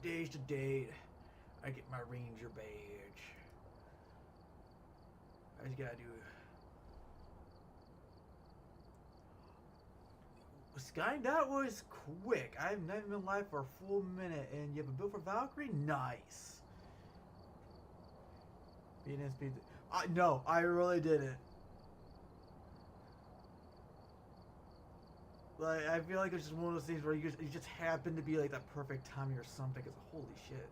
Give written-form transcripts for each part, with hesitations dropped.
Days to date. I get my Ranger badge. I just gotta do. Sky, that was quick. I've never been live for a full minute, and you have a build for Valkyrie? Nice. Speed. No, I really didn't. Like, I feel like it's just one of those things where you just happen to be like that perfect timing or something. Cause holy shit.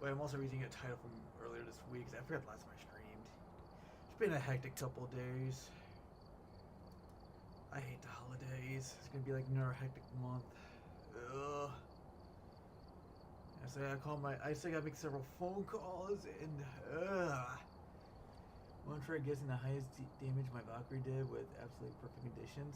Wait, I'm also reading a title from earlier this week because I forgot the last time I streamed. It's been a hectic couple of days. I hate the holidays. It's gonna be like another hectic month. Ugh. I still gotta make several phone calls and one try guessing the highest damage my Valkyrie did with absolutely perfect conditions.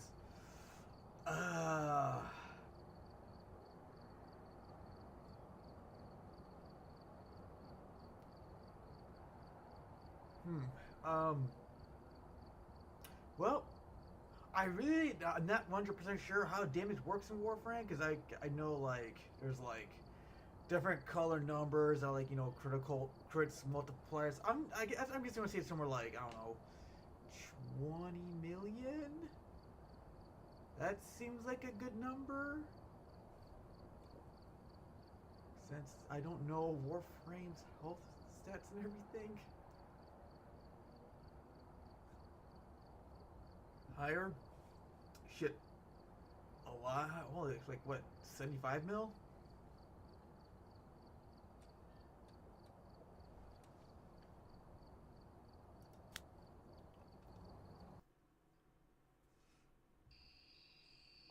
Well, I'm not 100% sure how damage works in Warframe because I know like there's like different color numbers that like crits multipliers. I'm guessing I'm gonna say somewhere like I don't know 20 million. That seems like a good number. Since I don't know Warframe's health stats and everything. Higher? Shit. A lot? Well, it's like what, 75 mil?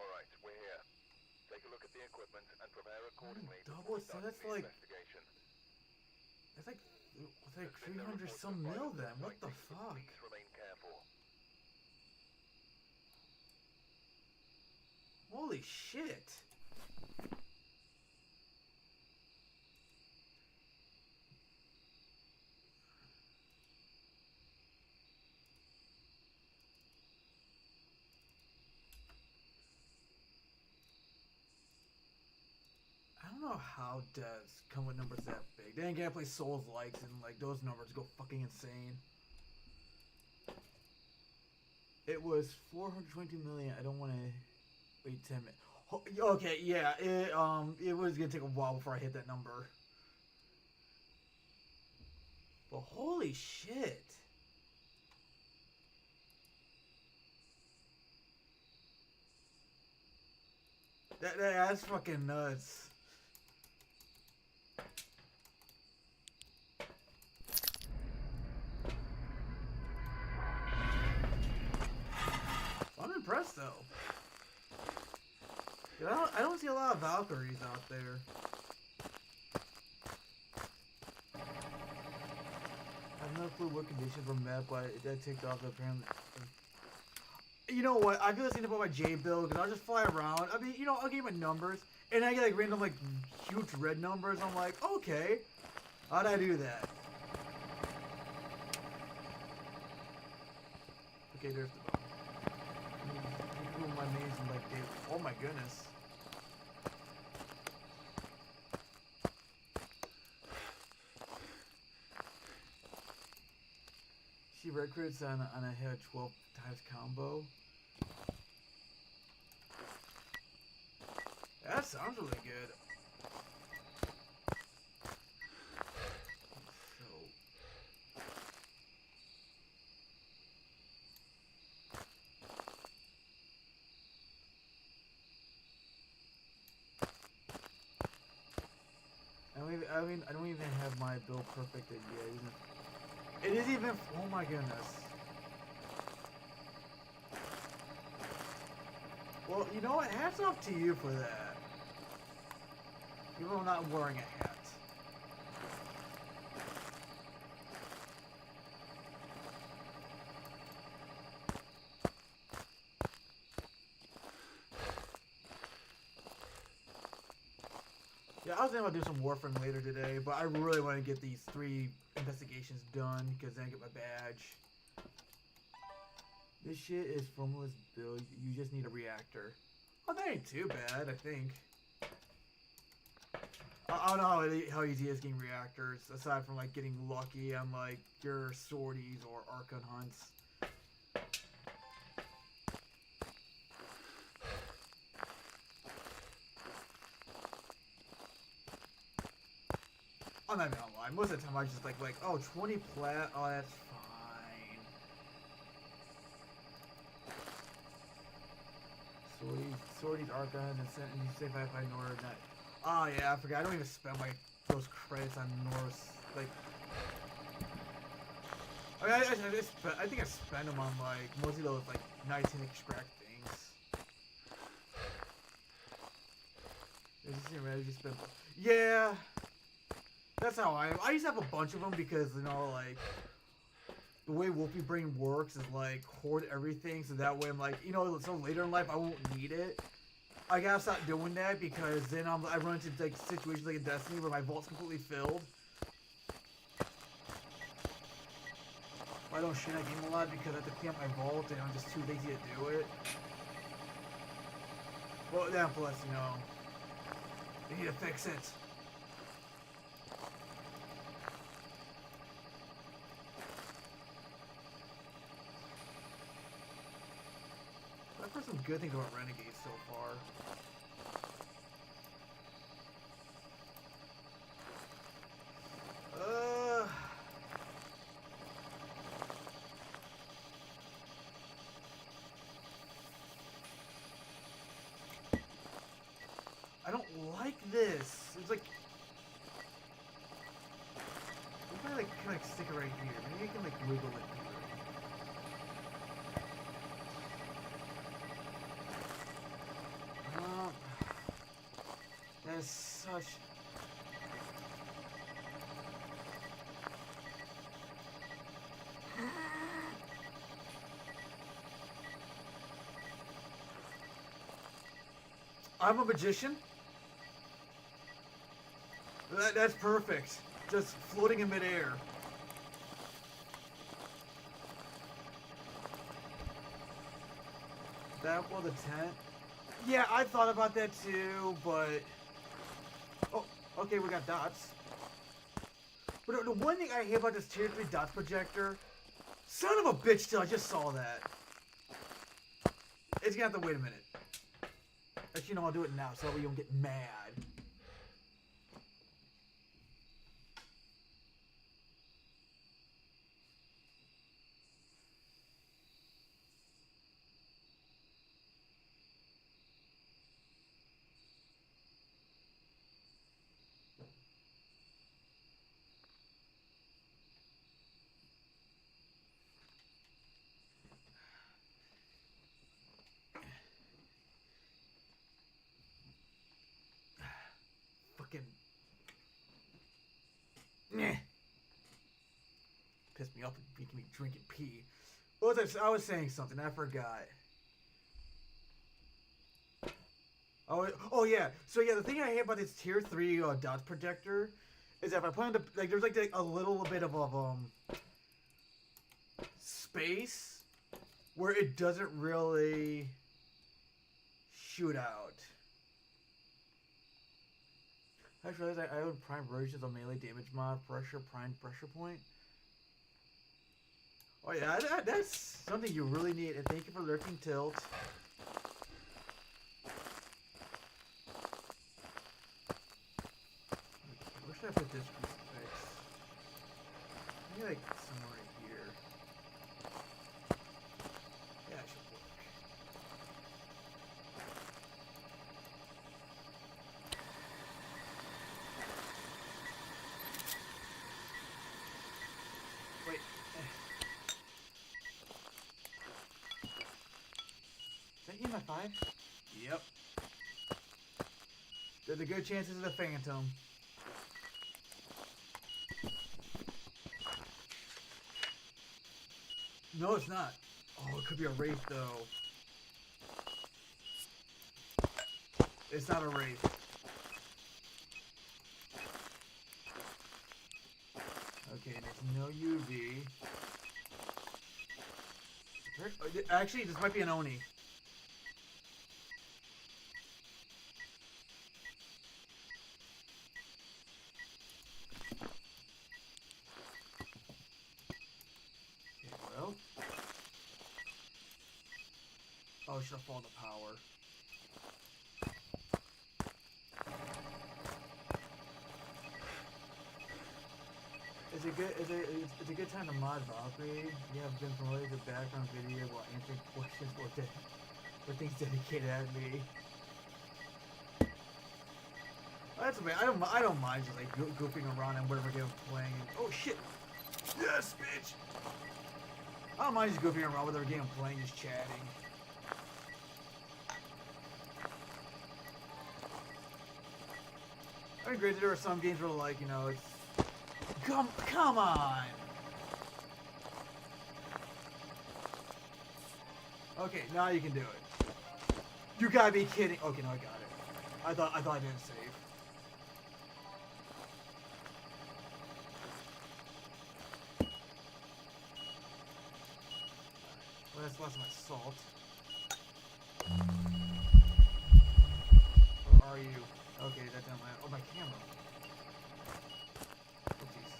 Alright, we're here. Take a look at the equipment and prepare accordingly. Double, so that's like... That's like 300 some mil then. What the fuck? Please remain careful. Holy shit. I don't know how devs come with numbers that big. They ain't gonna play Souls likes and like those numbers go fucking insane. It was 422 million. I don't want to wait 10 minutes. Okay, yeah, it was gonna take a while before I hit that number. But holy shit. That's fucking nuts. I'm impressed though. I don't see a lot of Valkyries out there. I have no clue what conditions were met, but that ticked off apparently. You know what? I feel the same about my J build because I'll just fly around. I mean, I'll get my numbers and I get like random like huge red numbers. I'm like, okay, how'd I do that? Okay, there's the bow. My maze and like, oh my goodness. She red crits on a hit 12 times combo. That sounds really good. I don't even have my build perfected yet. It is even. Oh my goodness. Well, you know what? Hats off to you for that. Even though I'm not wearing a hat. Yeah, I was thinking about doing some Warframe later today, but I really want to get these 3 investigations done because then I get my badge. This shit is formless build. You just need a reactor. Oh, that ain't too bad, I think. I don't know how easy it is getting reactors, aside from like getting lucky on like your sorties or Archon hunts. I'm not even gonna lie, most of the time I just like, oh, 20 plat, oh, that's fine. Sorties, Archons, and you say if I know or not. Oh yeah, I forgot. I don't even spend those credits on Norse. Like, I mean, I think I spend them on like mostly those like 19 extract things. Yeah, that's how I used to have a bunch of them because like the way Wolfie Brain works is like hoard everything so that way I'm like so later in life I won't need it. I gotta stop doing that because then I run into like situations like in Destiny where my vault's completely filled. I don't shit that game a lot because I have to clean up my vault and I'm just too lazy to do it. Well, then plus, they need to fix it. I've heard some good things about Renegades so far. I don't like this. It's like, if I can stick it right here, maybe I can wiggle it here. That is such. I'm a magician. That's perfect. Just floating in midair. That was a tent. Yeah, I thought about that too, but oh, okay, we got dots. But the one thing I hate about this tier 3 dots projector, son of a bitch, till I just saw that. It's gonna have to wait a minute. Actually, no, I'll do it now so that way you don't get mad. Fucking. Meh. Pissed me off and making me drink and pee. What was I was saying something, I forgot. Oh yeah. So yeah, the thing I hate about this tier 3 dots projector is that if I put on the there's like a little bit of space where it doesn't really shoot out. I just realized I own prime versions of melee damage mod prime pressure point. Oh yeah, that's something you really need. And thank you for lurking tilt. Where should I put this crucifix? Maybe like somewhere right here. Yeah, it should work. Wait. Is that EMF5? Yep. There's a good chance this is a phantom. No, it's not. Oh, it could be a wraith, though. It's not a wraith. Okay, there's no UV. Actually, this might be an Oni. Okay, well. Oh, should have fallen to power. It's a good time to mod Valkyrie. You have been promoted to background video while answering questions or things dedicated at me. That's okay. I don't mind just like goofing around and whatever game I'm playing. Oh shit! Yes, bitch! I don't mind just goofing around with whatever game I'm playing, just chatting. I mean, granted, there are some games where like it's come on. Okay, now you can do it. You gotta be kidding. Okay, no, I got it. I thought I didn't save. Well, that's less of my salt. Where are you? Okay, that didn't land. Oh, my camera. Oopsies.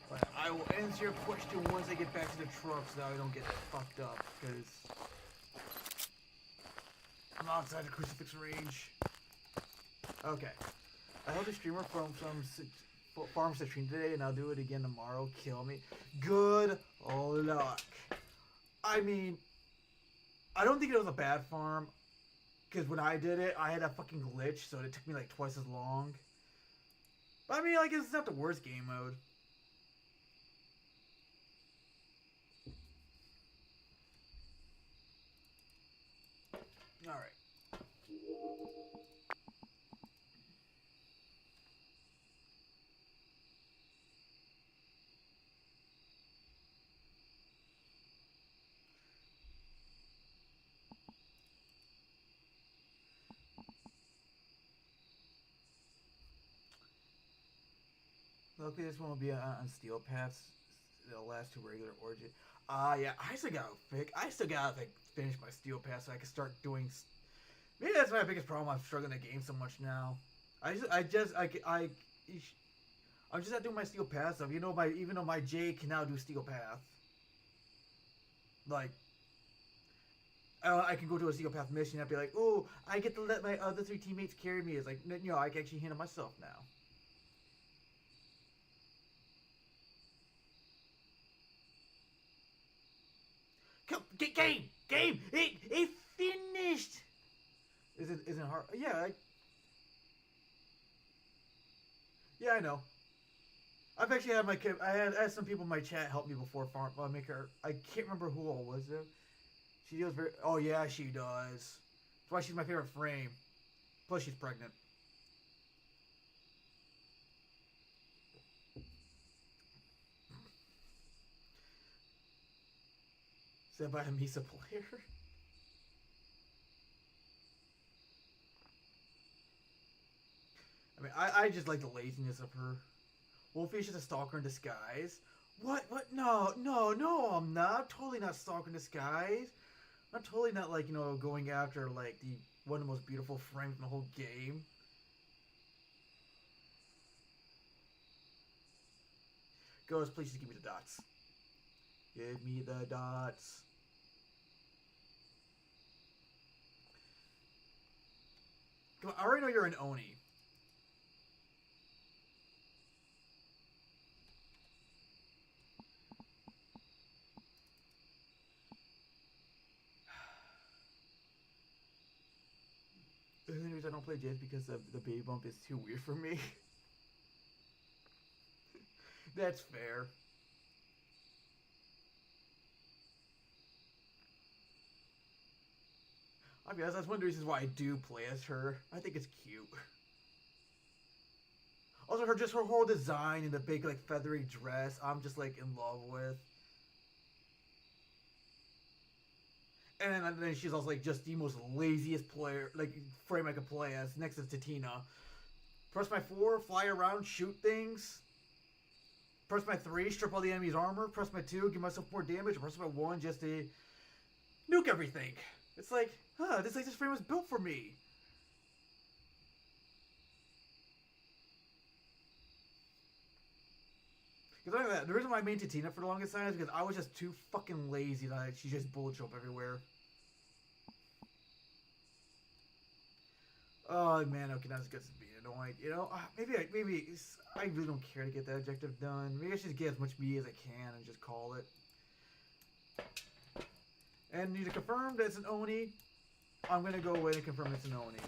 But I will answer your question once I get back to the truck so that I don't get fucked up, because I'm outside the crucifix range. Okay. I held a streamer from some farms to stream today, and I'll do it again tomorrow. Kill me. Good luck. I mean, I don't think it was a bad farm, because when I did it, I had a fucking glitch, so it took me like twice as long. But I mean, like, it's not the worst game mode. Alright. Luckily, this one will be on Steel Paths. The last two regular Origin. Yeah, I still gotta like finish my Steel Path so I can start doing. Maybe that's my biggest problem. I'm struggling to game so much now. I'm just not doing my Steel Path stuff. Even though my J can now do Steel Path. Like, I can go to a Steel Path mission and I'd be like, oh, I get to let my other 3 teammates carry me. It's like, I can actually handle myself now. Come, game, it finished. Isn't hard? Yeah, yeah, I know. I've actually had I had some people in my chat help me before farm maker. I can't remember who all was though. She deals very. Oh yeah, she does. That's why she's my favorite frame. Plus she's pregnant. Said by a Misa player. I mean, I just like the laziness of her. Wolfie is just a stalker in disguise. What? No, I'm not. I'm totally not stalker in disguise. I'm totally not like, going after like the one of the most beautiful frames in the whole game. Ghost, please just give me the dots. Give me the dots. Come on, I already know you're an Oni. The only reason I don't play Jizz because the baby bump is too weird for me. That's fair. I mean, that's one of the reasons why I do play as her. I think it's cute. Also, her whole design and the big like feathery dress, I'm just like in love with. And then she's also like just the most laziest player, like frame I could play as. Next is Tatina. Press my 4, fly around, shoot things. Press my 3, strip all the enemy's armor. Press my 2, give myself more damage. Press my 1, just to nuke everything. It's like, this frame was built for me. Because like that, the reason why I made Tatina for the longest time is because I was just too fucking lazy that she just bullet jump everywhere. Oh man, okay, that's good to be annoying. You know, maybe I really don't care to get that objective done. Maybe I should just get as much meat as I can and just call it. And need to confirm that it's an Oni. I'm gonna go away and confirm it's an Oni.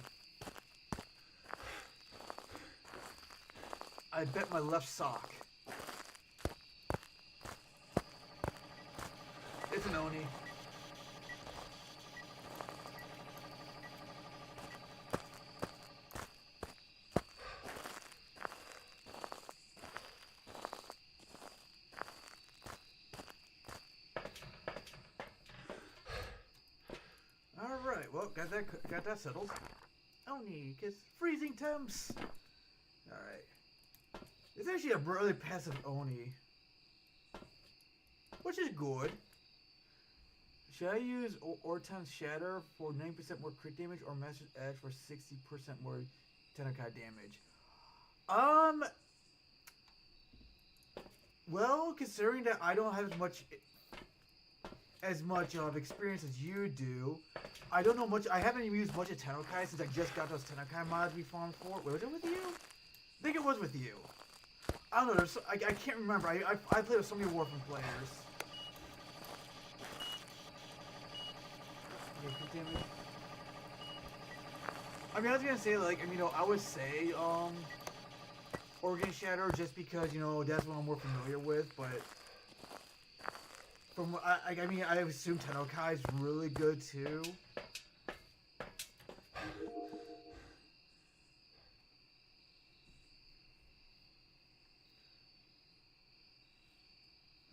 I bet my left sock. It's an Oni. Alright, well, got that settled. Oni, cause freezing temps. Alright. It's actually a really passive Oni. Which is good. Should I use Orton's Shatter for 9% more crit damage or Master's Edge for 60% more Tennokai damage? Well, considering that I don't have as much of experience as you do, I don't know much. I haven't even used much of Tennokai since I just got those Tennokai mods we farmed for. Wait, was it with you? I think it was with you. I don't know. I can't remember. I played with so many Warframe players. I mean, I was gonna say, like, you know, I would say, Organ Shatter just because, you know, that's what I'm more familiar with, but from, I mean, I assume Tennokai is really good, too.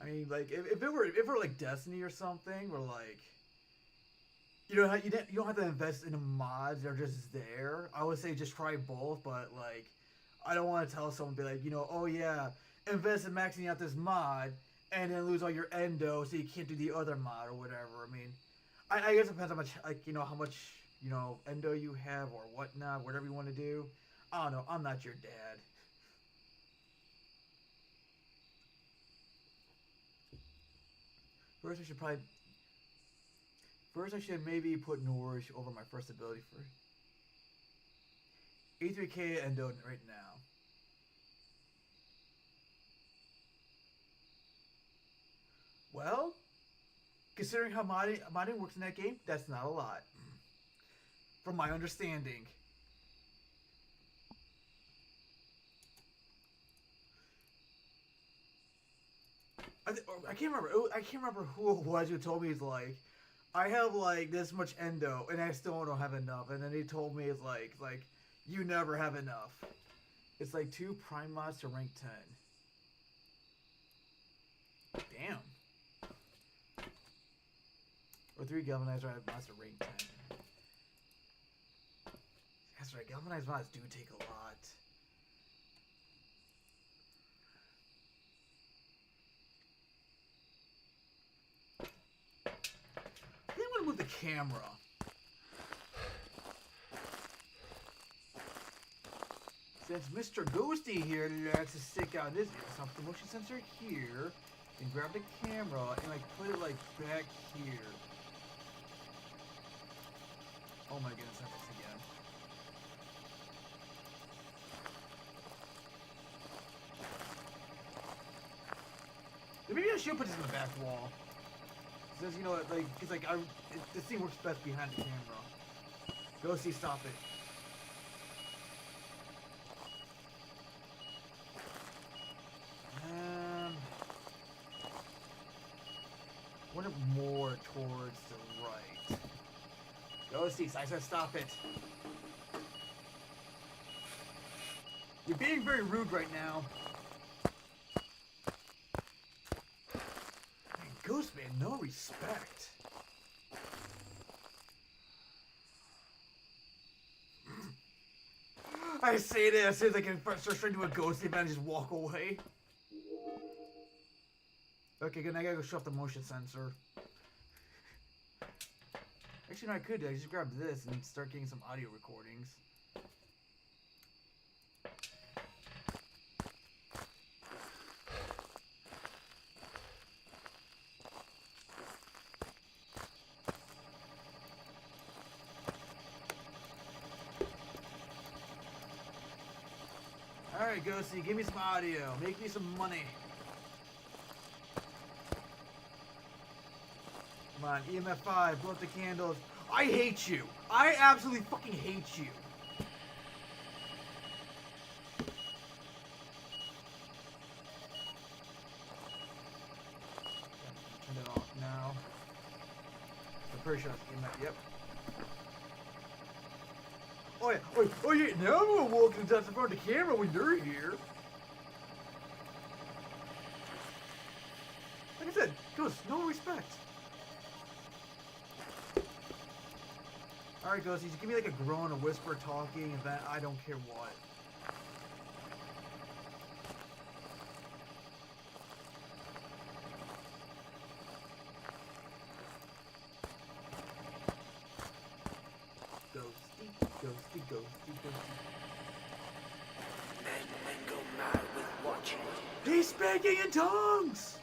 I mean, like, if it were like Destiny or something, where, like, you don't have to invest in the mods; they're just there. I would say just try both, but like, I don't want to tell someone be like, you know, oh yeah, invest in maxing out this mod and then lose all your endo so you can't do the other mod or whatever. I mean, I guess it depends how much, like, you know, how much, you know, endo you have or whatnot, whatever you want to do. I don't know. I'm not your dad. First, I should maybe put Nourish over my first ability for 83k endo right now. Well, considering how modding works in that game, that's not a lot. From my understanding. I can't remember. I can't remember who it was who told me, it's like, I have like this much endo and I still don't have enough. And then he told me, it's like you never have enough. It's like 2 prime mods to rank 10. Damn. Or 3 galvanized mods to rank 10. That's right, galvanized mods do take a lot. I think I'm gonna move the camera. Since Mr. Ghosty here likes to stick out this, some the motion sensor here, and grab the camera and like put it like back here. Oh my goodness, not this again. Maybe I should put this in the back wall. Since, you know, like, cause like this thing works best behind the camera. Ghosty, stop it. Want it more towards the right. Ghosty, I said stop it. You're being very rude right now. Man, Ghostman, no respect. I say that as soon as I can start straight into a ghost event and just walk away. Okay, good. Now I gotta go shut off the motion sensor. Actually, no, I could. I just grab this and start getting some audio recordings. Alright, Ghosty, give me some audio. Make me some money. Come on, EMF 5, blow up the candles. I hate you. I absolutely fucking hate you. Turn it off now. I'm pretty sure that's EMF, yep. Oh yeah, oh yeah, now I'm gonna walk in front of the camera when you're here. Like I said, Ghost, no respect. Alright, Ghosty, just give me like a groan, a whisper, talking, and that I don't care what. Ghosty, ghosty. Men go mad with watching. He's speaking in tongues!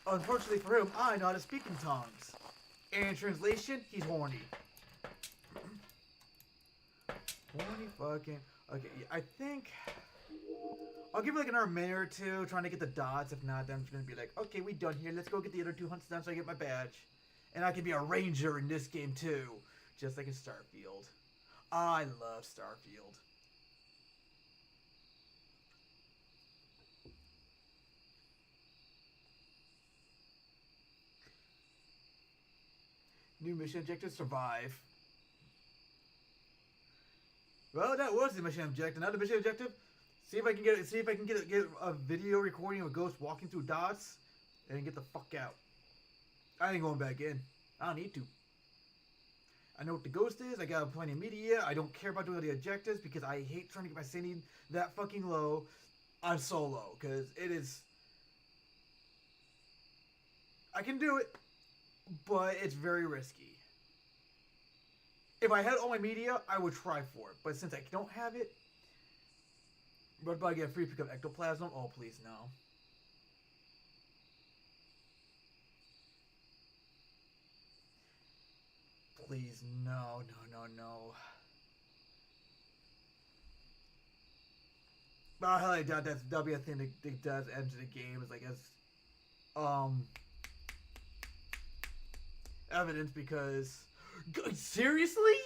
Unfortunately for him, I know how to speak in tongues. And in translation, he's horny. Horny fucking... Okay, I think... I'll give it like another minute or two, trying to get the dots. If not, then I'm just gonna be like, okay, we done here. Let's go get the other 2 hunts done so I get my badge. And I can be a ranger in this game too. Just like in Starfield. I love Starfield. New mission objective, survive. Well, that was the mission objective. Now the mission objective, see if I can get a video recording of a ghost walking through dots, and get the fuck out. I ain't going back in. I don't need to. I know what the ghost is. I got plenty of media. I don't care about doing the objectives because I hate trying to get my sanity that fucking low on solo, because it is. I can do it, but it's very risky. If I had all my media, I would try for it. But since I don't have it, what about I get a free pick of ectoplasm? Oh, please, no. Please, no. But I highly doubt that'll be a thing that does enter the game, is like as evidence, because seriously?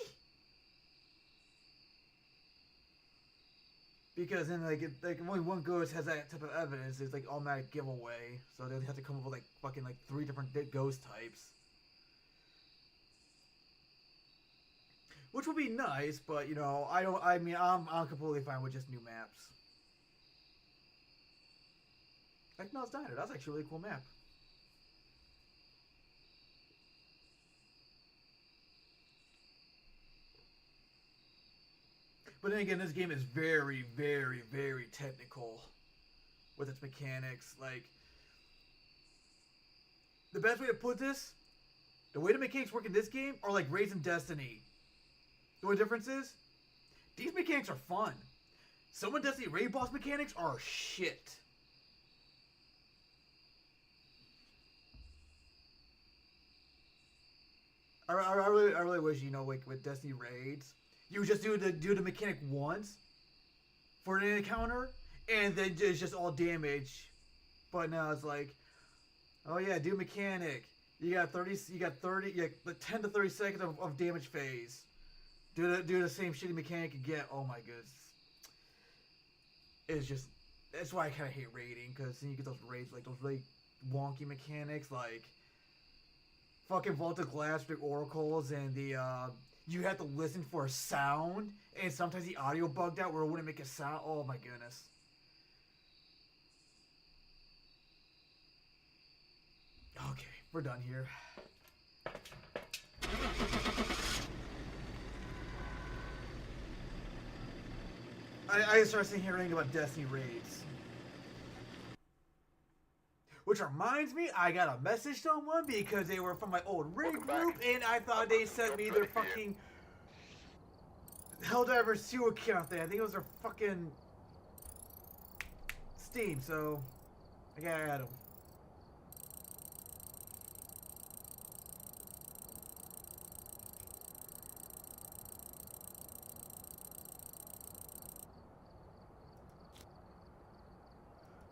Because then like only one ghost has that type of evidence, it's like automatic giveaway. So they have to come up with like fucking like 3 different ghost types. Which would be nice, but you know, I'm completely fine with just new maps. Like Mel's Diner, that's actually a really cool map. But then again, this game is very, very, very technical with its mechanics. Like, the best way to put this, the way the mechanics work in this game are like Raids in Destiny. The only difference is, these mechanics are fun. Some of Destiny raid boss mechanics are shit. I really wish, you know, like with Destiny raids, you just do the mechanic once for an encounter, and then it's just all damage. But now it's like, oh yeah, do mechanic. You got 10 to 30 seconds of damage phase. Do the same shitty mechanic again. Oh my goodness. It's just, that's why I kind of hate raiding, because then you get those raids, like those really wonky mechanics, like fucking Vault of Glass with oracles, and the you have to listen for a sound, and sometimes the audio bugged out where it wouldn't make a sound. Oh my goodness. Okay, we're done here. I started hearing about Destiny raids. Which reminds me, I got a message from one because they were from my old raid group, and I thought they sent me their fucking Helldivers 2 account there. I think it was their fucking Steam, so I gotta add them.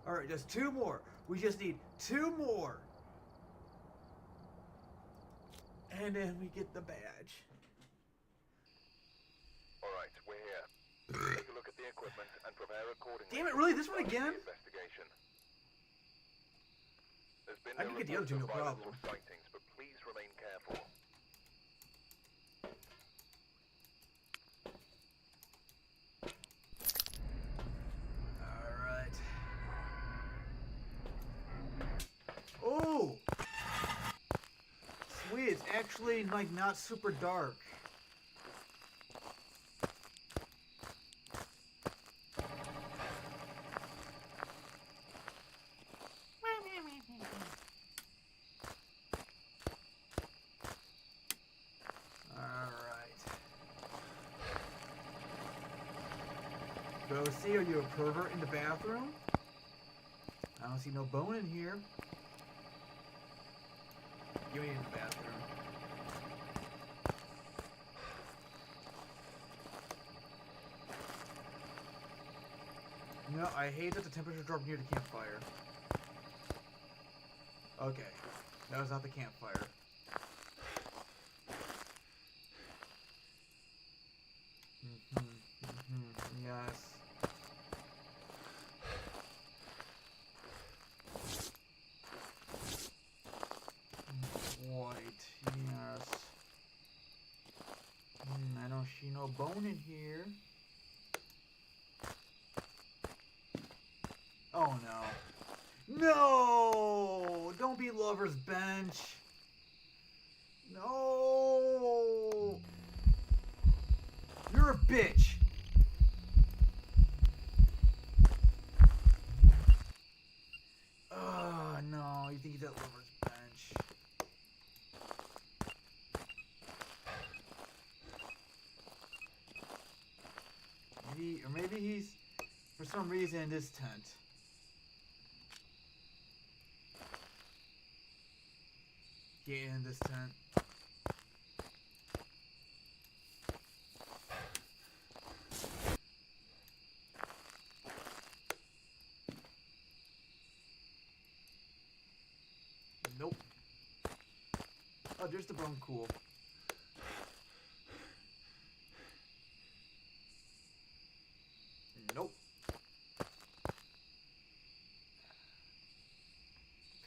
Alright, just 2 more. We just need 2 more. And then we get the badge. Alright, we're here. Take a look at the equipment and prepare accordingly. Damn it, really? This one again? Investigation. There's been I can get the other 2, no reports of violence problem. or sightings, but please remain careful. Alright. Oh! Sweet, it's actually like not super dark. Go see, are you a pervert in the bathroom? I don't see no bone in here. You ain't in the bathroom. No, I hate that the temperature dropped near the campfire. Okay, that was not the campfire. Yes. White, yes. I don't see no bone in here. Oh no. No! Don't be Lover's Bench. No! You're a bitch. No, you think he's at Lover's Bench. Maybe he's, for some reason, in this tent. Get in this tent. Nope. Oh, there's the bone. Cool. Nope.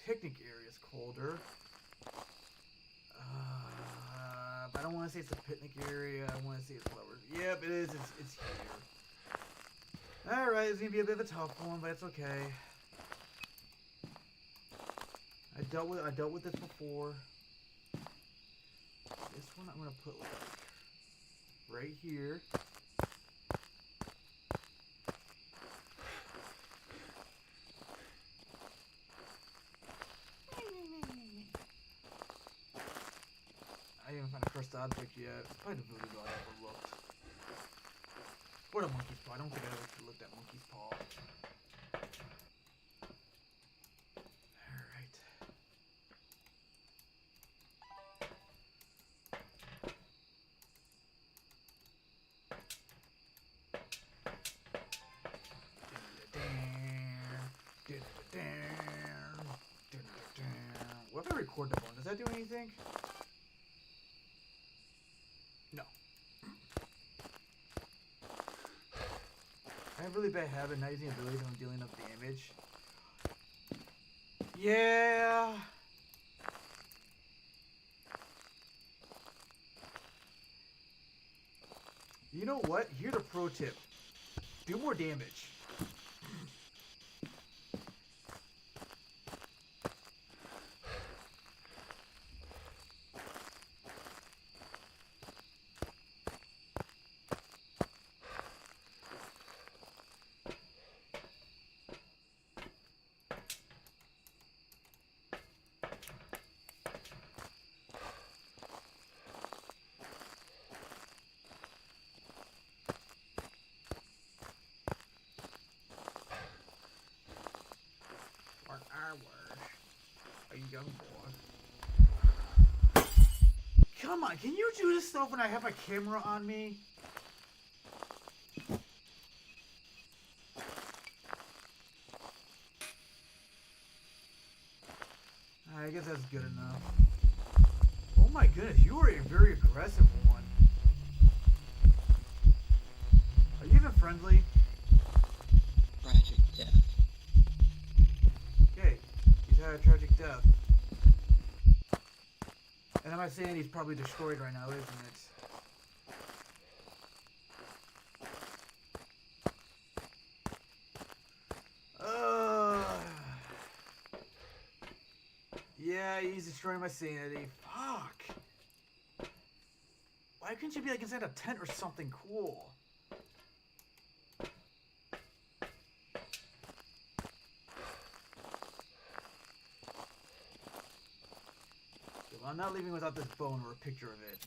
Picnic area's colder. But I don't want to say it's a picnic area. I want to say it's lower. Yep, it is. It's here. Alright, it's going to be a bit of a tough one, but it's okay. I dealt with this before. This one I'm gonna put like right here. I didn't even find a cursed object yet. It's probably the voodoo doll I overlooked. Or the monkey's paw. I don't think I ever looked at monkey's paw. What if I record the bone? Does that do anything? No. I have a really bad habit not using abilities when I'm dealing with damage. Yeah. You know what? Here's a pro tip. Do more damage. young boy. Come on, can you do this stuff when I have my camera on me? I guess that's good enough. Oh my goodness, you are a very aggressive one. Are you even friendly? Tragic death. Okay, he's had a tragic death. And I'm not saying he's probably destroyed right now, isn't it? Yeah, he's destroying my sanity. Fuck. Why couldn't you be like inside a tent or something cool? Well, I'm not leaving without this bone or a picture of it.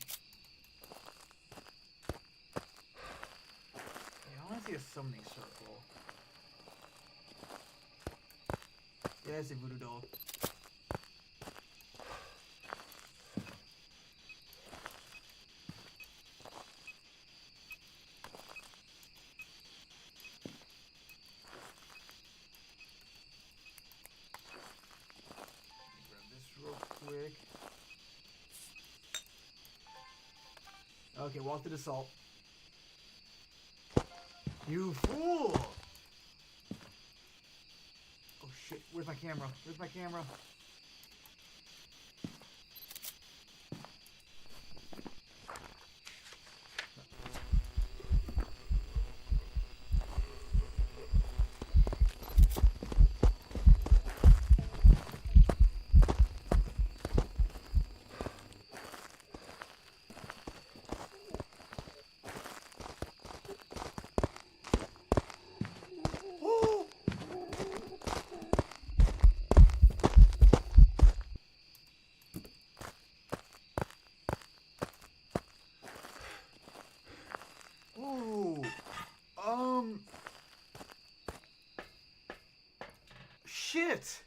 Yeah, I want to see a summoning circle. Yeah, it's a voodoo doll. Grab this real quick. Okay, walk to the salt. You fool! Oh shit, where's my camera? Where's my camera? Shit!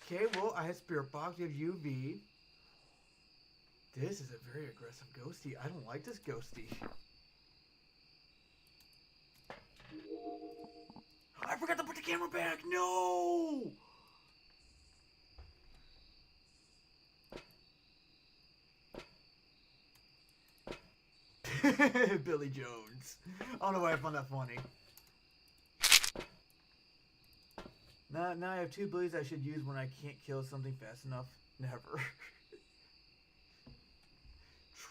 Okay, well, I have Spirit Box, you have UV. This is a very aggressive ghosty. I don't like this ghosty. I forgot to put the camera back! No! Billy Jones. I don't know why I found that funny. Now I have two abilities I should use when I can't kill something fast enough. Never.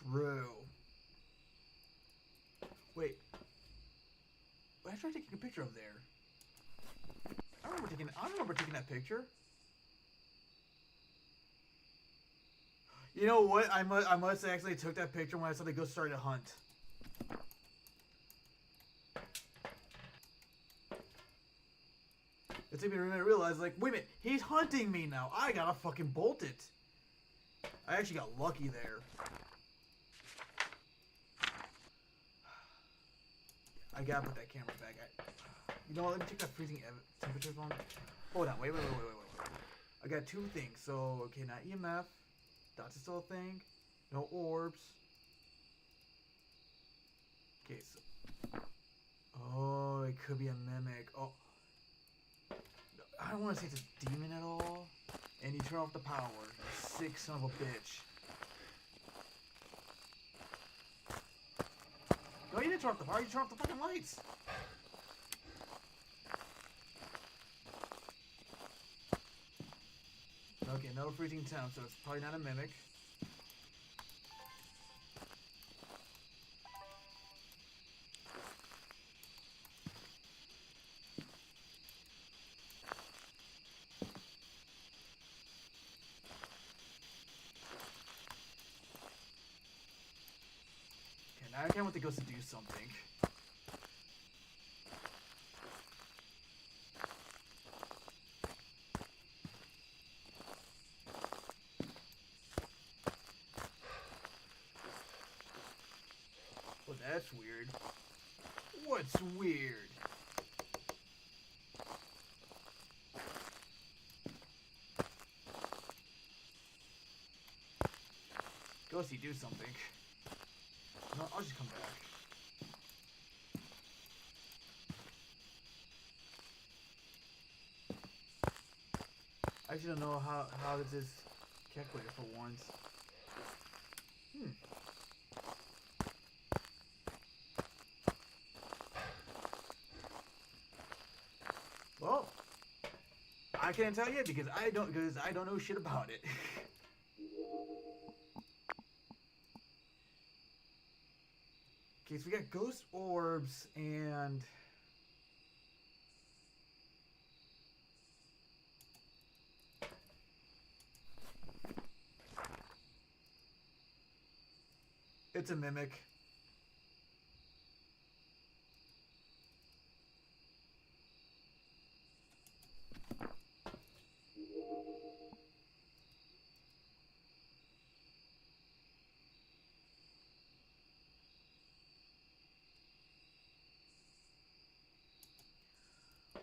True. Wait. I tried taking a picture of there. I don't remember taking that picture. You know what? I must actually took that picture when I saw the ghost started to hunt. It took me a minute to realize, like, wait a minute, he's hunting me now. I gotta fucking bolt it. I actually got lucky there. I gotta put that camera back. You know what? Let me check that freezing temperatures on. Hold on, wait. I got two things. So, okay, not EMF. That's still a thing. No orbs. Okay, so. Oh, it could be a mimic. Oh. I don't want to say it's a demon at all. And you turn off the power. You sick son of a bitch. No, you didn't turn off the power. You turned off the fucking lights. Okay, no freezing temp, so it's probably not a mimic. Okay, now I can't want the ghost to do something. Well, that's weird. What's weird? Ghosty, do something. No, I'll just come back. I actually don't know how this is calculated for once. Well, I can't tell you because I don't know shit about it. Okay, so we got ghost orbs and it's a mimic.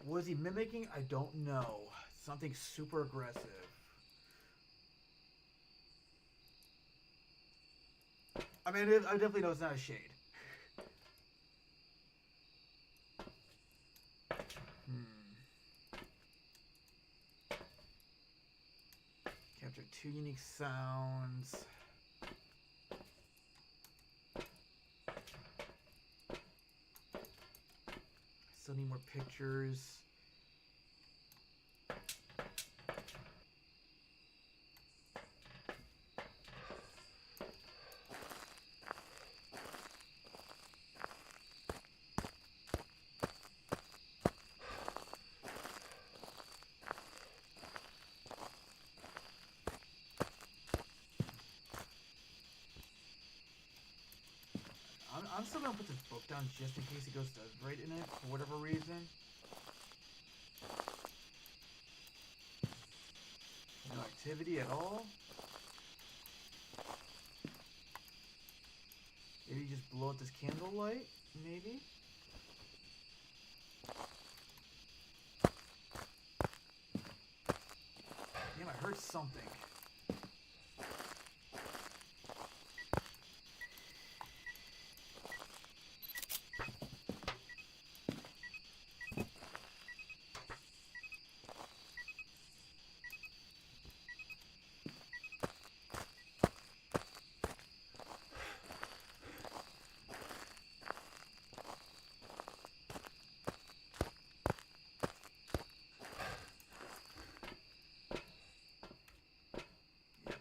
Was he mimicking? I don't know. Something super aggressive. I mean, I definitely know it's not a shade. Capture 2 unique sounds. Still need more pictures. I'm still gonna put this book down just in case it goes to right in it for whatever reason. No activity at all. Maybe just blow out this candlelight, maybe? Damn, I heard something.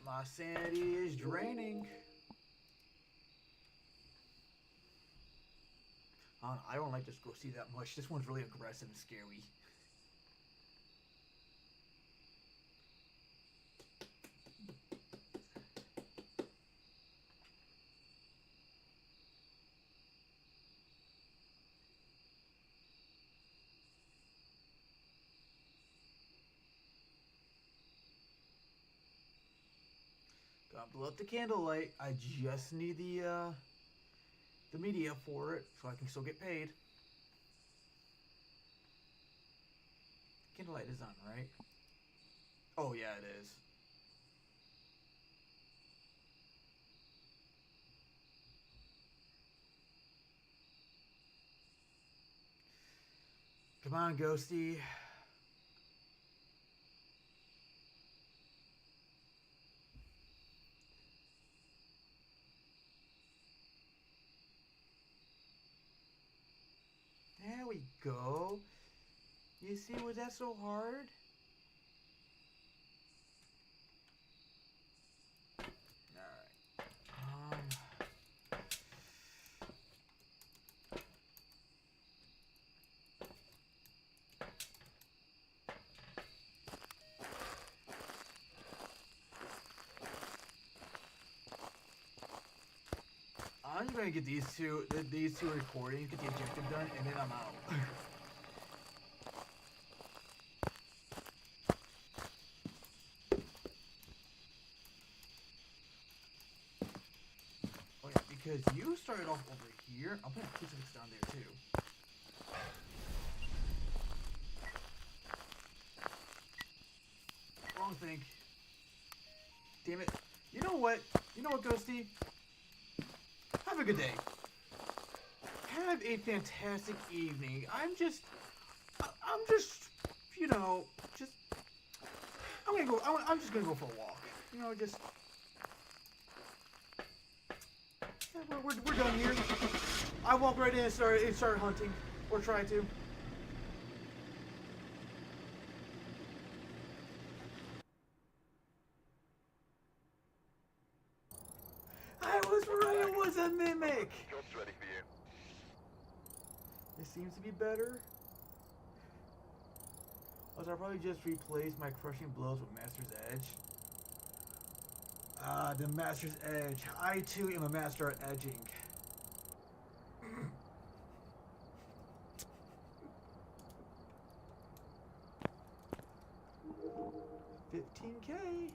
My sanity is draining. I don't like this Ghosty that much. This one's really aggressive and scary. Gotta blow up the candlelight. I just need the media for it, so I can still get paid. Candlelight is on, right? Oh yeah, it is. Come on, Ghosty. There we go. You see, was that so hard? Alright. I'm just gonna get these two recordings, get the objective done, and then I'm out. Oh yeah, because you started off over here. I'm putting crucifix down there too. Wrong thing. Damn it. You know know what? You know what, Ghosty? Have a good day. Have a fantastic evening. I'm just, you know, just. I'm gonna go. I'm just gonna go for a walk. You know, just. Yeah, we're done here. I walked right in and started hunting, or tried to. I was right. It was a mimic. Job's ready for you. It seems to be better. Also, I'll probably just replace my crushing blows with Master's Edge. Ah, the Master's Edge. I too am a master at edging. 15K.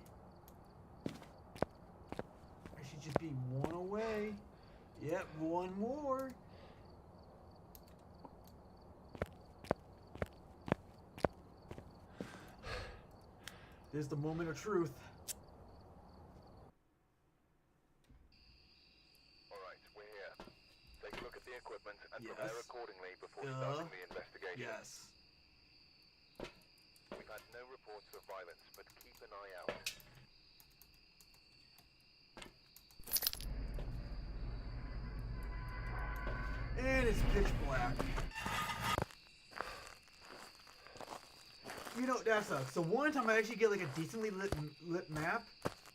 I should just be one away. Yep, one more. This is the moment of truth. Alright, we're here. Take a look at the equipment and Yes. prepare accordingly before starting the investigation. Yes. We've had no reports of violence, but keep an eye out. And it's pitch black. You know, that sucks. So one time I actually get like a decently lit map,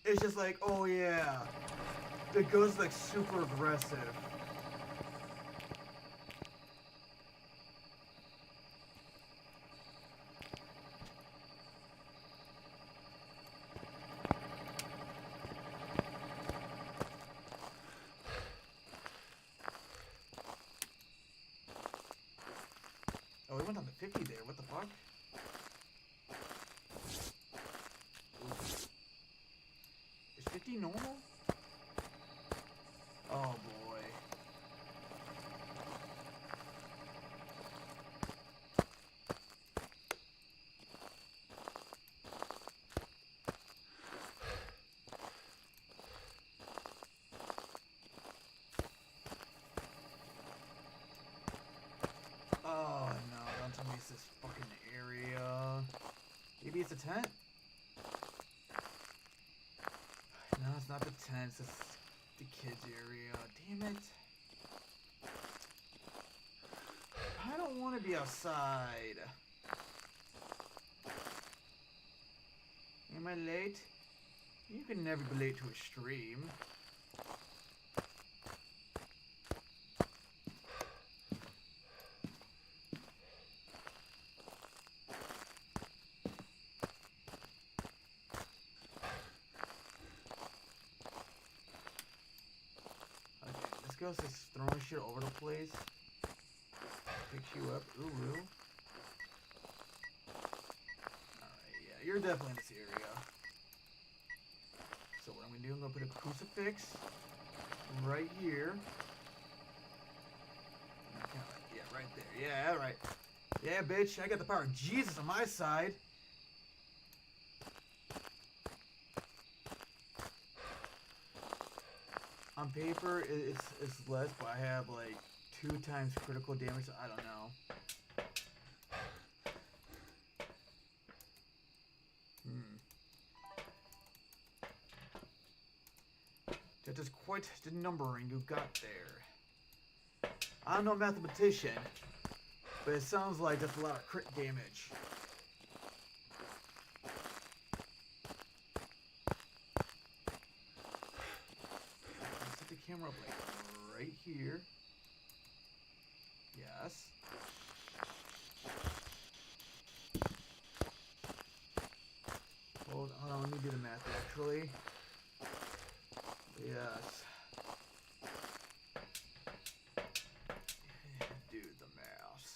it's just like, oh yeah. The ghost is like super aggressive. Oh, we went on the 50 there. What the fuck? Is 50 normal? Oh boy. Oh no, don't tell me it's this fucking area. Maybe it's a tent? No, it's not the tent, it's the kids area. Damn it. I don't want to be outside. Am I late? You can never be late to a stream. Ghost is throwing shit over the place. Pick you up. Ooh. Alright, yeah, you're definitely in this area. So what I'm gonna do, I'm gonna put a crucifix right here. Yeah, right there. Yeah, alright. Yeah, bitch, I got the power of Jesus on my side. On paper, it's less, but I have like 2 times critical damage, so I don't know. That is quite the numbering you got there. I'm no mathematician, but it sounds like that's a lot of crit damage. Camera up like right here. Yes. Hold on, let me do the math actually. Yes. Do the math.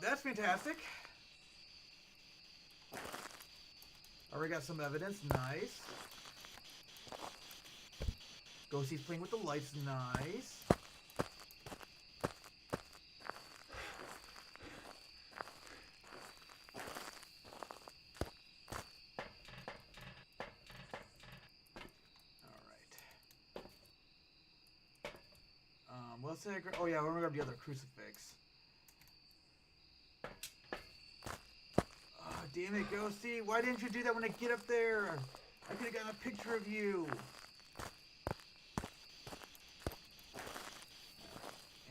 that's fantastic. Already got some evidence. Nice. Ghosty's playing with the lights. Nice. What's that? Oh yeah, we're gonna grab the other crucifix. Oh, damn it, Ghosty! Why didn't you do that when I get up there? I could have gotten a picture of you.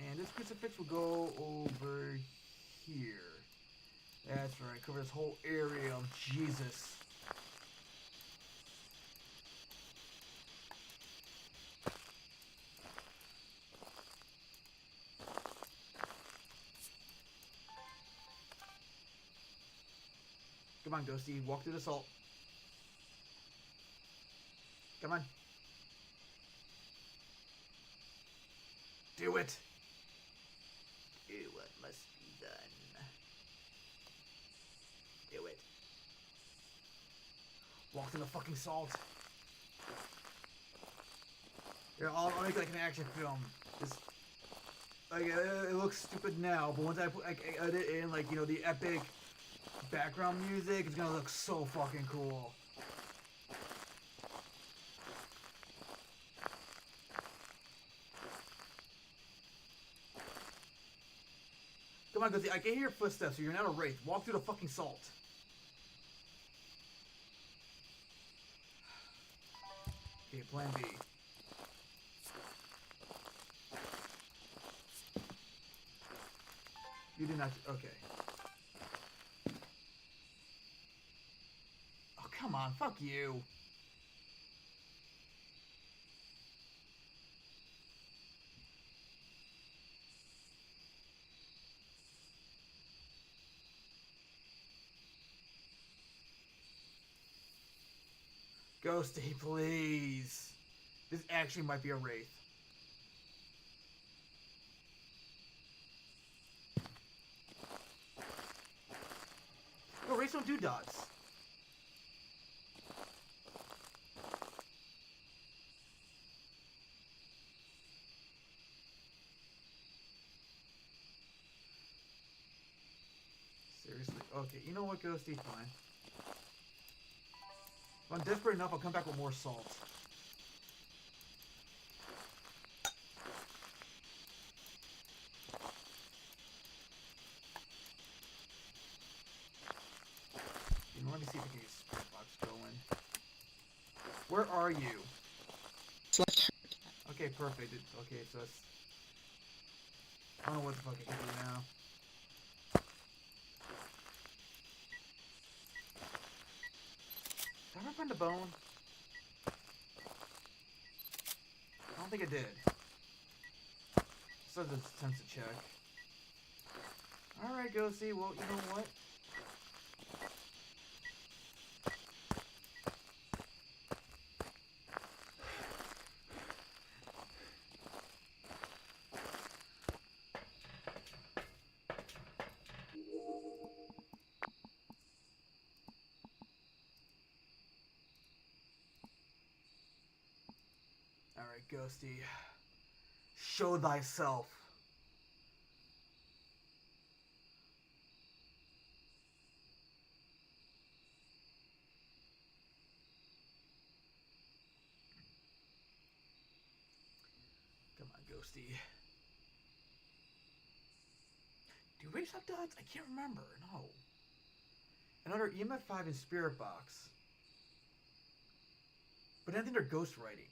And this crucifix will go over here. That's right. Cover this whole area of Jesus. Come on, Ghosty. Walk through the salt. Come on. Do it. Do what must be done. Do it. Walk through the fucking salt. Yeah, I'll make like an action film. It's, like it looks stupid now, but once I put like edit in like the epic background music, it's gonna look so fucking cool. Come on, Ghosty, I can hear your footsteps, so you're not a wraith. Walk through the fucking salt. Okay, plan B. You did not. Okay. Oh, come on. Fuck you. Ghosty, please. This actually might be a wraith. No, wraiths don't do dots. Seriously? Okay, you know what, Ghosty? Fine. If I'm desperate enough, I'll come back with more salt. Let me see if I can get spirit box going. Where are you? Okay, perfect. Okay, so that's... I don't know what the fuck I can do now. Did I ever find a bone? I don't think I did. So there's attempts to check. Alright, Ghosty. Well, you know what? Alright, Ghosty. Show thyself. Come on, Ghosty. Do wraiths have dots? I can't remember. No. Another EMF 5 and Spirit Box. But I think they're ghost writing.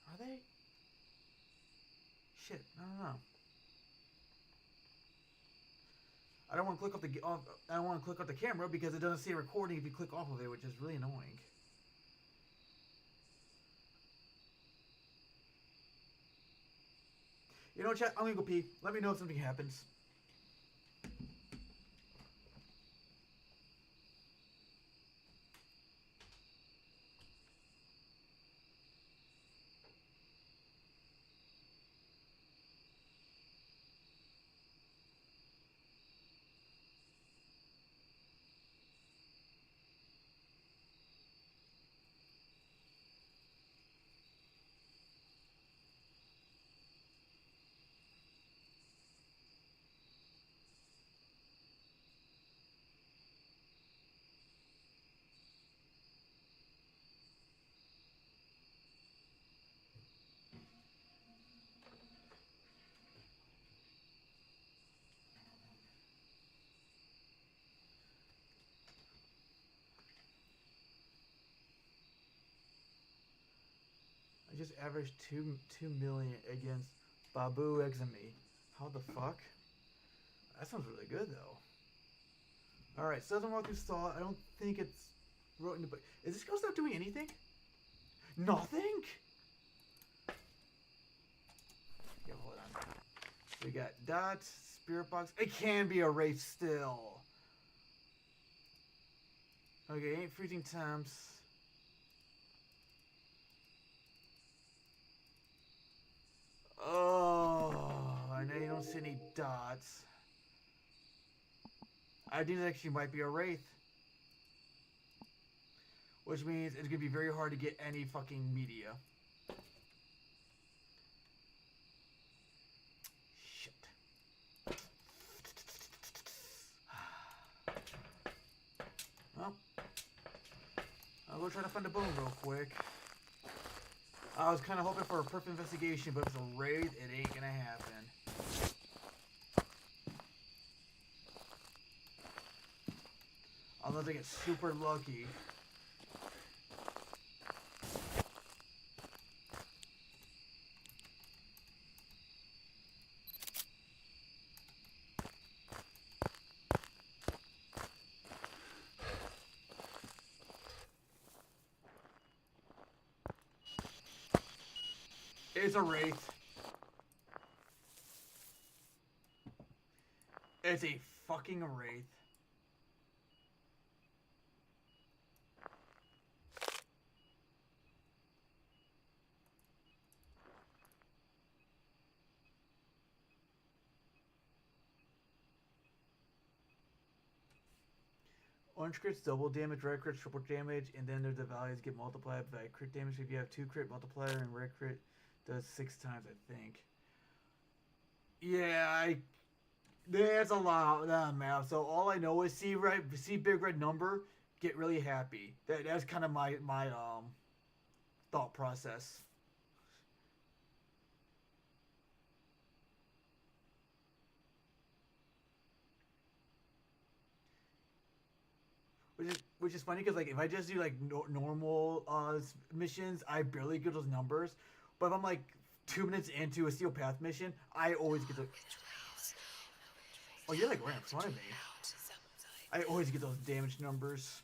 Are they? Shit, I don't know. I don't want to click off the I don't want to click off the camera because it doesn't say recording if you click off of it, which is really annoying. You know what, chat? I'm gonna go pee. Let me know if something happens. just averaged 2 million against Babu Exami. How the fuck? That sounds really good though. Alright, Southern Walk Through Saw. I don't think it's wrote in the book. Is this ghost not doing anything? Nothing? Yeah, hold on. We got dots, spirit box. It can be erased still. Okay, ain't freezing temps. Oh, I know you don't see any dots. I think it actually might be a wraith. Which means it's gonna be very hard to get any fucking media. Shit. Well, I'll go try to find a bone real quick. I was kind of hoping for a perfect investigation, but if it's a raid, it ain't gonna happen. Unless I get super lucky. It's a wraith. It's a fucking wraith. Orange crits double damage, red crits triple damage, and then the values get multiplied by crit damage. If you have 2 crit multiplier, and red crit does 6 times, I think. Yeah, there's a lot of that map. So all I know is see big red number, get really happy. That's kind of my thought process. Which is funny because like if I just do like normal missions, I barely get those numbers. But if I'm like 2 minutes into a Steel Path mission, I always get the. Oh, you're like right in front of me. I always get those damage numbers.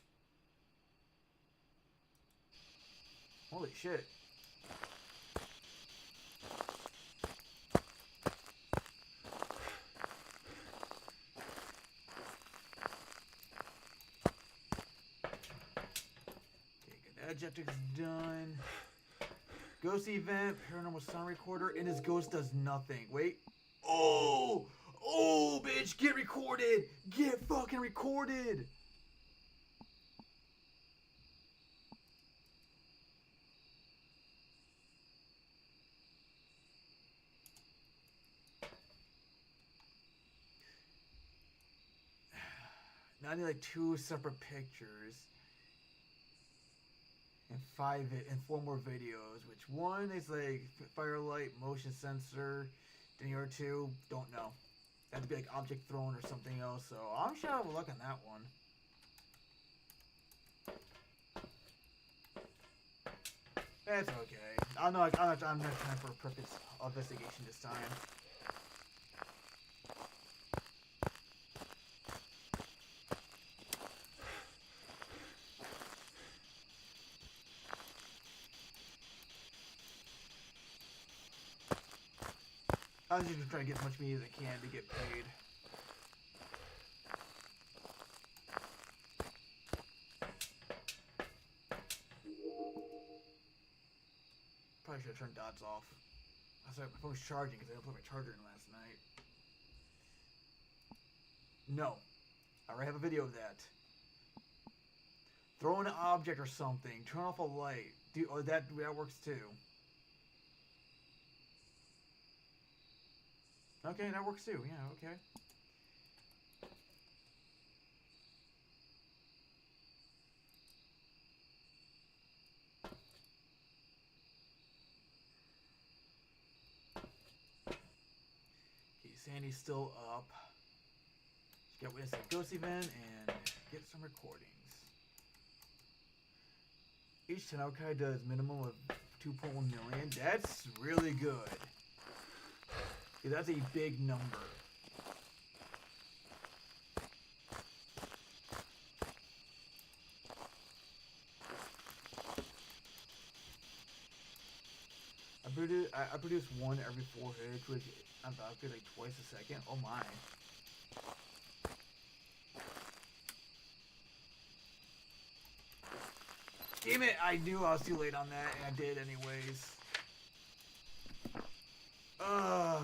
Holy shit. Objectives done. Ghost event, paranormal sound recorder, and his ghost does nothing. Wait. Oh! Oh, bitch, get recorded! Get fucking recorded! Now I need like 2 separate pictures. And 4 more videos, which one is like firelight, motion sensor, then the other 2, don't know. That'd be like object thrown or something else, so I'm sure I'll look on that one. That's okay. I'm not trying for a perfect investigation this time. I was just trying to get as much meat as I can to get paid. Probably should have turned dots off. I said my phone was charging because I didn't put my charger in last night. No. I already have a video of that. Throw an object or something. Turn off a light. That works too. Okay, that works too. Yeah, okay. Okay, Sandy's still up. She got witness a ghost event and get some recordings. Each Tenaukai does minimum of 2.1 million. That's really good. Yeah, that's a big number. I produce one every 4 hits, which I'm about to like twice a second. Oh my. Damn it, I knew I was too late on that, and I did anyways. Ugh.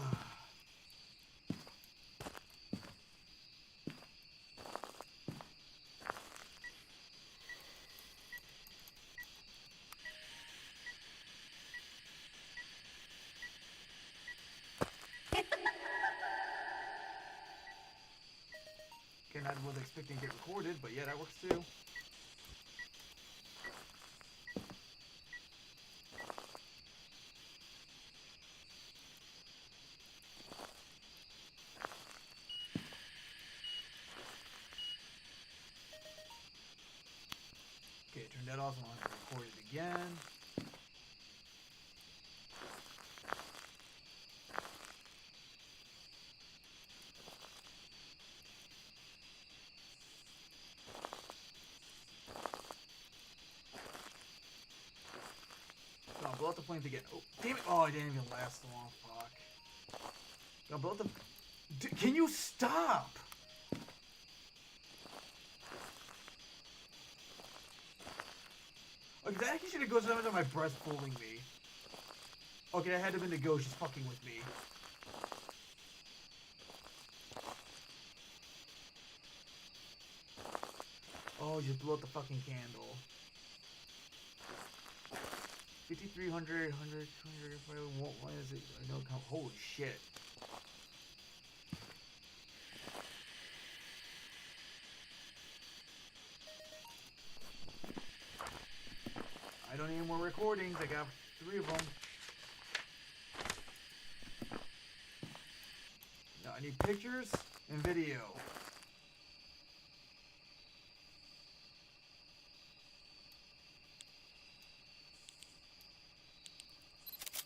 Okay, not was expecting to get recorded, but yeah, that works too. Okay, turn that off, and I'll record it again. So I'll blow up the flame again. Oh, damn it! Oh, it didn't even last long. Fuck. I'll blow up the. Can you stop? Okay, that actually should have goes down to my breast fooling me. Okay, that had to have been the ghost. She's fucking with me. Oh, just blew up the fucking candle. 5,300, 100, 200, what is it? I know, holy shit. I don't need more recordings. I got 3 of them. Now I need pictures and video.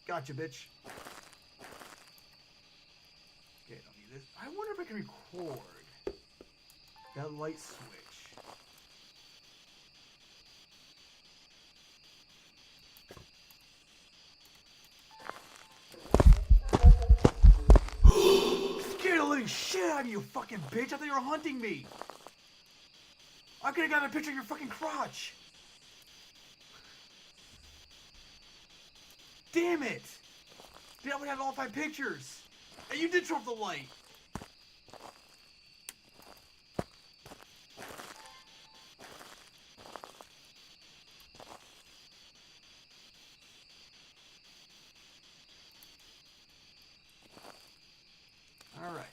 Gotcha, bitch. Okay, I don't need this. I wonder if I can record that light switch. Scared the living shit out of you, fucking bitch! I thought you were hunting me. I could have gotten a picture of your fucking crotch. Damn it! Dude, I would have all 5 pictures. And you did throw up the light. All right.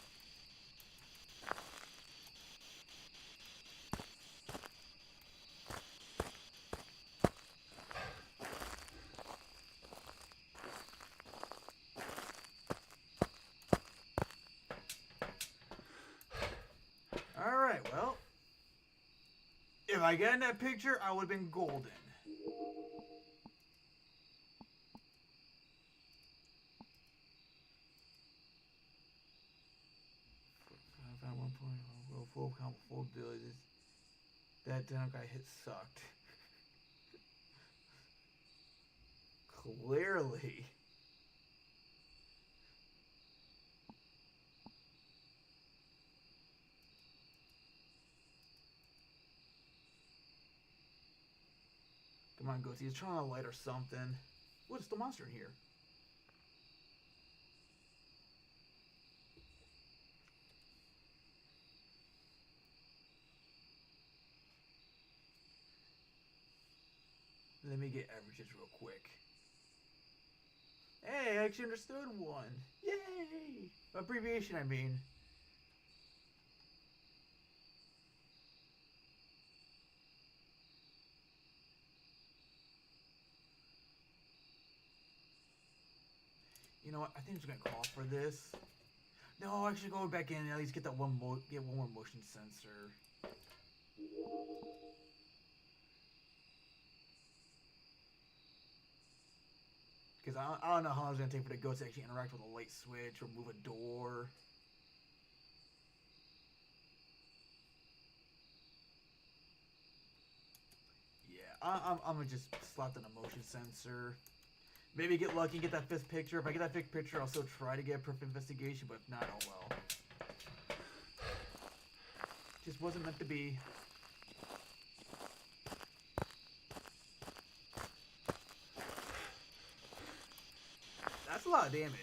Alright, well. If I got in that picture, I would have been golden. I found 1 point. Full count, full abilities. That down guy hit sucked. Clearly. Come on, Ghosty. He's trying to light or something. What's the monster in here? Let me get averages real quick. Hey, I actually understood one. Yay! Abbreviation, I mean. You know what? I think I'm just gonna call for this. No, actually go back in and at least get that one more motion sensor. because I don't know how long it's gonna take for the ghost to actually interact with a light switch or move a door. Yeah, I'm gonna just slap in a motion sensor. Maybe get lucky and get that fifth picture. If I get that fifth picture, I'll still try to get a perfect investigation, but if not, oh well. Just wasn't meant to be. That's a lot of damage.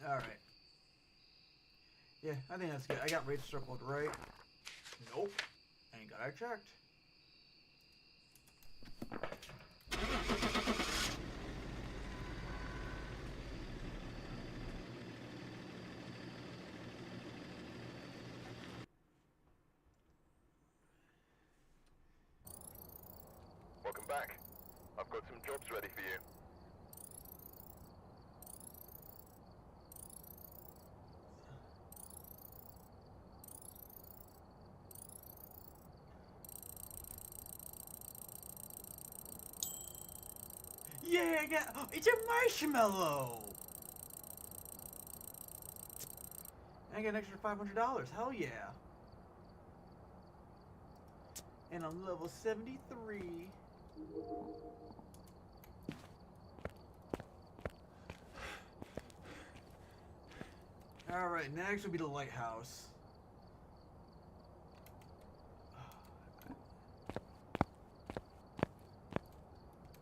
Alright. Yeah, I think that's good. I got rates circled right. Nope. Ain't got it checked. Welcome back. I've got some jobs ready for you. Yeah, I got. Oh, it's a marshmallow. I got an extra $500. Hell yeah. And I'm level 73. Alright, next will be the lighthouse.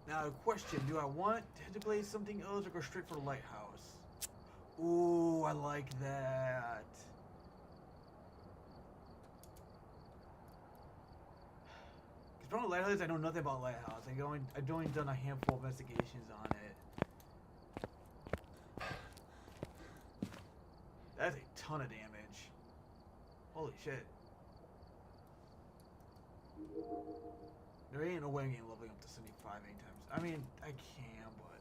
Now, question, do I want to play something else or go straight for the lighthouse? Ooh, I like that. Because from the lighthouse, I know nothing about lighthouse. I've only done a handful of investigations on it. That's a ton of damage. Holy shit. There ain't no way I'm getting leveling up to 75 anytime. I mean, I can, but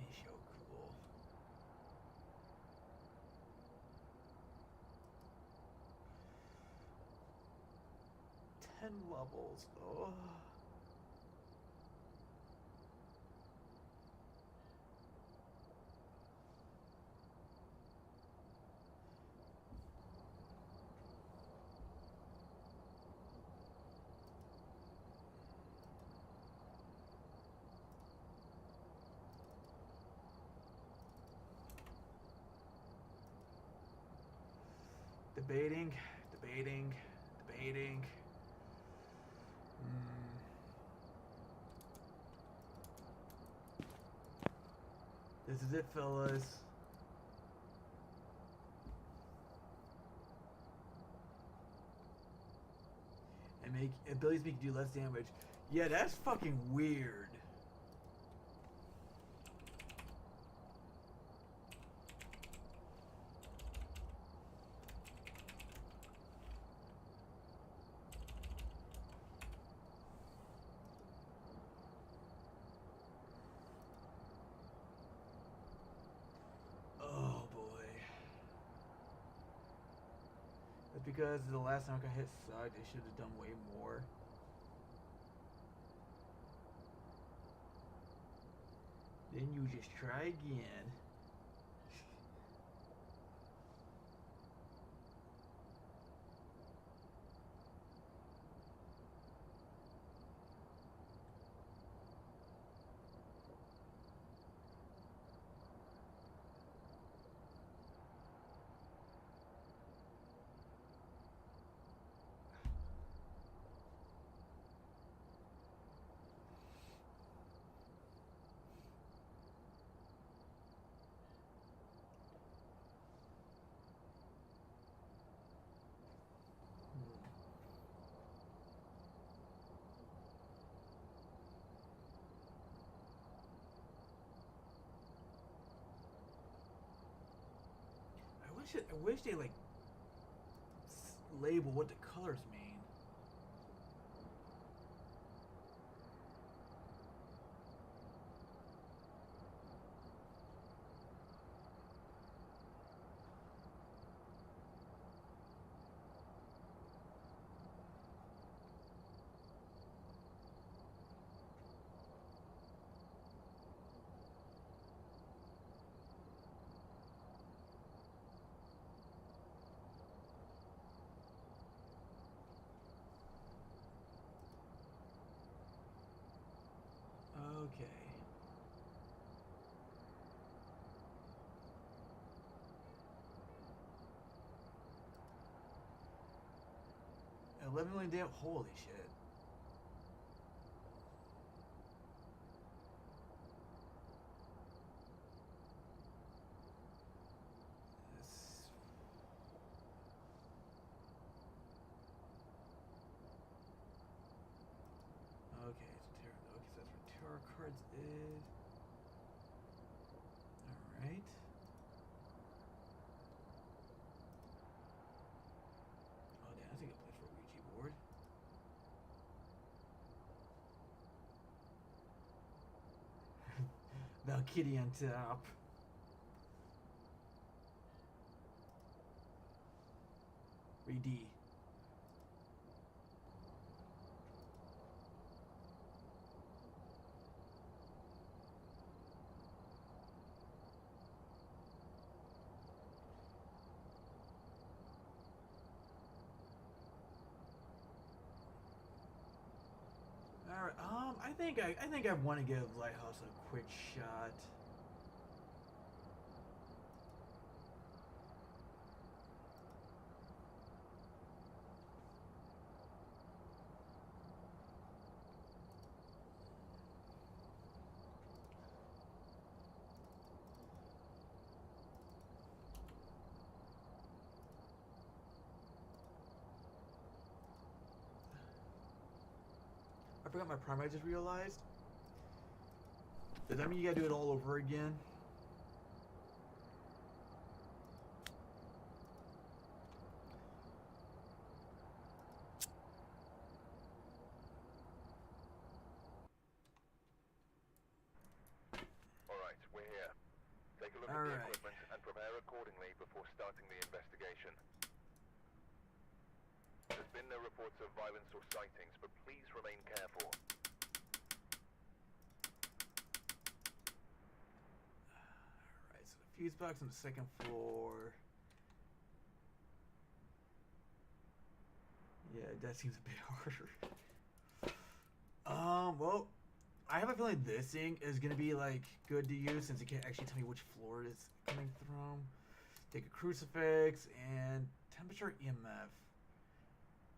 he's so cool. 10 levels. Oh. Debating. This is it, fellas. And make abilities make you do less damage. Yeah, that's fucking weird. Oh boy. That's because the last time I got hit sucked. They should have done way more. Then you just try again. I wish they like label what the colors mean. Okay. $11 million damn. Holy shit. This. Okay, so that's what tarot cards is. Alright. Oh, damn, that's a good place for a Ouija board. Valkyrie on top. Read. Alright, I think I want to give Lighthouse a quick shot. I forgot my prime. I just realized. Does that mean you gotta do it all over again? Alright, we're here. Take a look at the equipment and prepare accordingly before starting the investigation. There's been no reports of violence or sightings, but please remain careful. Alright, so the fuse box on the second floor. Yeah, that seems a bit harder. Well, I have a feeling this thing is gonna be like good to use since it can't actually tell me which floor it's coming from. Take a crucifix and temperature EMF.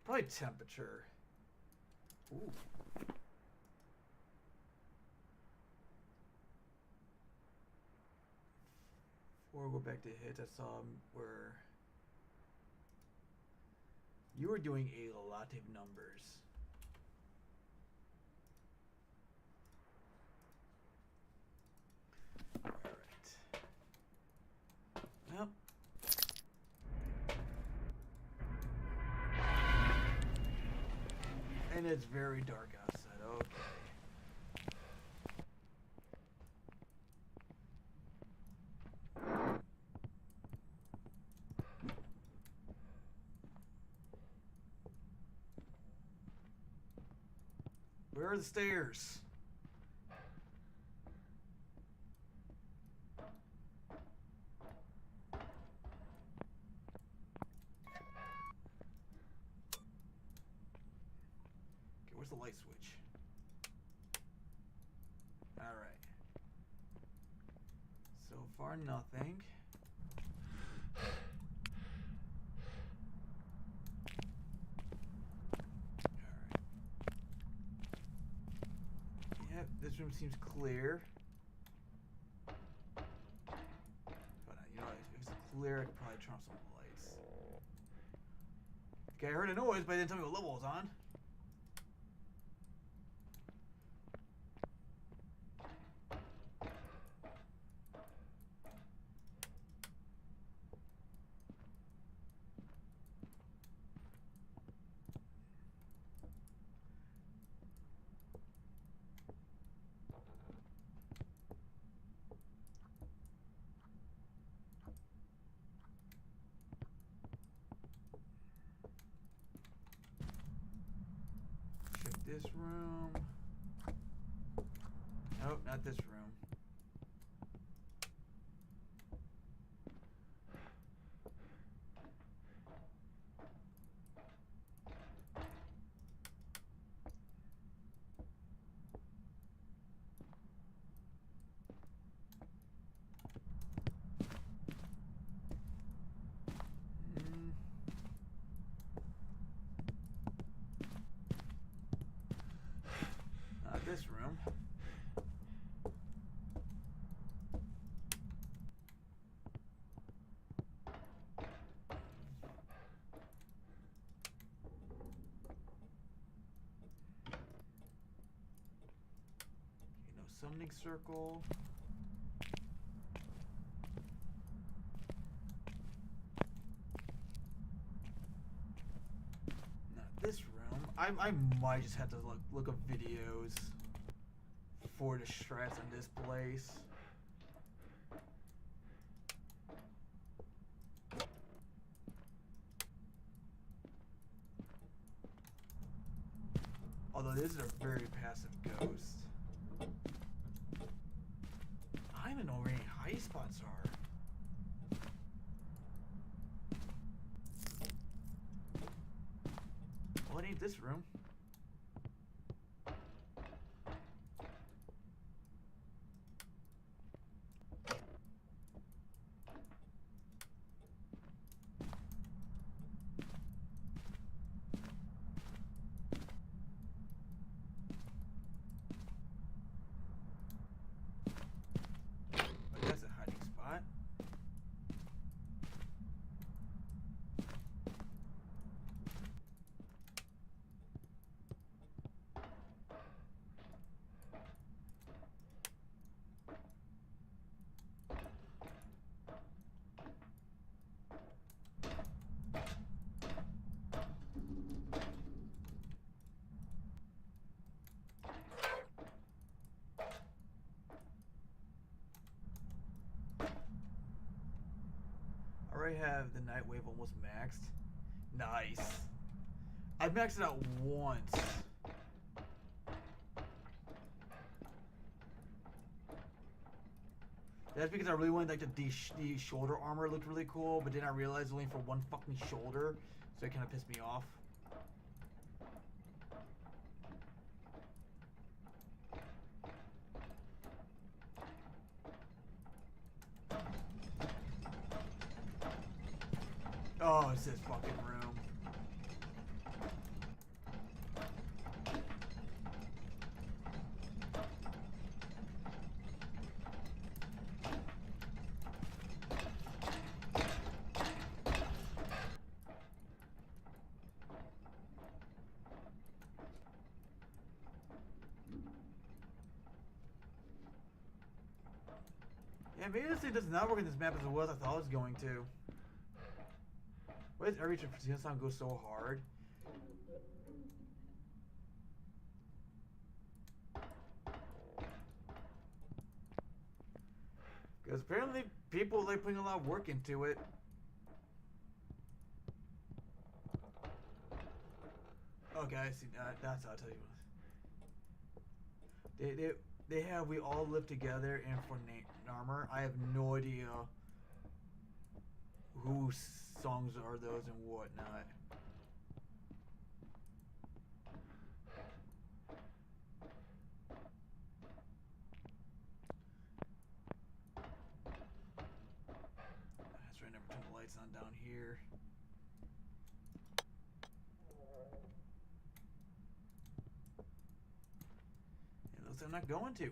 Probably temperature. Ooh. Before we go back to hits, I saw where you were doing a lot of numbers. Alright. Well. And it's very dark outside. Okay. Where are the stairs? Where's the light switch? Alright. So far, nothing. Alright. Yep, this room seems clear. But, you know, if it's clear, I could probably turn off some of the lights. Okay, I heard a noise, but it didn't tell me what level it was on. this room. Nope, not this room. Not this room. Okay, no summoning circle. Not this room. I might just have to look up videos for the strats in this place. Although this is a very passive ghost. I don't even know where any high spots are. Well, it ain't this room. That's a hiding spot. I already have the night wave almost maxed. Nice. I've maxed it out once. That's because I really wanted like the shoulder armor looked really cool, but then I realized only for one fucking shoulder, so it kind of pissed me off. Oh, it's this fucking room. Yeah, maybe this thing does not work in this map as well as I thought it was going to. Why does every Transformation song go so hard? Because apparently people like putting a lot of work into it. Okay, I see that. That's how I'll tell you. They have We All Live Together and for armor. I have no idea whose songs are those and whatnot. That's right, I never turned the lights on down here. It looks like I'm not going to.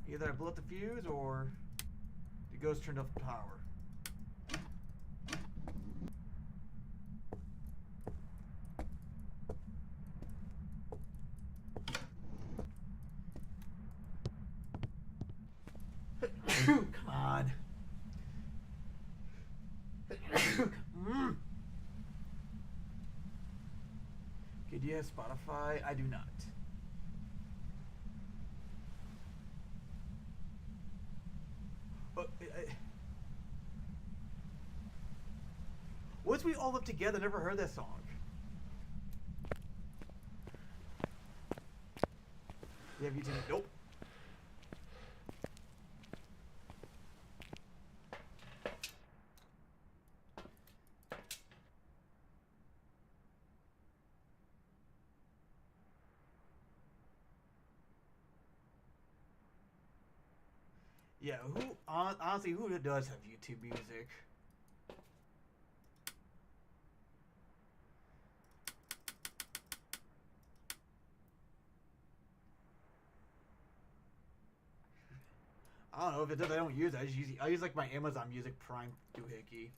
Either I blew up the fuse or the ghost turned off the power. Come on. Okay, do you have Spotify? I do not. Once We All Live Together, never heard that song. Yeah, have you seen it? Nope. Yeah, honestly, who does have YouTube music? I don't know if it does. I don't use it. I use like my Amazon Music Prime doohickey.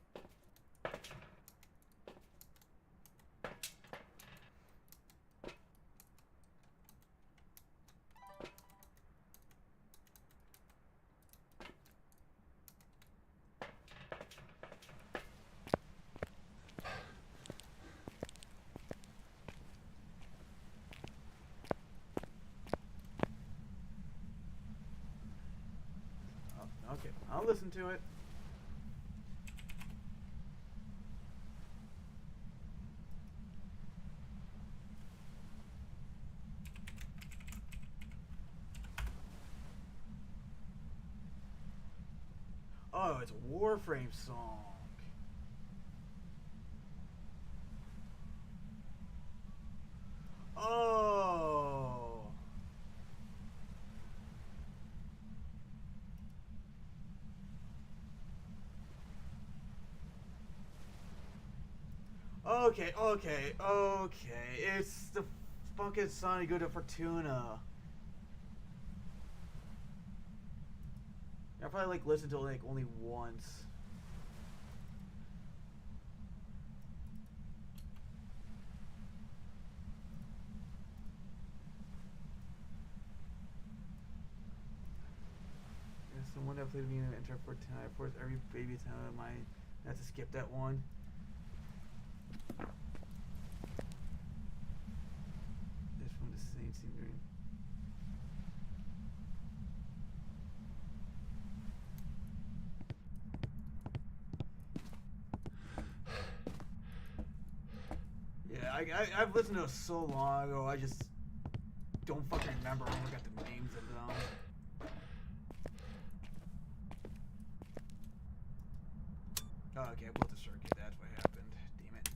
Okay, I'll listen to it. Oh, it's a Warframe song. Oh. Okay. It's the fucking Sonic Good to Fortuna. I probably like listened to it like only once. Yes, the one that played me in the intro for tonight. Of course, every baby time of mine. I have to skip that one. This from the same singer. Yeah, I've listened to it so long ago. I just don't fucking remember. I only got the names of them. Oh, okay, I built the circuit. That's what happened. Damn it.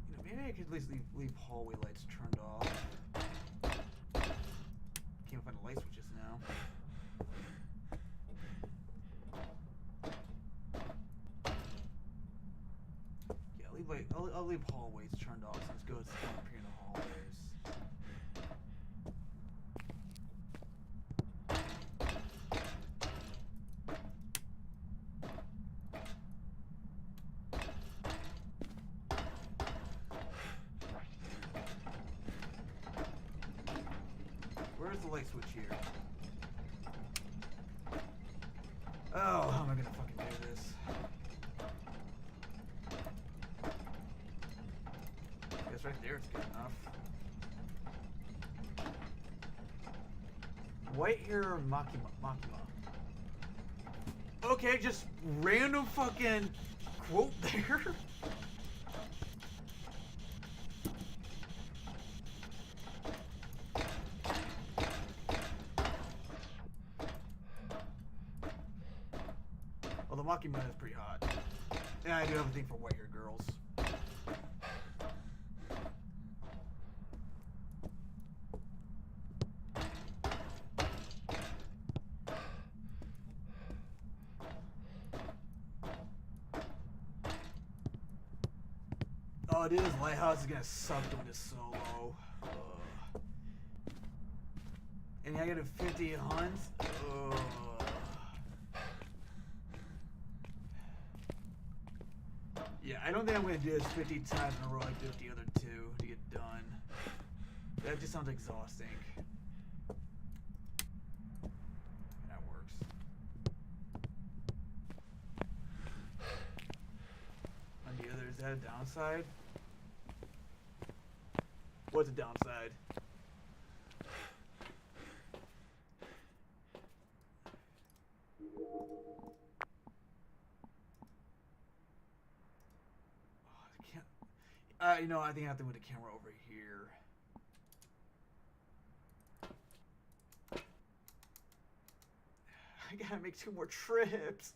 You know, maybe I could at least leave hallway lights turned off. Can't find the light switches now. I'll leave hallways turned off since ghosts don't appear in the hallways. Where's the light switch here? Oh, how am I gonna fucking do this? Right there, it's good enough. White hair Makima. Okay, just random fucking quote there. Well, the Makima is pretty hot. Yeah, I do have a thing for white hair girls. Oh, dude, this lighthouse is gonna suck doing this solo. And I got a 50 hunts. Yeah, I don't think I'm gonna do this 50 times in a row like I did with the other two to get done. That just sounds exhausting. That works. On the others, that a downside? What's a downside? You know, I think I have to move the camera over here. I gotta make 2 more trips.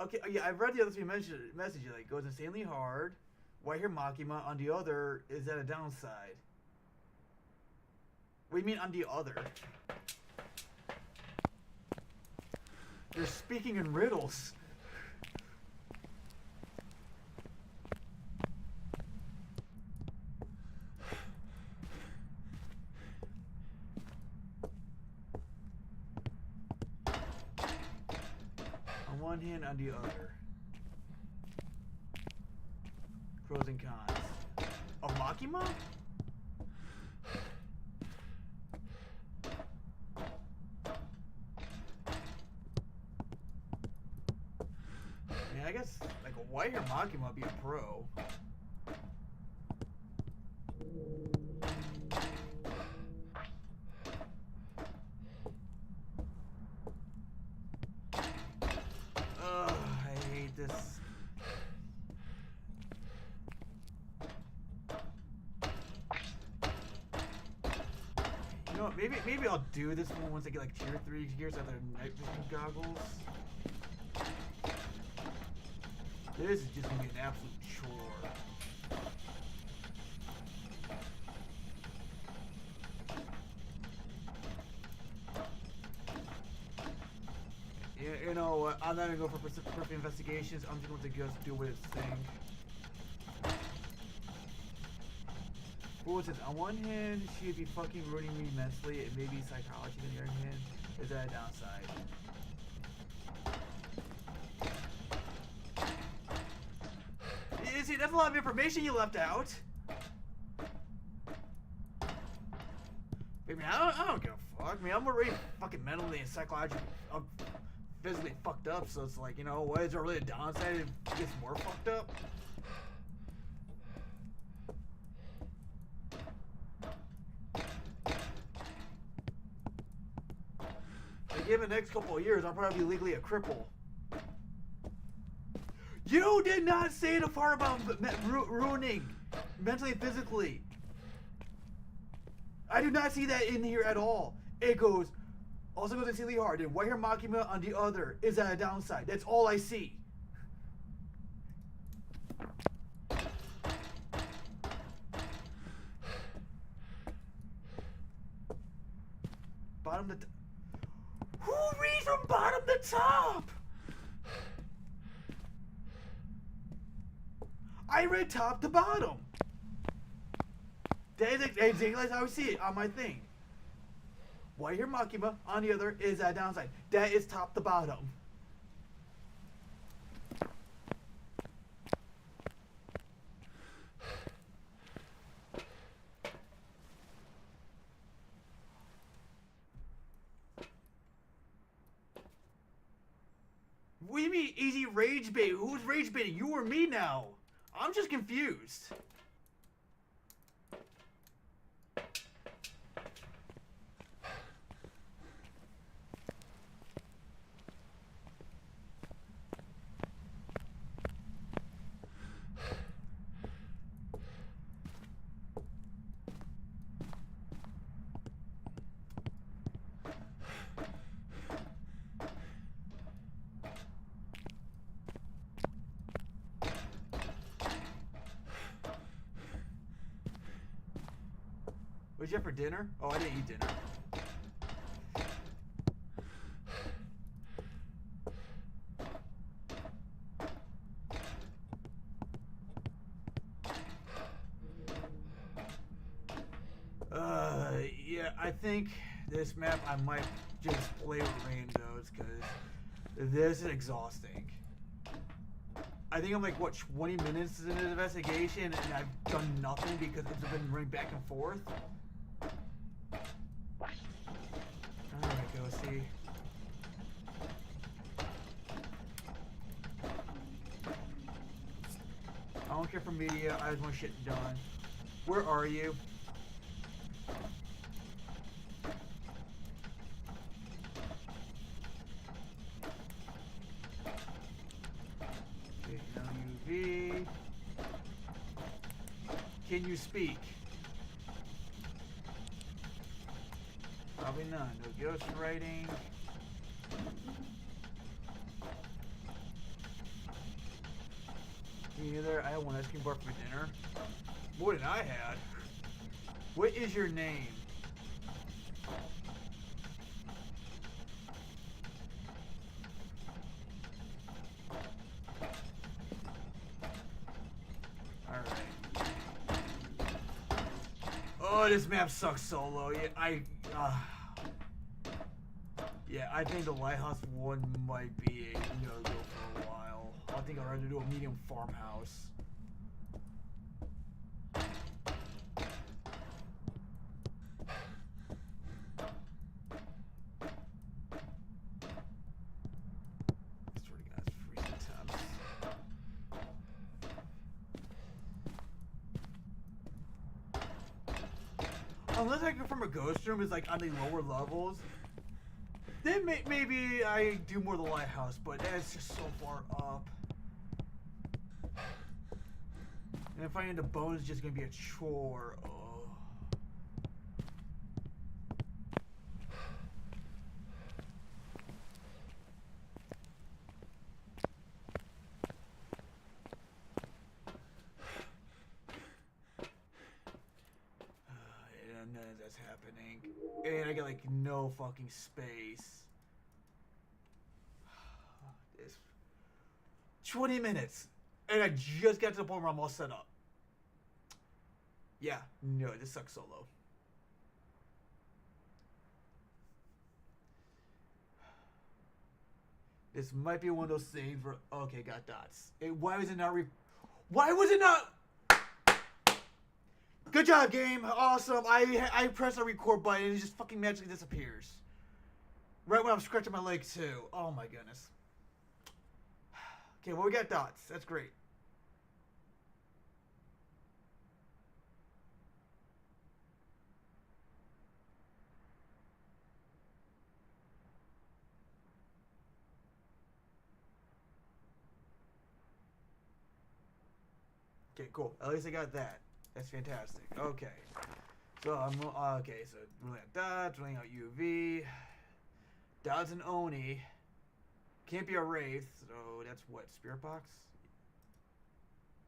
Okay, yeah, I've read the other 3 messages. Like, goes insanely hard. Why here Makima on the other is that a downside? What do you mean on the other? You're speaking in riddles. On one hand, on the other. Pros and cons. Of Makima? Yeah, I guess like a white hair Makima would be a pro. Ugh, I hate this. You know what, maybe I'll do this one once I get like tier 3 gears out of their night vision goggles. This is just gonna be an absolute chore. Yeah, you know what? I'm not gonna go for perfect investigations. I'm just going to go do what its thing. What was it? On one hand, she'd be fucking ruining me mentally, and maybe psychology on the other hand. Is that a downside? You see, that's a lot of information you left out. I mean, I don't give a fuck. I mean, I'm already fucking mentally and psychologically, I'm physically fucked up, so it's like, you know, what, is there really a downside if it gets more fucked up? Like, given the next couple of years, I'll probably be legally a cripple. You did not say the part about ruining mentally and physically. I do not see that in here at all. It goes, also goes insanely hard. And white hair Makima on the other is at a downside. That's all I see. Bottom to who reads from bottom to top? I read top to bottom. That is exactly how I see it on my thing. White hair Makima on the other is a downside. That is top to bottom. What do you mean easy rage bait? Who's rage baiting? You or me now? I'm just confused. What'd you have for dinner? Oh, I didn't eat dinner. Yeah, I think this map I might just play with randos because this is exhausting. I think I'm like, what, 20 minutes into the investigation and I've done nothing because it's been running back and forth. Alright, go see. I don't care for media, I just want shit done. Where are you? Okay, no UV. Can you speak? Probably none. No ghost writing. Either. I had one ice cream bar for dinner. More than I had. What is your name? Alright. Oh, this map sucks solo. Yeah, I think the Lighthouse one might be a no-go for a while. I think I'd rather do a medium farmhouse. Swear to God, it's freezing temps. Unless I go from a ghost room is like on the lower levels, then maybe I do more of the lighthouse, but that's just so far up. And finding the bones is just gonna be a chore. Oh. And none of that's happening. And I got like no fucking space. It's 20 minutes. And I just got to the point where I'm all set up. Yeah, no, this sucks solo. This might be one of those things where, okay, got dots. Why was it not why was it not? Good job, game. Awesome. I press the record button and it just fucking magically disappears. Right when I'm scratching my leg too. Oh my goodness. Okay, well we got dots. That's great. Okay, cool. At least I got that. That's fantastic. Okay. So I'm okay. So ruling out dots, ruling out UV, dots and Oni. Can't be a wraith. So that's what, spirit box.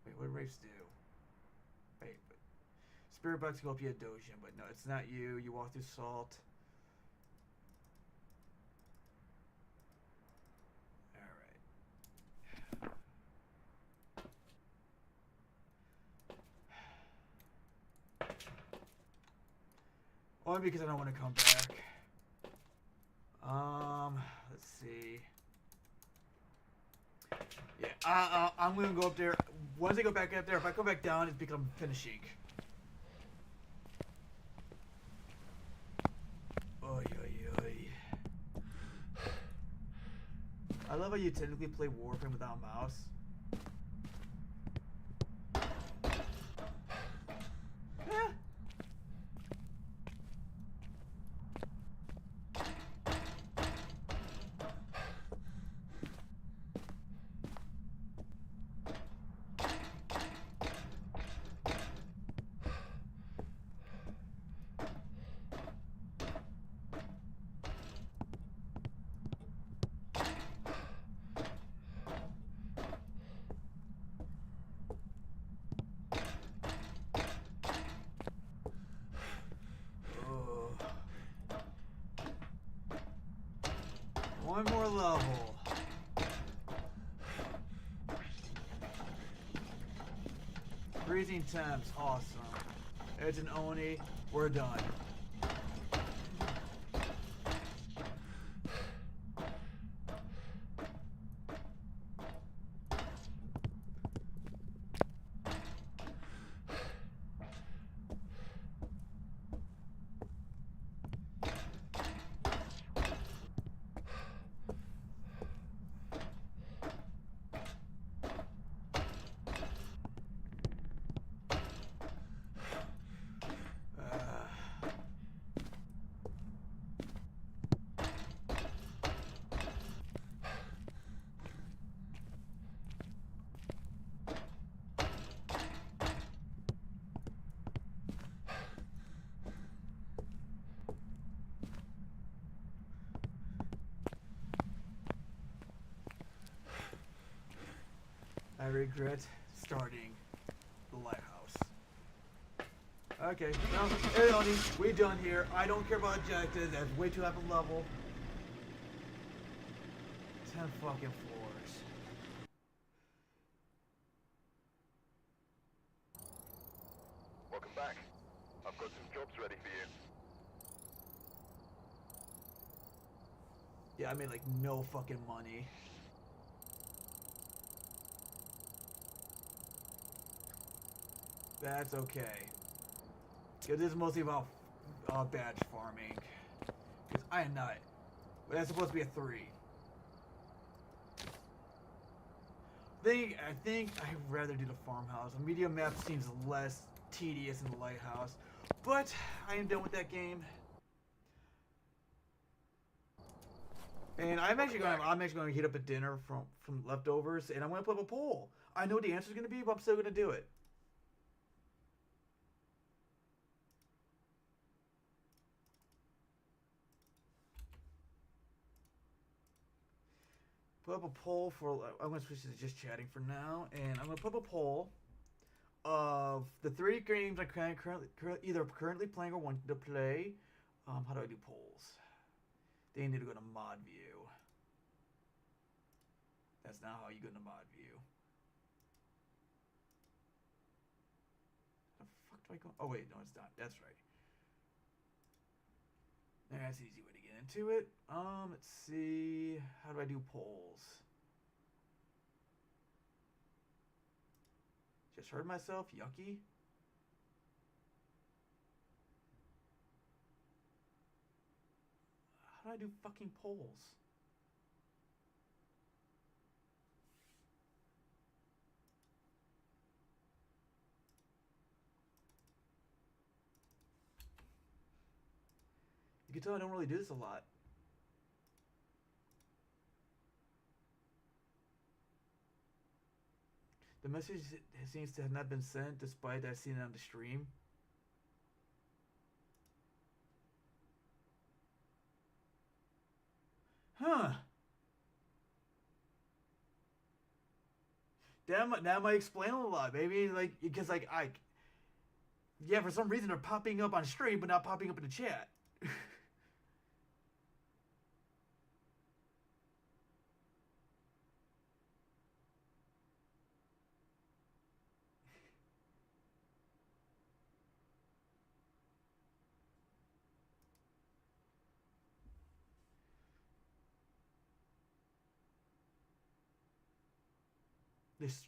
Wait, what do wraiths do? Wait, but spirit box can go up you a Dojin, but no, it's not you. You walk through salt. Only because I don't want to come back. Let's see. Yeah, I'm gonna go up there. Once I go back up there, if I go back down, it's become finishing. Oy, oy, oy. I love how you technically play Warframe without a mouse. One more level. Freezing temps, awesome. It's an Oni, we're done. I regret starting the lighthouse. Okay, now, hey, Oni, we done here. I don't care about objectives. That's way too high of a level. 10 fucking floors. Welcome back. I've got some jobs ready for you. Yeah, I made like no fucking money. That's okay. Because this is mostly about badge farming. Because I am not. That's supposed to be a 3. I think I'd rather do the farmhouse. The medium map seems less tedious than the lighthouse. But I am done with that game. And I'm actually going to heat up a dinner from leftovers, and I'm going to put up a poll. I know what the answer is going to be, but I'm still going to do it. Put up a poll for. I'm going to switch to just chatting for now, and I'm going to put up a poll of the 3 games I'm currently playing or want to play. How do I do polls? They need to go to mod view. That's not how you go to mod view. How the fuck do I go? Oh wait, no, it's not. That's right. That's an easy way to get into it. Let's see. How do I do polls? Just heard myself. Yucky. How do I do fucking polls? You can tell I don't really do this a lot. The message seems to have not been sent despite I've seen it on the stream. Huh. That might explain a lot. Maybe like because like yeah, for some reason they're popping up on stream but not popping up in the chat.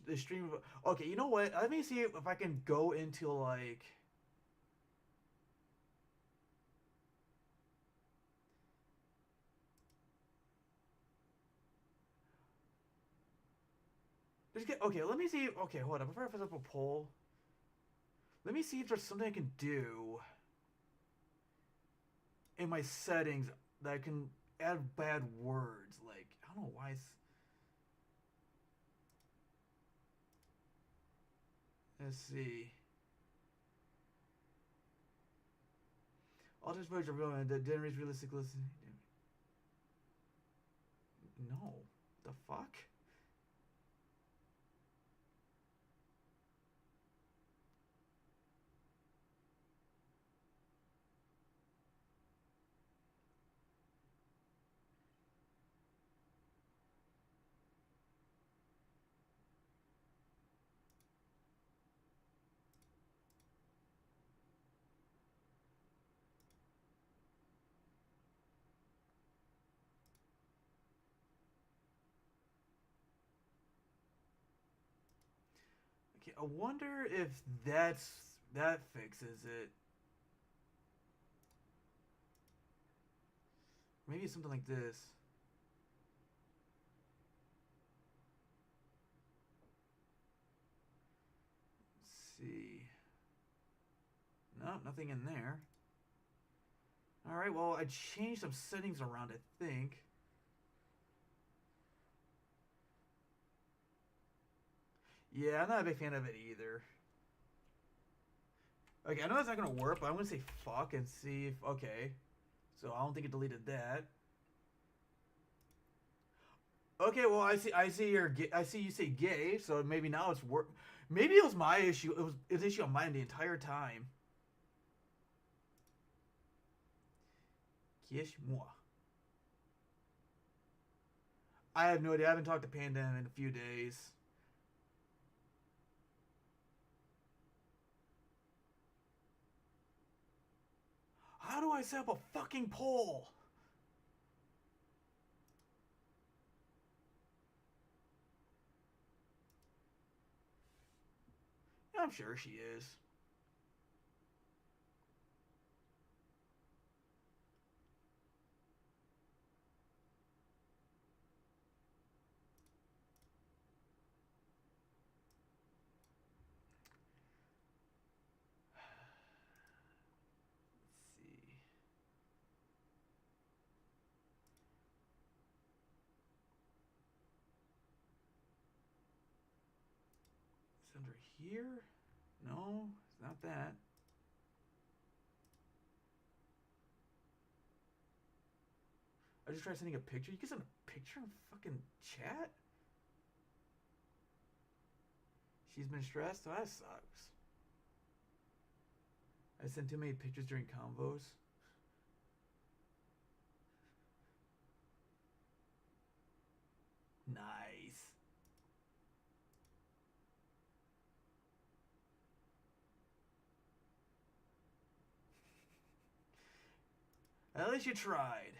The stream. Okay, you know what? Let me see if I can go into like. Okay, let me see. Okay, hold on. Before I put up a poll, let me see if there's something I can do in my settings that I can add bad words. Like, I don't know why it's. Let's see. All these words are real and the generates realistic listening. No. The fuck? Okay, I wonder if that fixes it. Maybe something like this. Let's see. No, nothing in there. Alright, well, I changed some settings around, I think. Yeah, I'm not a big fan of it either. Okay, I know that's not gonna work, but I'm gonna say fuck and see if... Okay. So I don't think it deleted that. Okay, well, I see I see you say gay, so maybe now it's work. Maybe it was my issue. It was an issue on mine the entire time. Kish-moi. I have no idea. I haven't talked to Panda in a few days. How do I set up a fucking poll? I'm sure she is. Let's see. It's under here? No, it's not that. I just tried sending a picture. You can send a picture in fucking chat? She's been stressed? Oh, that sucks. I sent too many pictures during convos. Nice. At least you tried.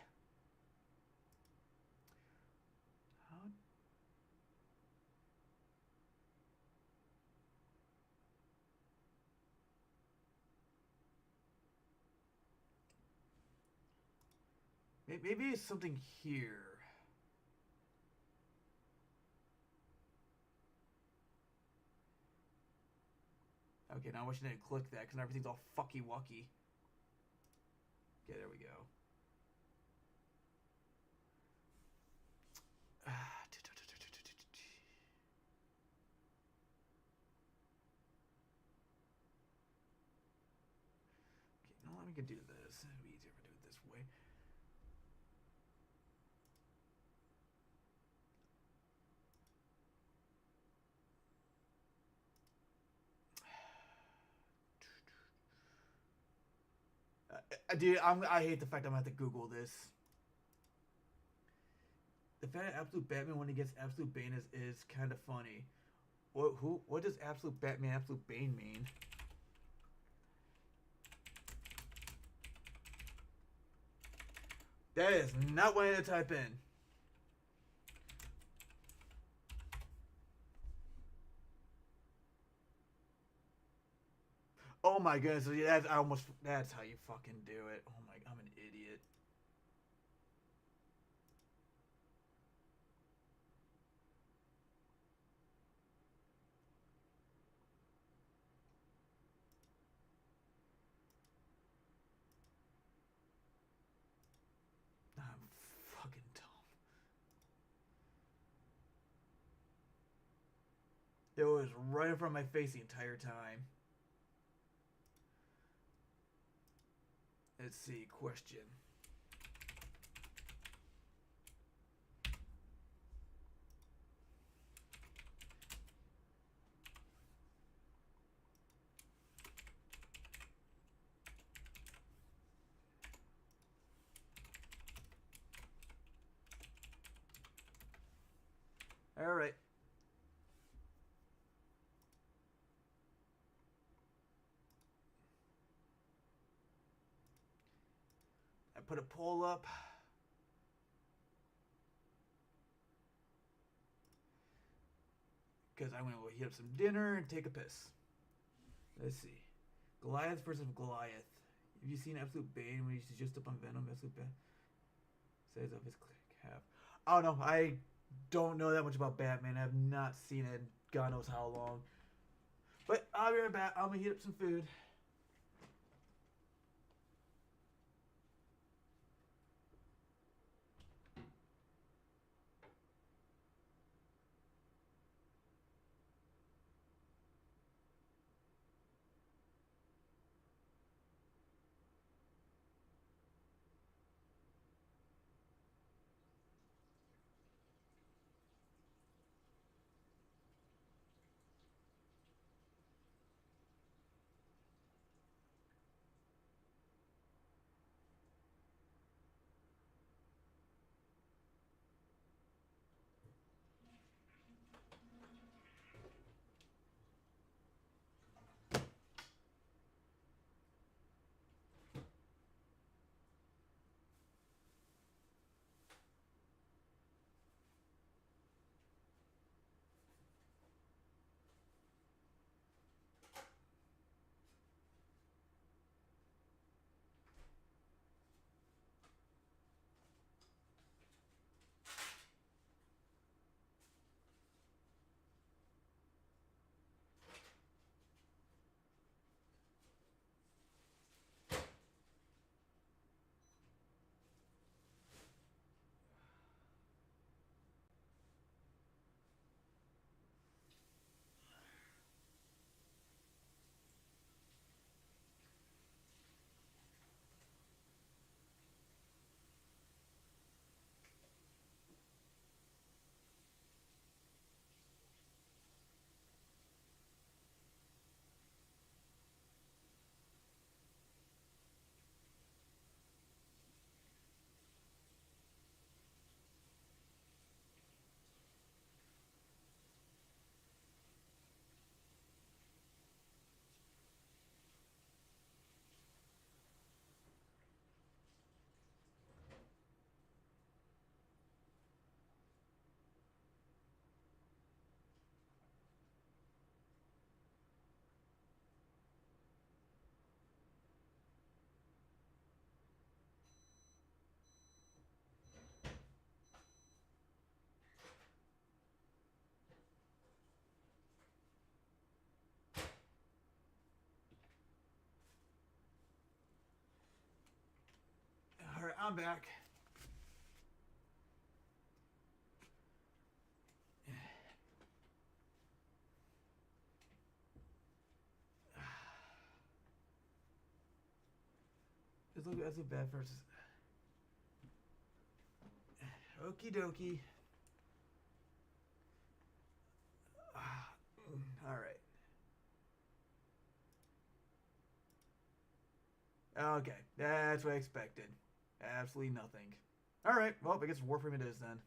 How? Maybe it's something here. Okay, now I wish I didn't click that because everything's all fucky wucky. Okay, there we go. Okay, no, let me do this. It'd be easier if I do it this way. Dude, I hate the fact I'm gonna have to Google this. The fact that Absolute Batman when he gets Absolute Bane is kind of funny. What does Absolute Batman, Absolute Bane mean? That is not what I had to type in. Oh my goodness, that's how you fucking do it. Oh my, I'm an idiot. I'm fucking dumb. It was right in front of my face the entire time. Let's see, question. All right. I put a poll up. Because I'm going to heat up some dinner and take a piss. Let's see. Goliath versus Goliath. Have you seen Absolute Bane when he's just up on Venom? Absolute Bane says of his calf. I don't know. I don't know that much about Batman. I have not seen it in God knows how long. But I'll be right back. I'm going to heat up some food. I'm back. Let's look bad first. Okie dokie. All right. Okay, that's what I expected. Absolutely nothing. All right. Well, I guess Warframe it is then.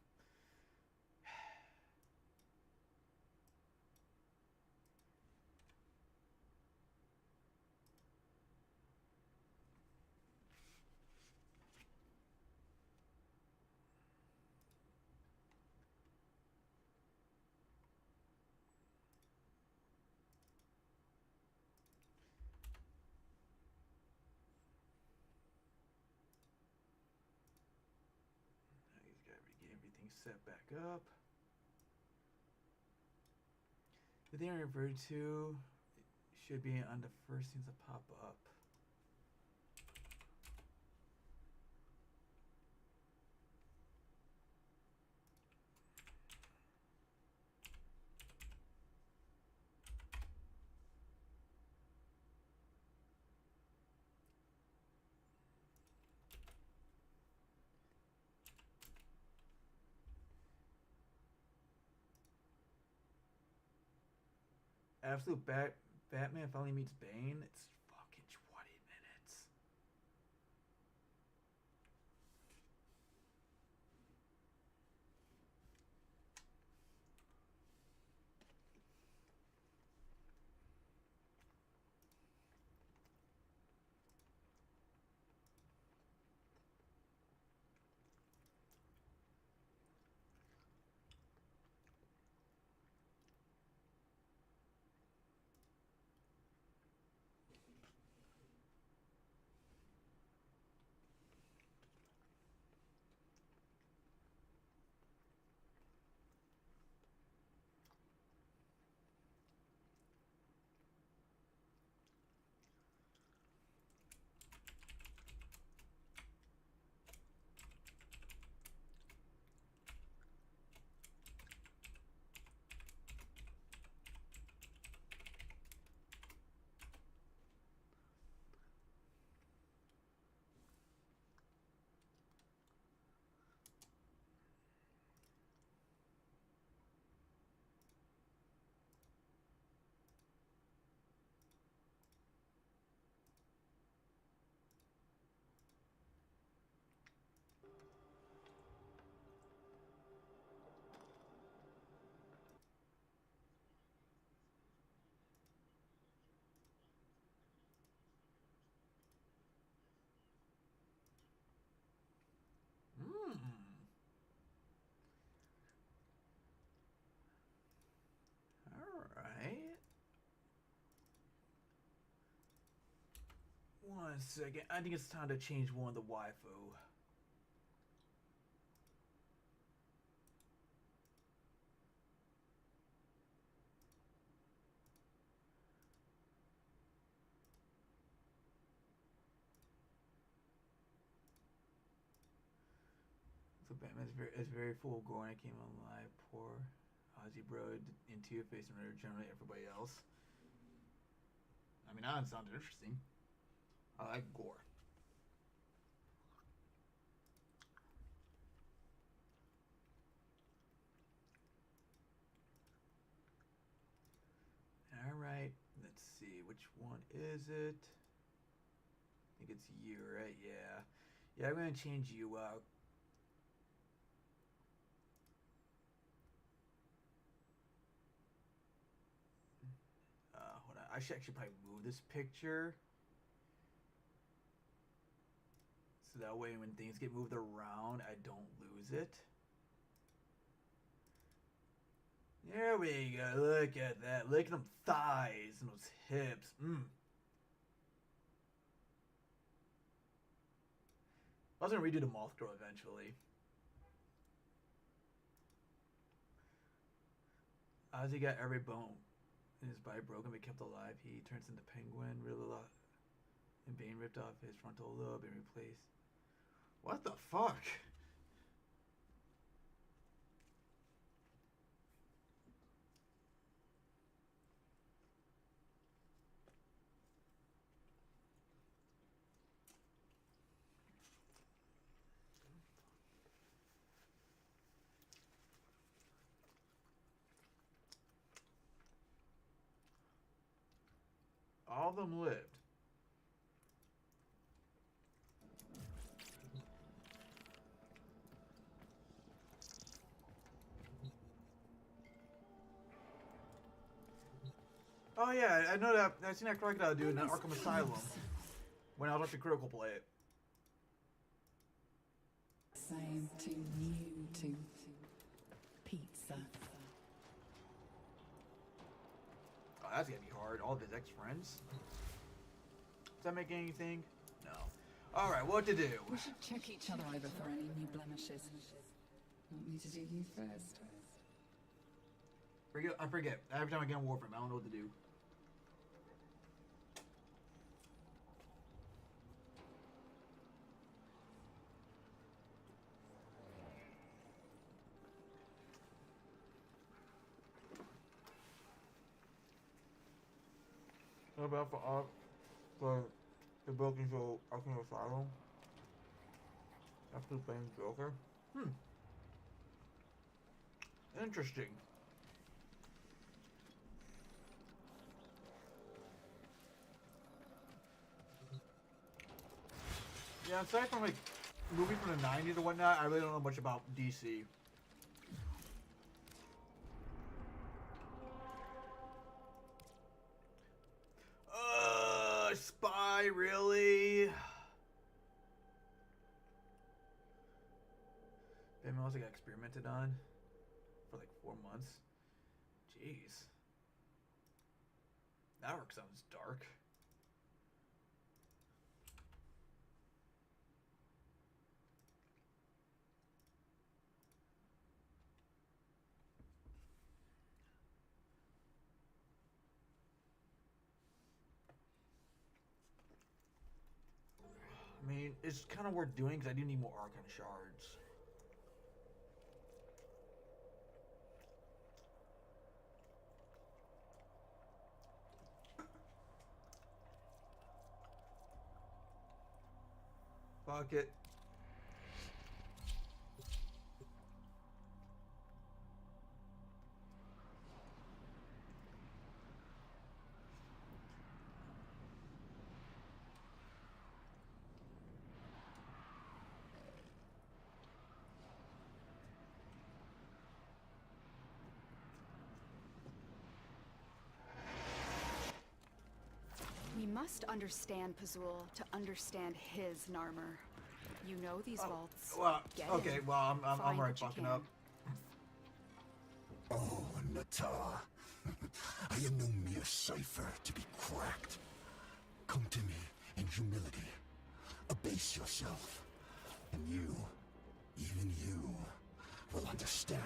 He's got to get everything set back up. The thing I referred to should be on the first things that pop up. Absolute Batman finally meets Bane. It's fucking 20 minutes. Alright. 1 second. I think it's time to change one of the waifu. So Batman's very full going. I came alive. Poor Ozzy bro into your face and generally everybody else. I mean, that sounded interesting. I like gore. Alright, let's see. Which one is it? I think it's you, right? Yeah. Yeah, I'm going to change you out. Hold on. I should actually probably move this picture. So that way when things get moved around, I don't lose it. There we go. Look at that. Look at them thighs and those hips. I was going to redo the Moth Girl eventually. Ozzy got every bone in his body broken but kept alive. He turns into Penguin, really a lot. And Bane ripped off his frontal lobe and replaced. What the fuck? All of them lived. Oh yeah, I know that. I've seen that crocodile dude in that Arkham Asylum when I was watching Critical play it. Same to new to pizza. Oh, that's gonna be hard. All of his ex-friends. Does that make anything? No. All right, what to do? We should check each other over for any new blemishes. Want me to do you first? I forget. Every time I get on Warframe, I don't know what to do. What about for the Broken Soul Arkham Asylum? After playing Joker? Interesting. Yeah, aside from like movies from the 90s or whatnot, I really don't know much about DC. Spy, really? Ben also got experimented on for like 4 months. Jeez. That work sounds dark. I mean, it's kind of worth doing because I do need more Archon shards. Fuck it. We must understand Pazul to understand his Narmer. You know these vaults. Well, Get okay, in. well, I'm Find already what you fucking can. up. Oh, Natar. I am no mere cipher to be cracked. Come to me in humility. Abase yourself. And you, even you, will understand.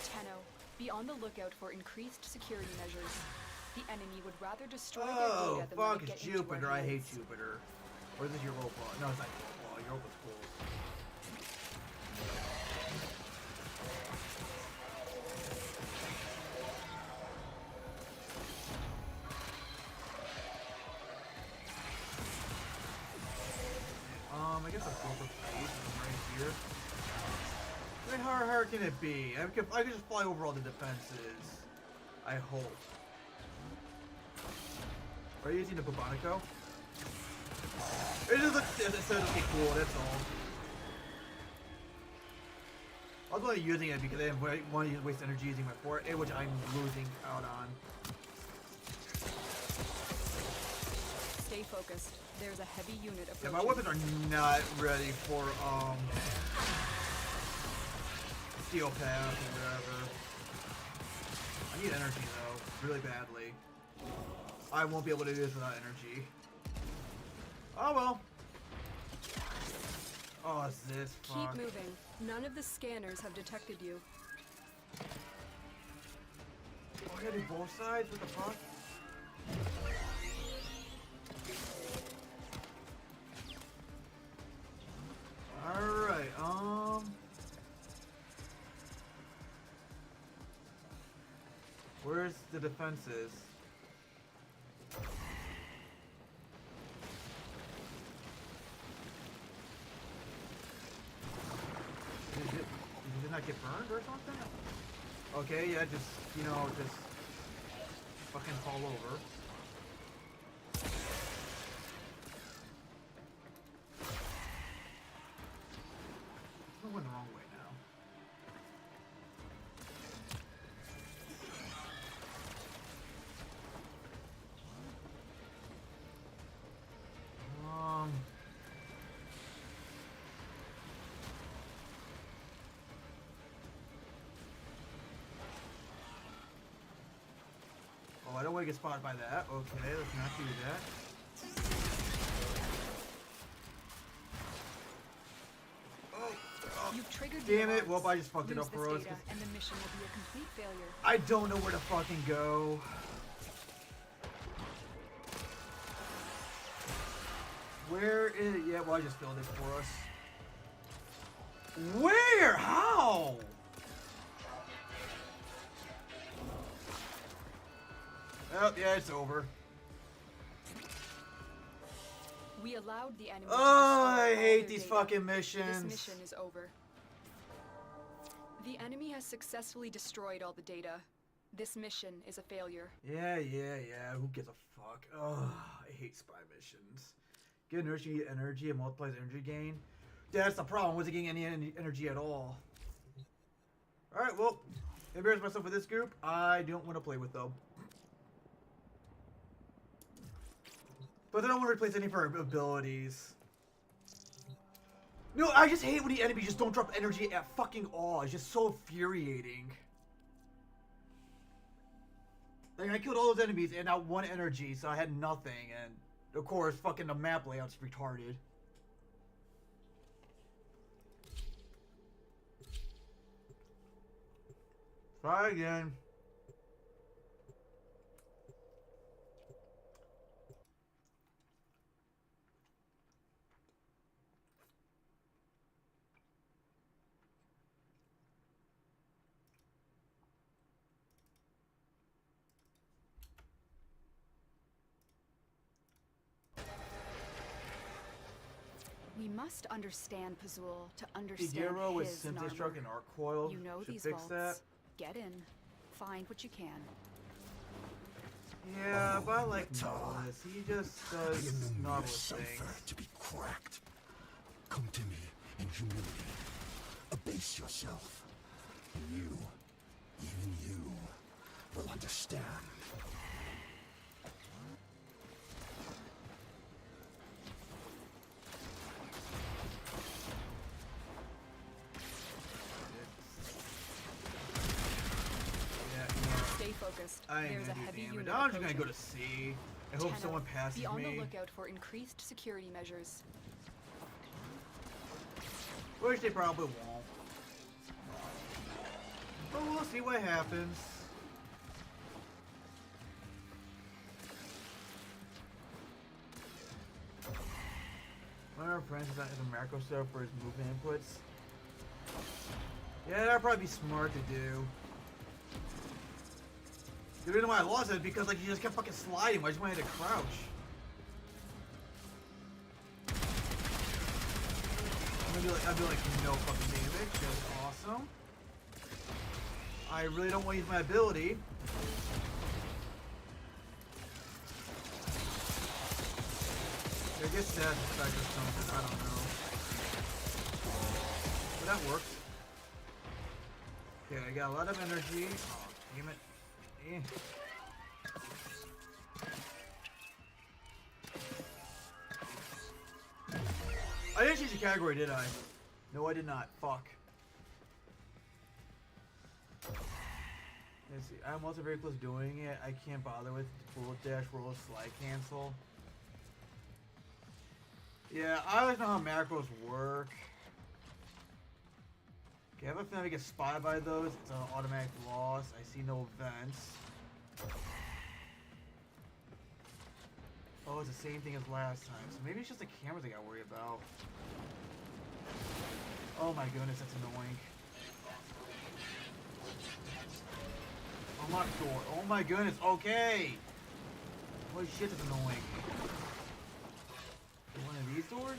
Tenno, be on the lookout for increased security measures. The enemy would rather destroy their Oh, data than let fuck, it it's get into our Jupiter. I hate hands. Jupiter. Or is this Europa? No, it's not Europa. Europa's cool. I guess I'll go for space right here. I mean, how hard can it be? I could just fly over all the defenses. I hope. Are you using the Bubonico? It just looks aesthetically cool, that's all. I was only using it because I didn't want to waste energy using my fort, which I'm losing out on. Stay focused. There's a heavy unit Yeah, approaching. my weapons are not ready for steel path or whatever. I need energy though, really badly. I won't be able to do this without energy. Oh well. Oh, it's this. Fuck. Keep moving. None of the scanners have detected you. I gotta do both sides? What the fuck? Alright, where's the defenses? Did it not get burned or something? Okay, yeah, just, you know, just fucking fall over. I went the wrong way now. Oh, I don't want to get spotted by that. Okay, let's not do that. You've triggered Damn the it! alarms. Well, I just fucked it Lose up for this us. data, and the mission will be a complete failure. I don't know where to fucking go. Where is it? Yeah, well, I just filled it for us. Where? How? Oh, yeah, it's over. We allowed the enemy. Oh, to I destroy all hate their these data. fucking missions. This mission is over. The enemy has successfully destroyed all the data. This mission is a failure. Yeah. Who gives a fuck? Oh, I hate spy missions. Get energy, it multiplies energy gain. Yeah, that's the problem. Wasn't getting any energy at all. Alright, well, embarrass myself with this group. I don't want to play with them. But I don't want to replace any of our abilities. No, I just hate when the enemies just don't drop energy at fucking all. It's just so infuriating. Like, I killed all those enemies and not one energy, so I had nothing. And, of course, fucking the map layout's retarded. Try again. We must understand Pazul to understand Figueroa with his Synthesis Narmer. Truck and Arc Coil. You know Should these fix vaults. that. Get in. Find what you can. Yeah, but I like Nautilus. He just I am does no mere Nautilus cipher things. to be cracked. Come to me in humility. Abase yourself. And you, even you, will understand. Yeah, no. Stay focused. I ain't There's a gonna do heavy damage. unit I'm just gonna go approaching. to C. I hope Tenno, someone passes be on the me. lookout for increased security measures. Which they probably won't. But we'll see what happens. One of our friends is a macro stuff for his movement inputs. Yeah, that'd probably be smart to do. The reason why I lost it is because like he just kept fucking sliding. I just wanted to crouch. I'd be like no fucking damage. That's awesome. I really don't want to use my ability. I guess that's effect or something. I don't know. But that works. Okay, I got a lot of energy. Oh, damn it. Eh. I didn't change the category, did I? No, I did not. Fuck. Let's see. I'm also very close to doing it. I can't bother with bullet dash, roll, slide cancel. Yeah, I always know how macros work. Okay, I have a feeling I get spotted by those. It's an automatic loss. I see no events. it's the same thing as last time. So maybe it's just the cameras I gotta worry about. Oh my goodness, that's annoying. Unlock door. Oh my goodness, okay! Holy shit, that's annoying. One of these doors?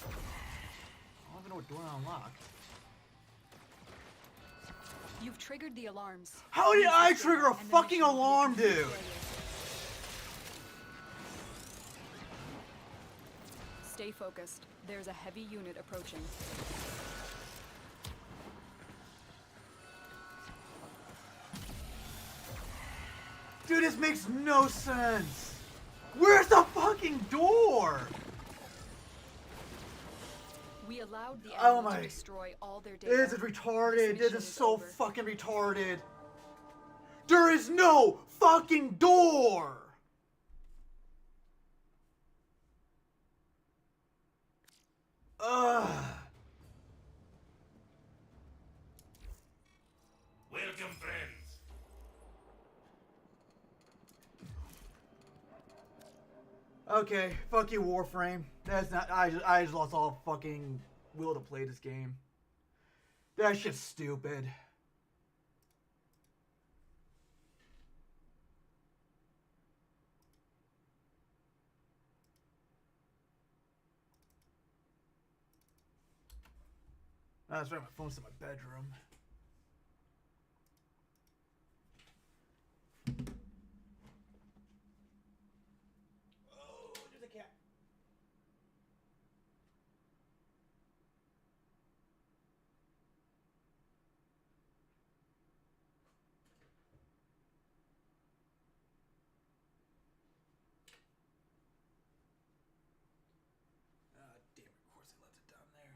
I don't even know what door I unlocked. You've triggered the alarms. How did I Please trigger a and the fucking mission will be a alarm, complete dude? failure. Stay focused. There's a heavy unit approaching. Dude, this makes no sense. Where's the fucking door? We allowed the Oh enemy my- to destroy all their data. This is retarded. This mission is so over. fucking retarded. There is no fucking door. Ugh. Welcome, friends. Okay, fuck you, Warframe. That's not. I just lost all fucking will to play this game. That shit's stupid. Oh, that's right, my phone's in my bedroom. Oh, there's a cat. Ah, damn it, of course it lets it down there.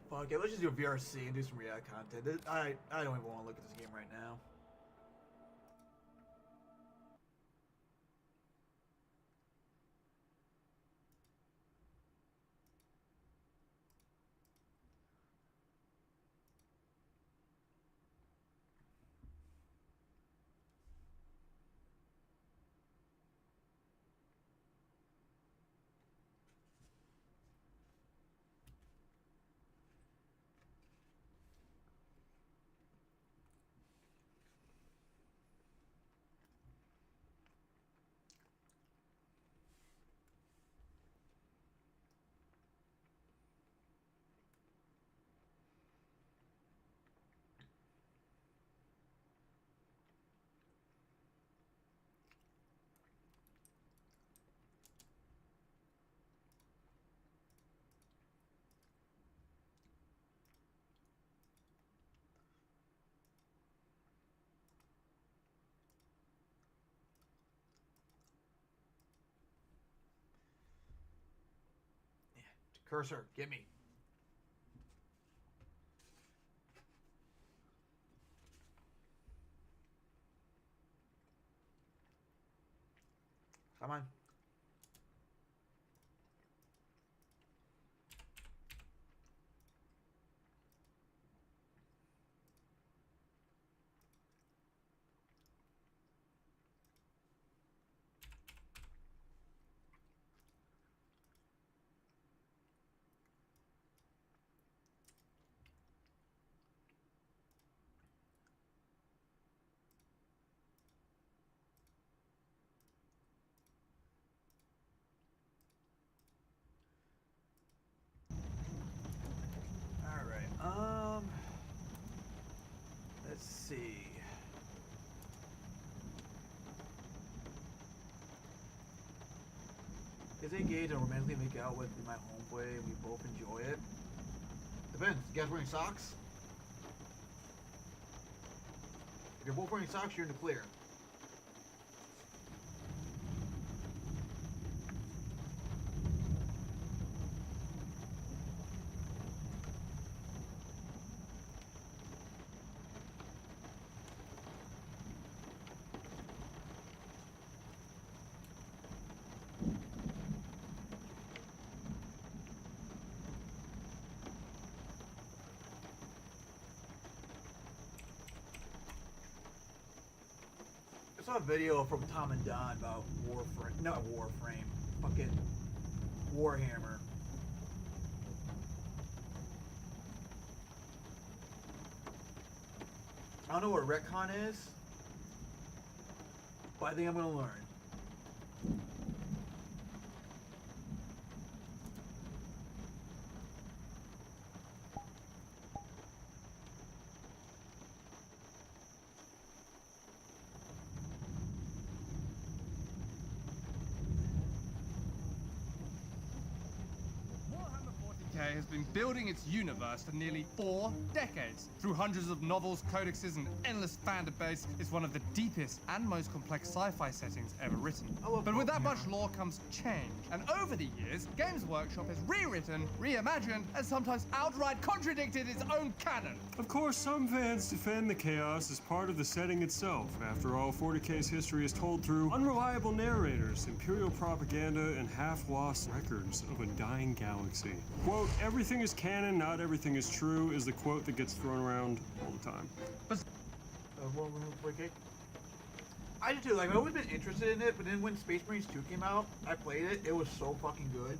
Fuck it, let's just do a VRC and do some React content. I don't even want to look at this game right now. Cursor, get me. Come on. Let's see. Is it gay to romantically make out with my homeboy and we both enjoy it? Depends. You guys wearing socks? If you're both wearing socks, you're in the clear. I saw a video from Tom and Don about Warframe, not Warframe, fucking Warhammer. I don't know what retcon is, but I think I'm gonna learn. Has been building its universe for nearly 4 decades. Through hundreds of novels, codexes, and endless fan debate, it's one of the deepest and most complex sci-fi settings ever written. But with that much lore comes change. And over the years, Games Workshop has rewritten, reimagined, and sometimes outright contradicted its own canon. Of course, some fans defend the chaos as part of the setting itself. After all, 40K's history is told through unreliable narrators, imperial propaganda, and half-lost records of a dying galaxy. Quote, "Everything is canon, not everything is true," is the quote that gets thrown around all the time. I did too. Like, I've always been interested in it, but then when Space Marines 2 came out, I played it. It was so fucking good.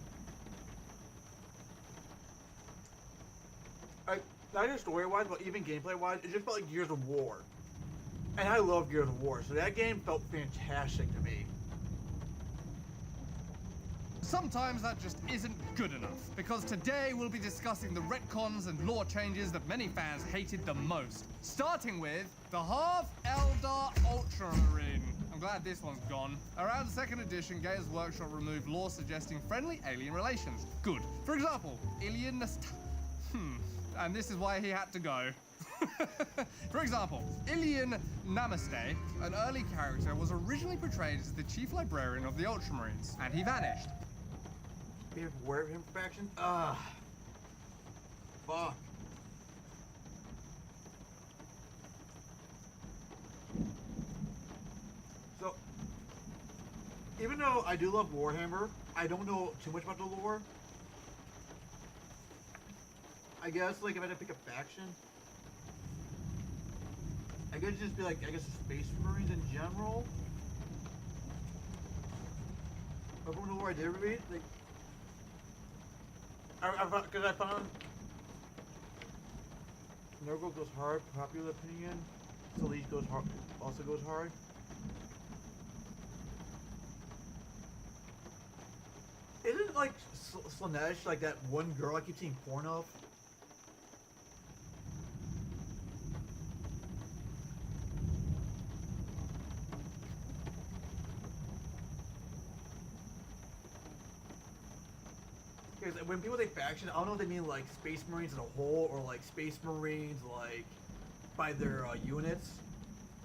Not just story-wise, but even gameplay-wise, it just felt like Gears of War. And I love Gears of War, so that game felt fantastic to me. Sometimes that just isn't good enough, because today we'll be discussing the retcons and lore changes that many fans hated the most. Starting with the Half-Eldar Ultramarine. I'm glad this one's gone. Around 2nd edition, Games Workshop removed lore suggesting friendly alien relations. Good. For example, Ilian and this is why he had to go. For example, Ilian Namaste, an early character, was originally portrayed as the chief librarian of the Ultramarines, and he vanished. Where him faction? Fuck. So, even though I do love Warhammer, I don't know too much about the lore. I guess, like, if I had to pick a faction, I could just be like, I guess the Space Marines in general. But from the lore I did read, like, because I found Nurgle goes hard, popular opinion. Salise goes hard, also goes hard. Isn't like Slanesh like that one girl I keep seeing porn of? When people say faction, I don't know if they mean like Space Marines as a whole or like Space Marines like by their units.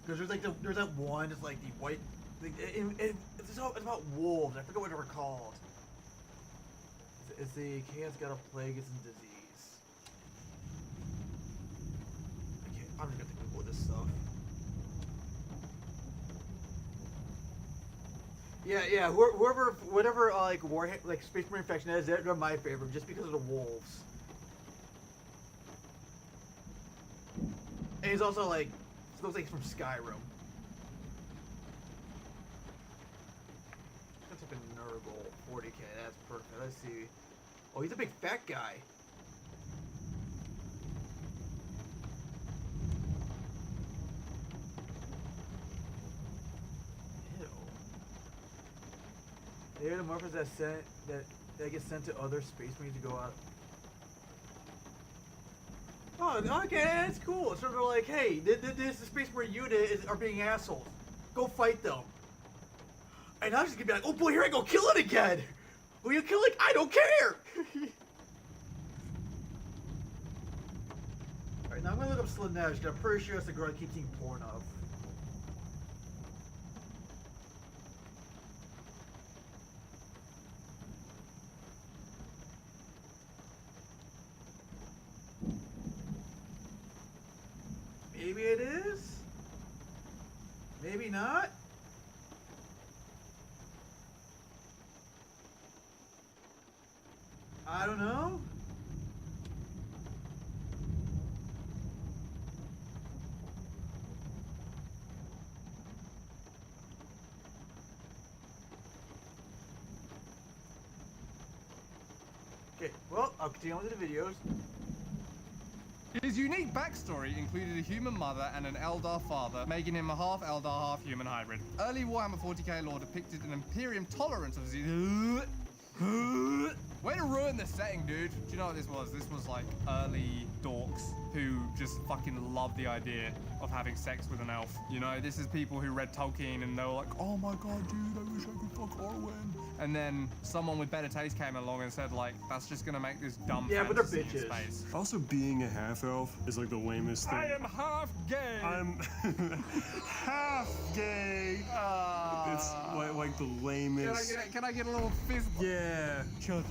Because there's that one, it's like the white. It's about wolves. I forget what they were called. It's the chaos got a plague, it's a disease. Okay, I'm just gonna Google this stuff. Yeah, whoever, whatever, like like Space Marine faction is, they're my favorite, just because of the wolves. And he's also like, looks like he's from Skyrim. That's like a Nurgle, 40k, that's perfect. Let's see. Oh, he's a big fat guy. Ew. They're the morphers that get sent to other Space Marines to go out. Oh, okay, that's cool. It's sort of like, hey, this Space Marine unit are being assholes. Go fight them. And I'm just gonna be like, oh boy, here I go, kill it again. Will you kill it? I don't care. Alright, now I'm gonna look up Slanesh. I'm pretty sure that's the girl I keep seeing porn of. Maybe it is. Maybe not. I don't know. Okay, well, I'll continue on with the videos. His unique backstory included a human mother and an Eldar father, making him a half Eldar, half human hybrid. Early Warhammer 40k lore depicted an Imperium tolerance of way to ruin the setting, dude. Do you know what this was? This was like early dorks who just fucking love the idea of having sex with an elf. You know, this is people who read Tolkien and they were like, oh my god, dude, I wish I could fuck Orwin. And then someone with better taste came along and said, like, that's just gonna make this dumb fantasy in space. Also, being a half-elf is like the lamest thing. I am half gay. I'm half gay. It's like the lamest. Can I get a little fist? Yeah. Chud.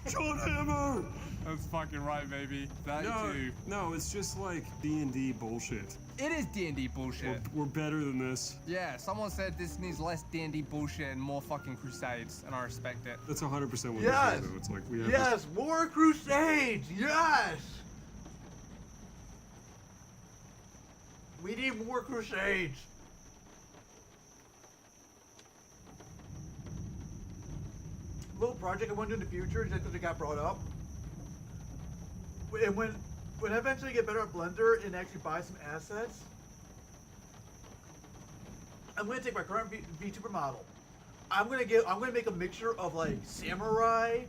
John Hammer! That's fucking right, baby. That too. No, it's just like D&D bullshit. It is D&D bullshit. We're better than this. Yeah, someone said this needs less D&D bullshit and more fucking crusades, and I respect it. That's 100% what Yes! they say, though. It's like we have Yes, more crusades! Yes! We need more crusades! Little project I want to do in the future, just because it got brought up. And when I eventually get better at Blender and actually buy some assets, I'm gonna take my current VTuber model. I'm gonna make a mixture of like samurai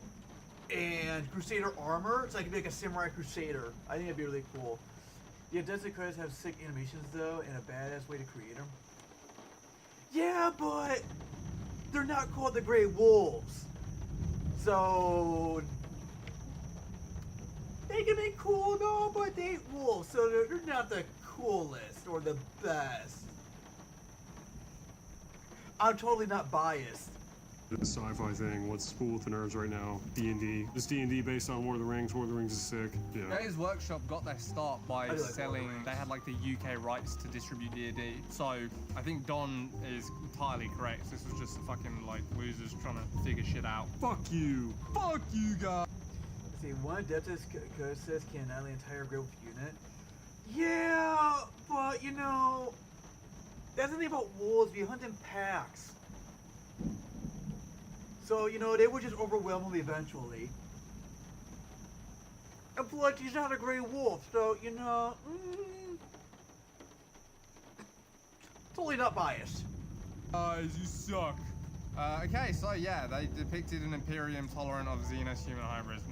and crusader armor, so I can be like a samurai crusader. I think that'd be really cool. Yeah, Desert Credits have sick animations though, and a badass way to create them. Yeah, but they're not called the Grey Wolves, so they can be cool, no, but they ain't wolves, so they're not the coolest or the best. I'm totally not biased. the sci-fi thing. What's cool with the nerds right now? D&D. This D&D based on War of the Rings. War of the Rings is sick. Yeah. Games Workshop got their start by selling. They had like the UK rights to distribute D&D. So I think Don is entirely correct. This was just fucking like losers trying to figure shit out. Fuck you. Fuck you guys. See, one Adeptus says can the entire Grey Wolf unit. Yeah, but you know, that's the thing about wolves. We hunt in packs. So, you know, they would just overwhelm me eventually. And plus, he's not a Grey Wolf, so, you know, totally not biased. Guys, you suck. Okay, so yeah, they depicted an Imperium tolerant of Xenos human hybrids.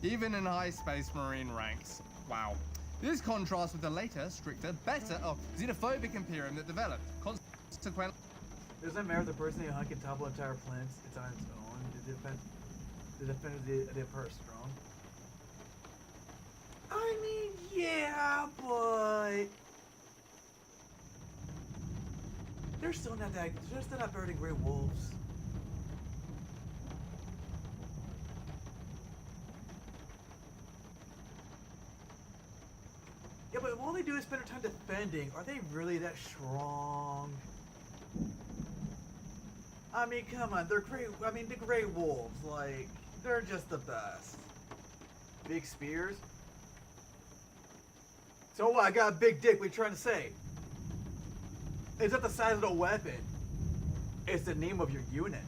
Even in high Space Marine ranks. Wow. This contrasts with the later, stricter, better, xenophobic Imperium that developed. Consequently, it doesn't matter if the person you hunt can topple entire planets, it's on its own. The defense of the Empire is strong. I mean, yeah, but they're still not better than Grey Wolves. all they do is spend their time defending. Are they really that strong? I mean, come on, they're great. I mean, the Grey Wolves, like, they're just the best. Big spears? So what? I got a big dick. What are you trying to say? It's not the size of the weapon. It's the name of your unit.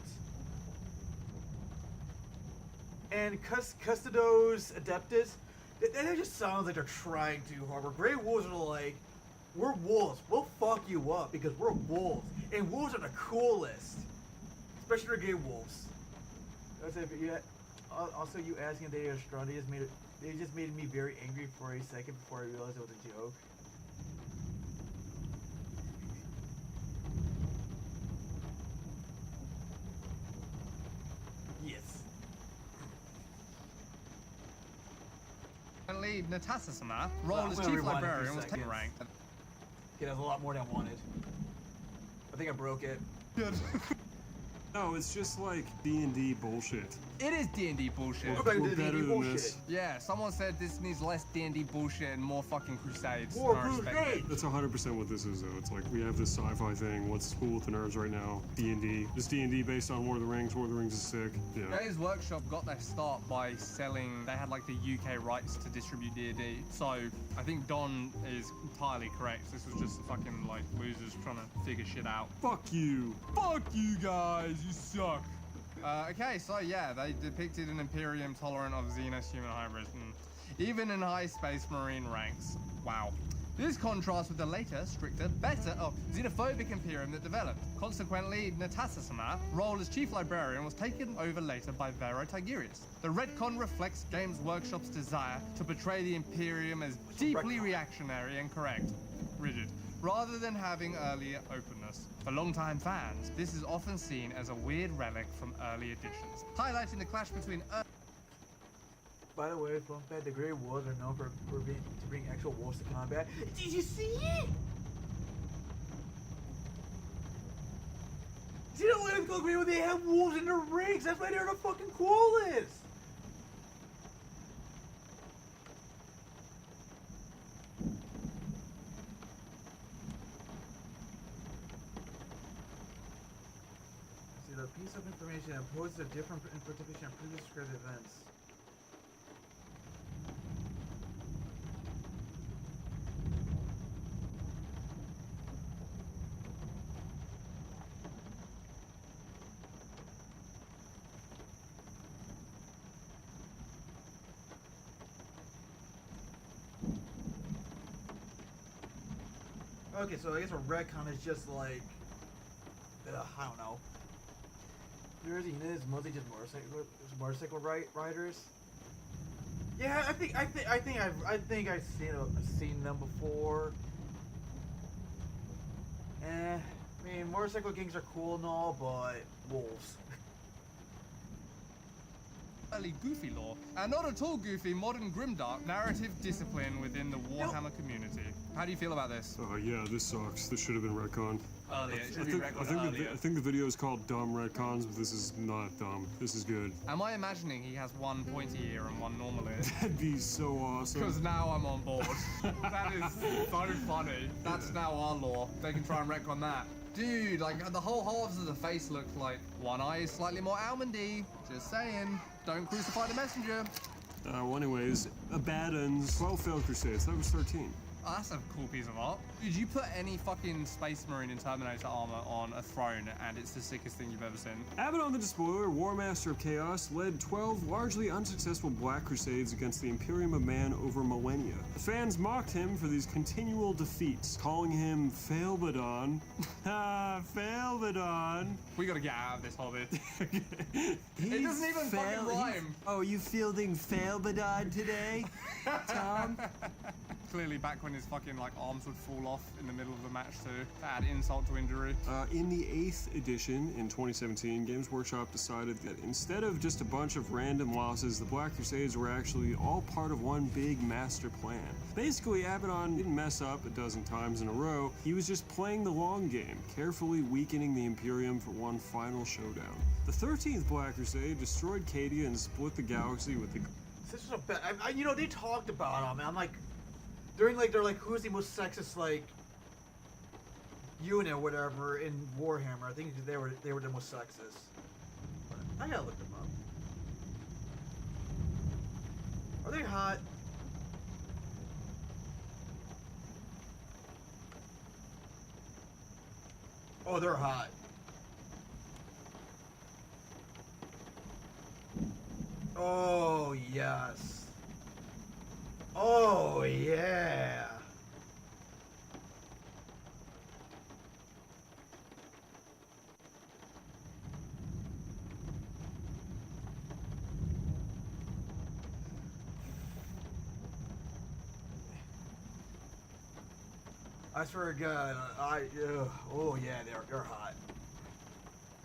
And Custodos Adeptus, that just sounds like they're trying too hard. Where Grey Wolves are like, we're wolves. We'll fuck you up because we're wolves. And wolves are the coolest. Especially the Grey Wolves. That's it. Also, you asking if they are strong, they just made me very angry for a second before I realized it was a joke. Yes. Currently, Natasasama, role as Chief Librarian, was taken rank. Okay, that's a lot more than I wanted. I think I broke it. Good. No, it's just like D&D bullshit. It is D&D bullshit. We're better than this. Yeah, someone said this needs less D&D bullshit and more fucking Crusades. More I respect Crusades! it. That's 100% what this is, though. It's like we have this sci-fi thing. What's cool with the nerds right now? D&D. This D&D based on War of the Rings. War of the Rings is sick. Yeah. Games Workshop got their start by selling. They had like the UK rights to distribute D&D. So I think Don is entirely correct. This was just fucking like losers trying to figure shit out. Fuck you. Fuck you guys, you suck. Okay, so yeah, they depicted an Imperium tolerant of Xenos human hybrids, even in high space marine ranks. Wow. This contrasts with the later, stricter, better, xenophobic Imperium that developed. Consequently, Natasasama, role as Chief Librarian, was taken over later by Vero Tigurius. The retcon reflects Games Workshop's desire to portray the Imperium as deeply reactionary and rigid, rather than having earlier openness. For long-time fans, this is often seen as a weird relic from early editions, highlighting the clash between By the way, fun fact, the Grey Wolves are known to bring actual wolves to combat. Did you see it? See the way it's Grey Wolves, they have wolves in their rings. That's why they're the fucking coolest. See, the piece of information poses a different interpretation of previous described events. Okay, so I guess a retcon is just like, I don't know. There's units mostly just motorcycle riders. Yeah, I think I've seen them before. I mean, motorcycle gangs are cool and all, but wolves. Goofy lore, and not at all goofy modern grimdark narrative discipline within the Warhammer community. How do you feel about this? Oh yeah, this sucks. This should have been retconned. Earlier, it should be retconned earlier. I think the video is called Dumb Retcons, but this is not dumb. This is good. Am I imagining he has one pointy ear and one normal ear? That'd be so awesome. Because now I'm on board. That is so funny. That's now our lore. They can try and retcon that. Dude, like the whole halves of the face look like one eye is slightly more almondy. Just saying. Don't crucify the messenger. Well, anyways, Abaddon's 12 failed crusades. That was 13. Oh, that's a cool piece of art. Did you put any fucking Space Marine in Terminator armor on a throne and it's the sickest thing you've ever seen? Abaddon the Despoiler, War Master of Chaos, led 12 largely unsuccessful Black Crusades against the Imperium of Man over millennia. The fans mocked him for these continual defeats, calling him Failbadon. Ha, Failbadon. We gotta get out of this hobby. It doesn't even fucking rhyme. Oh, you fielding Failbadon today, Tom? Clearly back when his fucking like arms would fall off in the middle of the match to add insult to injury. In the 8th edition in 2017, Games Workshop decided that instead of just a bunch of random losses, the Black Crusades were actually all part of one big master plan. Basically, Abaddon didn't mess up a dozen times in a row. He was just playing the long game, carefully weakening the Imperium for one final showdown. The 13th Black Crusade destroyed Cadia and split the galaxy with the... This is a bad... you know, they talked about him, and I'm like... During like they're like who's the most sexist like unit or whatever in Warhammer. I think they were the most sexist. But I gotta look them up. Are they hot? Oh, they're hot. Oh, yes. Oh, yeah. I swear to God, oh yeah, they're hot.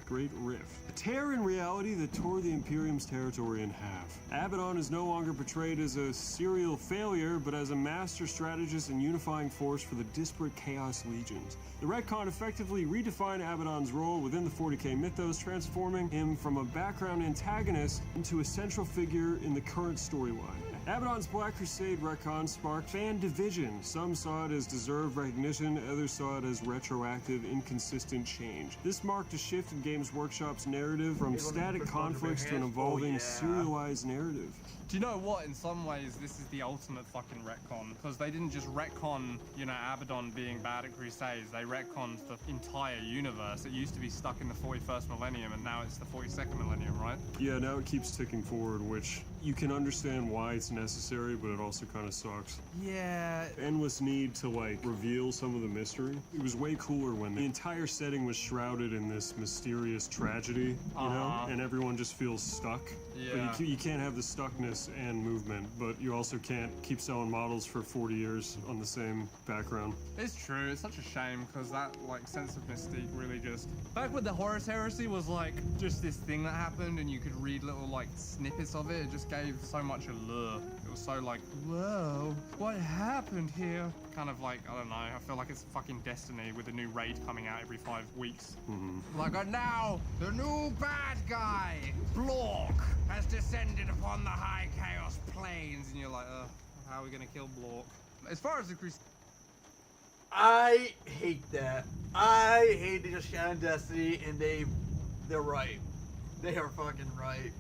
Great rift. A tear in reality that tore the Imperium's territory in half. Abaddon is no longer portrayed as a serial failure, but as a master strategist and unifying force for the disparate Chaos Legions. The retcon effectively redefined Abaddon's role within the 40k mythos, transforming him from a background antagonist into a central figure in the current storyline. Abaddon's Black Crusade retcon sparked fan division. Some saw it as deserved recognition, others saw it as retroactive, inconsistent change. This marked a shift in Games Workshop's narrative from static conflicts to an evolving, serialized narrative. Do you know what? In some ways, this is the ultimate fucking retcon, because they didn't just retcon, you know, Abaddon being bad at Crusades. They retconned the entire universe. It used to be stuck in the 41st millennium, and now it's the 42nd millennium, right? Yeah, now it keeps ticking forward, which you can understand why it's necessary, but it also kind of sucks. Yeah. Endless need to, like, reveal some of the mystery. It was way cooler when the entire setting was shrouded in this mysterious tragedy, you know? And everyone just feels stuck. Yeah. But you can't have the stuckness and movement, but you also can't keep selling models for 40 years on the same background. It's true. It's such a shame, because that, like, sense of mystique really just... Back when the Horus Heresy was, like, just this thing that happened, and you could read little, like, snippets of it, it just gave so much allure. It was so, like, whoa, what happened here? Kind of like, I don't know, I feel like it's fucking Destiny with a new raid coming out every 5 weeks. Like, and now, the new bad guy, Blork, has descended upon the high chaos plains, and you're like, how are we gonna kill Blork? As far as the Crusade... I hate that. I hate they just shot on Destiny, and they're right. They are fucking right.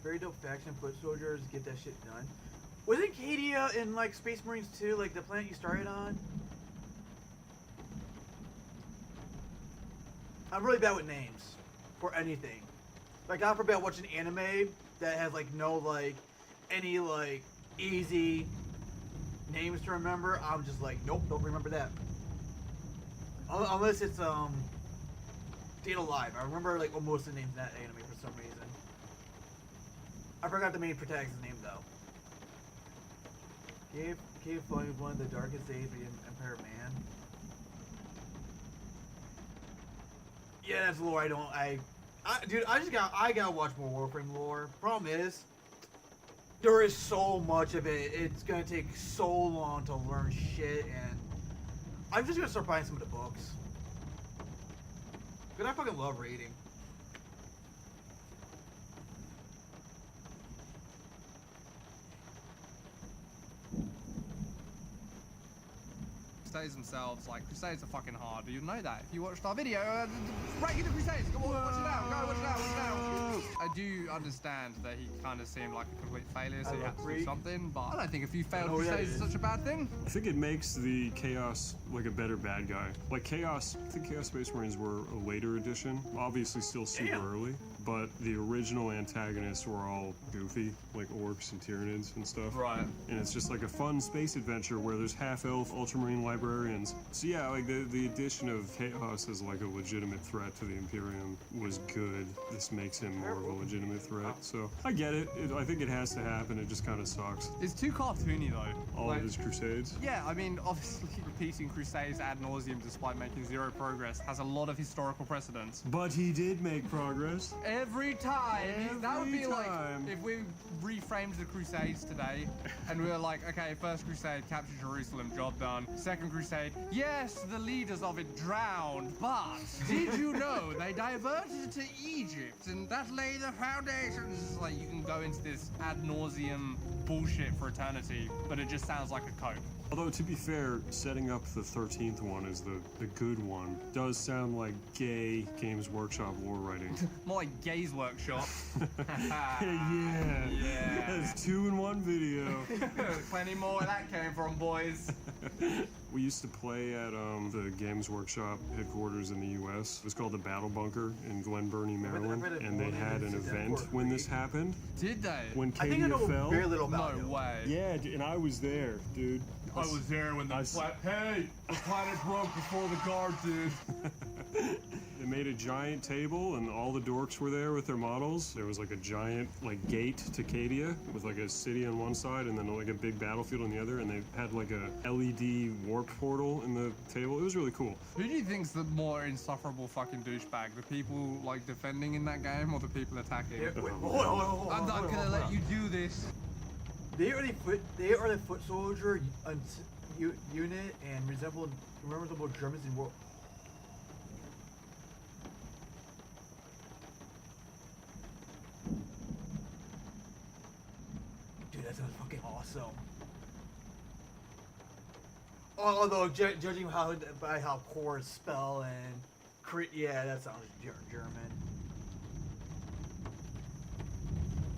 Very dope faction, foot soldiers, get that shit done. Wasn't Cadia in like Space Marines 2, like the planet you started on? I'm really bad with names for anything. Like, God forbid I watch an anime that has like no like any like easy names to remember. I'm just like, nope, don't remember that. Unless it's Data Live. I remember like almost the names in that anime for some reason. I forgot the main protagonist's name though. Cave Flying one of the darkest days of the Empire Man. Yeah, that's lore dude, I gotta watch more Warframe lore. Problem is, there is so much of it. It's gonna take so long to learn shit, and I'm just gonna start buying some of the books. Cause I fucking love reading. Crusades themselves, like, Crusades are fucking hard. You know that. If you watched our video, ranking the Crusades, go watch it out, go watch it out, watch it out. I do understand that he kind of seemed like a complete failure, so he had to do something, but I don't think if you failed Crusades is such a bad thing. I think it makes the Chaos like a better bad guy. Like Chaos, I think Chaos Space Marines were a later edition, obviously still super early, but the original antagonists were all goofy, like orcs and Tyranids and stuff. Right. And it's just like a fun space adventure where there's half-elf ultramarine librarians. So yeah, like the addition of Chaos as like a legitimate threat to the Imperium was good. This makes him more of a legitimate threat. So I get it. I think it has to happen. It just kind of sucks. It's too cartoony though. All of his Crusades? Yeah, I mean, obviously repeating Crusades ad nauseum despite making zero progress has a lot of historical precedence. But he did make progress. Every time. That would be like if we reframed the Crusades today and we were like, okay, first Crusade, capture Jerusalem, job done. Second crusade. Yes, the leaders of it drowned, but did you know they diverted it to Egypt and that laid the foundations? It's like you can go into this ad nauseum bullshit for eternity, but it just sounds like a cope. Although, to be fair, setting up the 13th one as the good one does sound like gay Games Workshop lore writing. More like Gays Workshop. Yeah. That's 2 in 1 video. Plenty more where that came from, boys. We used to play at the Games Workshop headquarters in the U.S. It was called the Battle Bunker in Glen Burnie, Maryland, and they had an event when this happened. Did they? When I think I know Cadia fell. very little about No it. way. Yeah, and I was there, dude. I was there when the planet broke before the guard did. They made a giant table and all the dorks were there with their models. There was like a giant gate to Cadia with like a city on one side and then like a big battlefield on the other, and they had like a LED warp portal in the table. It was really cool. Who do you think's the more insufferable fucking douchebag? The people like defending in that game or the people attacking? Yeah, wait, hold on, I'm not gonna let you do this. They are the foot soldier unit and resemble Germans in war. Dude, that sounds fucking awesome. Although judging by how poor it's spell and yeah, that sounds German.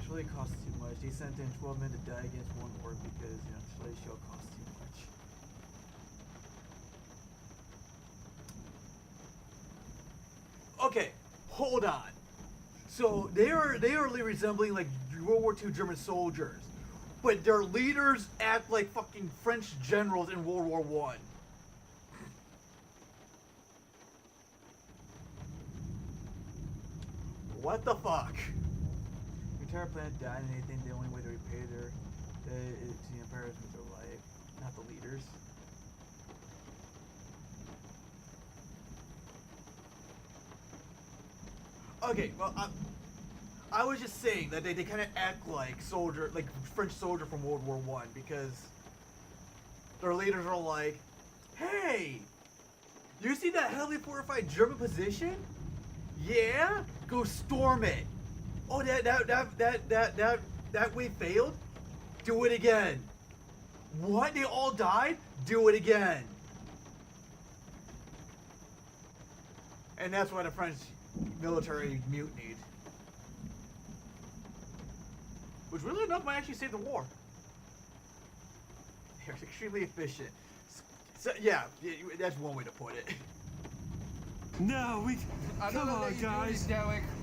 It really costs too much. They sent in 12 men to die against one orc because, Chile shell costs too much. Okay, hold on. So they are resembling like World War II German soldiers, but their leaders act like fucking French generals in World War I. What the fuck? The entire planet died and anything, the only way to repay their to the Empire is with their life, not the leaders. Okay, well, I was just saying that they kind of act like French soldier from World War I because their leaders are like, hey, you see that heavily fortified German position? Yeah, go storm it. Oh, that way failed? Do it again. What? They all died? Do it again. And that's why the French military mutinied. Which, really enough, might actually save the war. They're extremely efficient. So, yeah, that's one way to put it. No, come on, guys.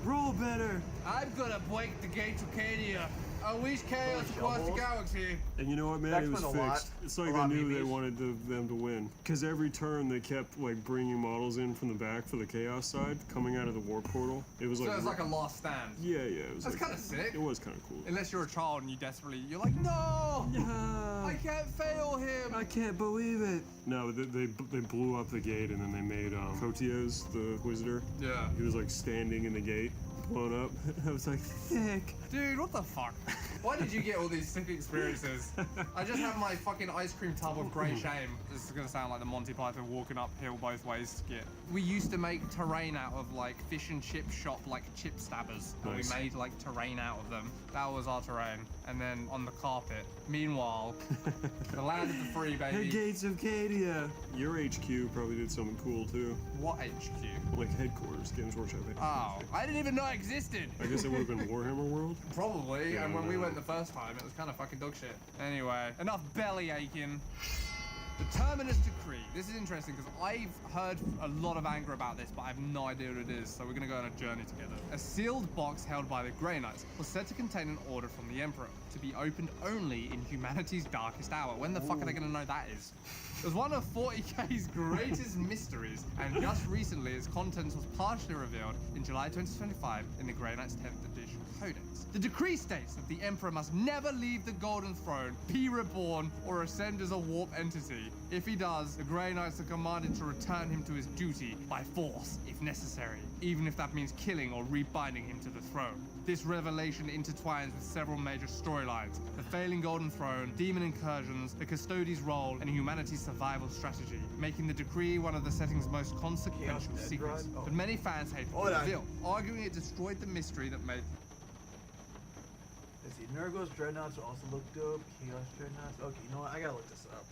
Roll better. I'm gonna break the gate to Cadia. Unleash chaos across the galaxy. And you know what, man? It was fixed. It's like they knew they wanted them to win. Because every turn they kept bringing models in from the back for the chaos side, coming out of the warp portal. It was like. So it was like a last stand. Yeah. It was. That's kind of sick. It was kind of cool. Unless you're a child and you're like, no, I can't fail him. I can't believe it. No, they blew up the gate and then they made Photios, the Inquisitor. Yeah. He was standing in the gate, blown up. I was like, sick. Dude, what the fuck? Why did you get all these sick experiences? I just have my fucking ice cream tub of grey shame. This is gonna sound like the Monty Python walking uphill both ways skit. We used to make terrain out of fish and chip shop chip stabbers. And nice. we made terrain out of them. That was our terrain. And then on the carpet. Meanwhile, the land of the free, baby. The gates of Cadia. Your HQ probably did something cool too. What HQ? Headquarters, Games Workshop. Oh, I didn't even know it existed. I guess it would have been Warhammer World. Probably, Yeah, and when we no. went the first time, it was kind of fucking dog shit. Anyway, enough belly aching. The Terminus Decree. This is interesting because I've heard a lot of anger about this, but I have no idea what it is, so we're gonna go on a journey together. A sealed box held by the Grey Knights was said to contain an order from the Emperor to be opened only in humanity's darkest hour. When the fuck are they gonna know that is? It was one of 40K's greatest mysteries, and just recently its contents was partially revealed in July 2025 in the Grey Knights 10th edition Codex. The decree states that the Emperor must never leave the Golden Throne, be reborn, or ascend as a warp entity. If he does, the Grey Knights are commanded to return him to his duty by force, if necessary, even if that means killing or rebinding him to the throne. This revelation intertwines with several major storylines: the failing Golden Throne, demon incursions, the Custodes' role, and humanity's survival strategy, making the decree one of the setting's most consequential secrets. Oh. But many fans hate the reveal, arguing it destroyed the mystery that made... Let's see, Nurgle's Dreadnoughts also look dope. Chaos Dreadnoughts. Okay, you know what? I gotta look this up.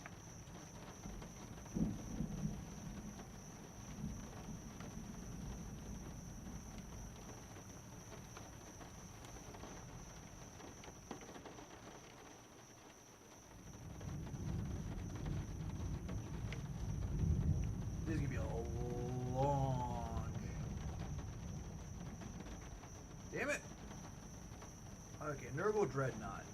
This is gonna be a long. Damn it! Okay, Nurgle Dreadnought.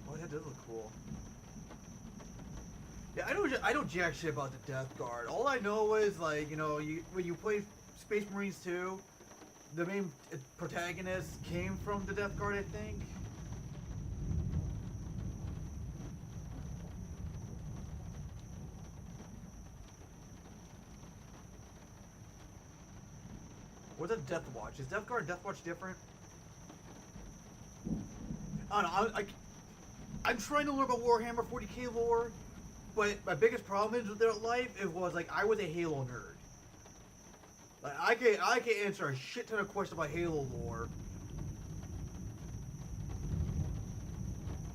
Oh, that does look cool. Yeah, I don't jack shit about the Death Guard. All I know is, like, you know, when you play Space Marines 2, the main protagonist came from the Death Guard, I think. What's a Death Watch? Is Death Guard and Death Watch different? I don't know. I'm trying to learn about Warhammer 40k lore, but my biggest problem is with their life, it was like I was a Halo nerd. Like I can answer a shit ton of questions about Halo lore.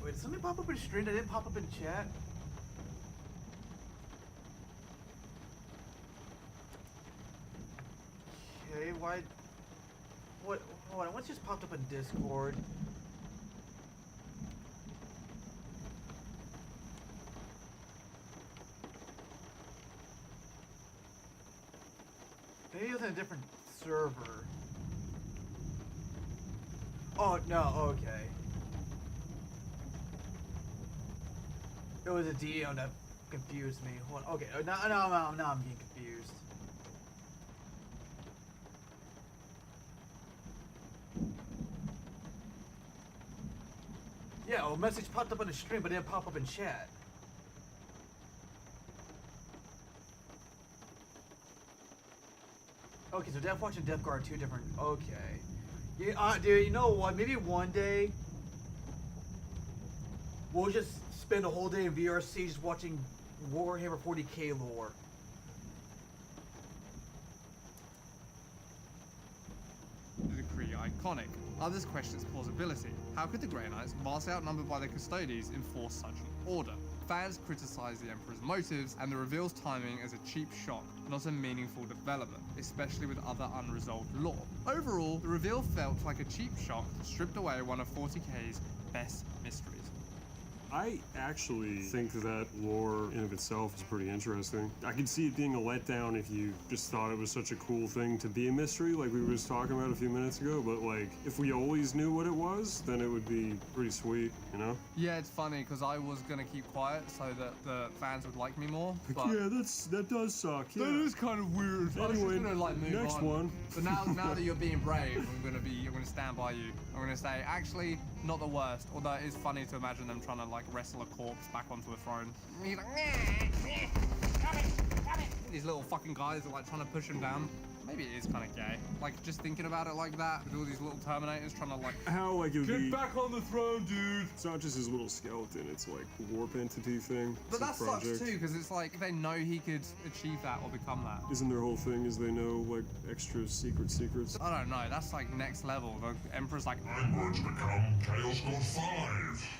Wait, did something pop up in stream that didn't pop up in chat? Okay, why? What? Hold on, what's just popped up in Discord? Maybe it was in a different server. Oh, no, okay. It was a DM that confused me. Hold on, okay, now I'm being confused. Yeah, a message popped up on the stream, but didn't pop up in chat. Okay, so Death Watch and Death Guard are two different. Okay. Yeah, dude, you know what? Maybe one day we'll just spend a whole day in VRC just watching Warhammer 40k lore. The decree iconic. Others question its plausibility. How could the Grey Knights, vastly outnumbered by the Custodes, enforce such an order? Fans criticize the Emperor's motives and the reveal's timing as a cheap shock, not a meaningful development, especially with other unresolved lore. Overall, the reveal felt like a cheap shock that stripped away one of 40k's best mysteries. I actually think that lore in of itself is pretty interesting. I could see it being a letdown if you just thought it was such a cool thing to be a mystery, like we were just talking about a few minutes ago, but like, if we always knew what it was, then it would be pretty sweet, you know? Yeah, it's funny, because I was gonna keep quiet so that the fans would like me more, but... Yeah, that does suck, yeah. That is kind of weird. Anyway, I was just gonna, like, move next on. one. But now that you're being brave, I'm gonna stand by you. I'm gonna say, actually, not the worst, although it is funny to imagine them trying to, like, wrestle a corpse back onto a throne. He's like, these little fucking guys are like trying to push him down. Maybe it is kind of gay. Like, just thinking about it like that, with all these little Terminators trying to like... How, like, it would Get back on the throne, dude! It's not just his little skeleton, it's like a warp entity thing. But that it's a sucks project. too, because it's like, they know he could achieve that or become that. Isn't their whole thing is they know, like, extra secrets? I don't know, that's like next level. The Emperor's like... I'm going to become Chaos God 5.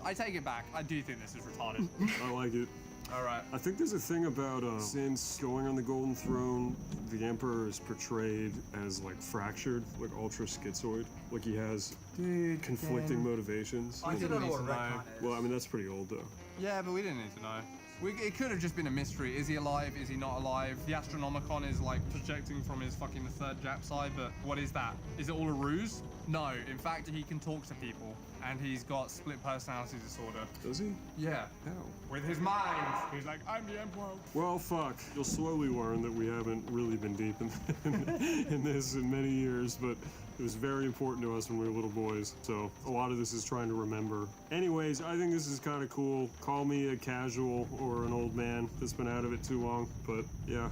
I take it back. I do think this is retarded. I like it. Alright. I think there's a thing about, since going on the Golden Throne, the Emperor is portrayed as, like, fractured, like, ultra-schizoid. Like, he has conflicting motivations. I don't know what retcon is. Well, I mean, that's pretty old, though. Yeah, but we didn't need to know. It could have just been a mystery. Is he alive? Is he not alive? The Astronomicon is like projecting from his fucking third Jap side, but what is that? Is it all a ruse? No, in fact, he can talk to people, and he's got split personality disorder. Does he? Yeah. How? With his mind. He's like, I'm the Emperor. Well, fuck. You'll slowly learn that we haven't really been deep in this in many years, but It was very important to us when we were little boys, so a lot of this is trying to remember. Anyways, I think this is kind of cool. Call me a casual or an old man that's been out of it too long, but yeah.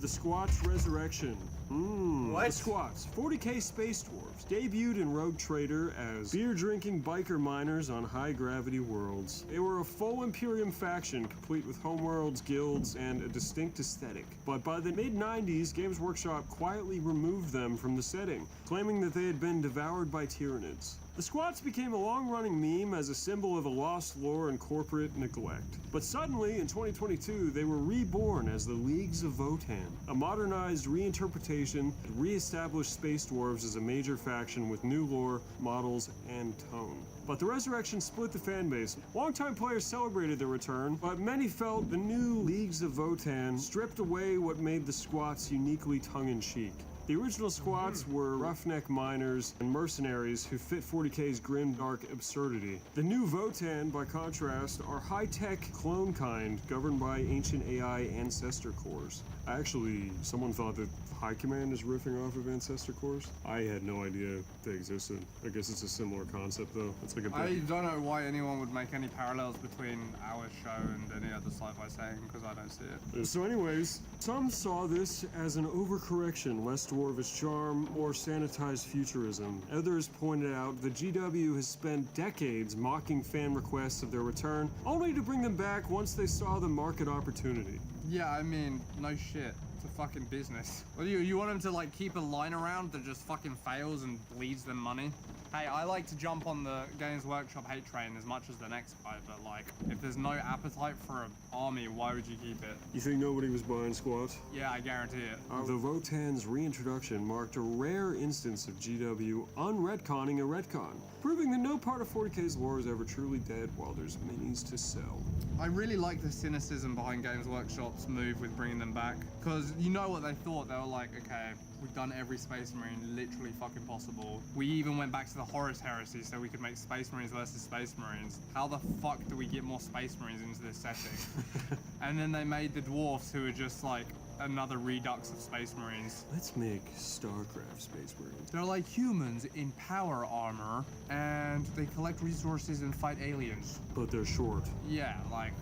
The Squatch Resurrection. What? The Squats, 40k space dwarves, debuted in Rogue Trader as beer-drinking biker miners on high-gravity worlds. They were a full Imperium faction, complete with homeworlds, guilds, and a distinct aesthetic. But by the mid-90s, Games Workshop quietly removed them from the setting, claiming that they had been devoured by Tyranids. The Squats became a long-running meme as a symbol of a lost lore and corporate neglect. But suddenly, in 2022, they were reborn as the Leagues of Votan, a modernized reinterpretation that re-established Space Dwarves as a major faction with new lore, models, and tone. But the resurrection split the fanbase. Longtime players celebrated their return, but many felt the new Leagues of Votan stripped away what made the Squats uniquely tongue-in-cheek. The original Squats were roughneck miners and mercenaries who fit 40k's grim, dark absurdity. The new Votan, by contrast, are high-tech clone kind governed by ancient AI ancestor cores. Actually, someone thought that High Command is riffing off of ancestor cores. I had no idea they existed. I guess it's a similar concept, though. It's like a I don't know why anyone would make any parallels between our show and any other sci-fi setting, because I don't see it. So anyways, some saw this as an overcorrection, less dwarvish charm, or sanitized futurism. Others pointed out the GW has spent decades mocking fan requests of their return, only to bring them back once they saw the market opportunity. Yeah, I mean, no shit. It's a fucking business. What do you want them to like keep a line around that just fucking fails and bleeds them money? Hey, I like to jump on the Games Workshop hate train as much as the next guy, but like, if there's no appetite for an army, why would you keep it? You think nobody was buying Squats? Yeah, I guarantee it. The Votan's reintroduction marked a rare instance of GW unretconning a retcon, proving that no part of 40k's lore is ever truly dead while there's minis to sell. I really like the cynicism behind Games Workshop's move with bringing them back, because you know what they thought. They were like, okay, we've done every Space Marine literally fucking possible. We even went back to the Horus Heresy so we could make Space Marines versus Space Marines. How the fuck do we get more Space Marines into this setting? And then they made the dwarfs, who are just like another redux of Space Marines. Let's make StarCraft Space Marines. They're like humans in power armor, and they collect resources and fight aliens. But they're short. Yeah, like,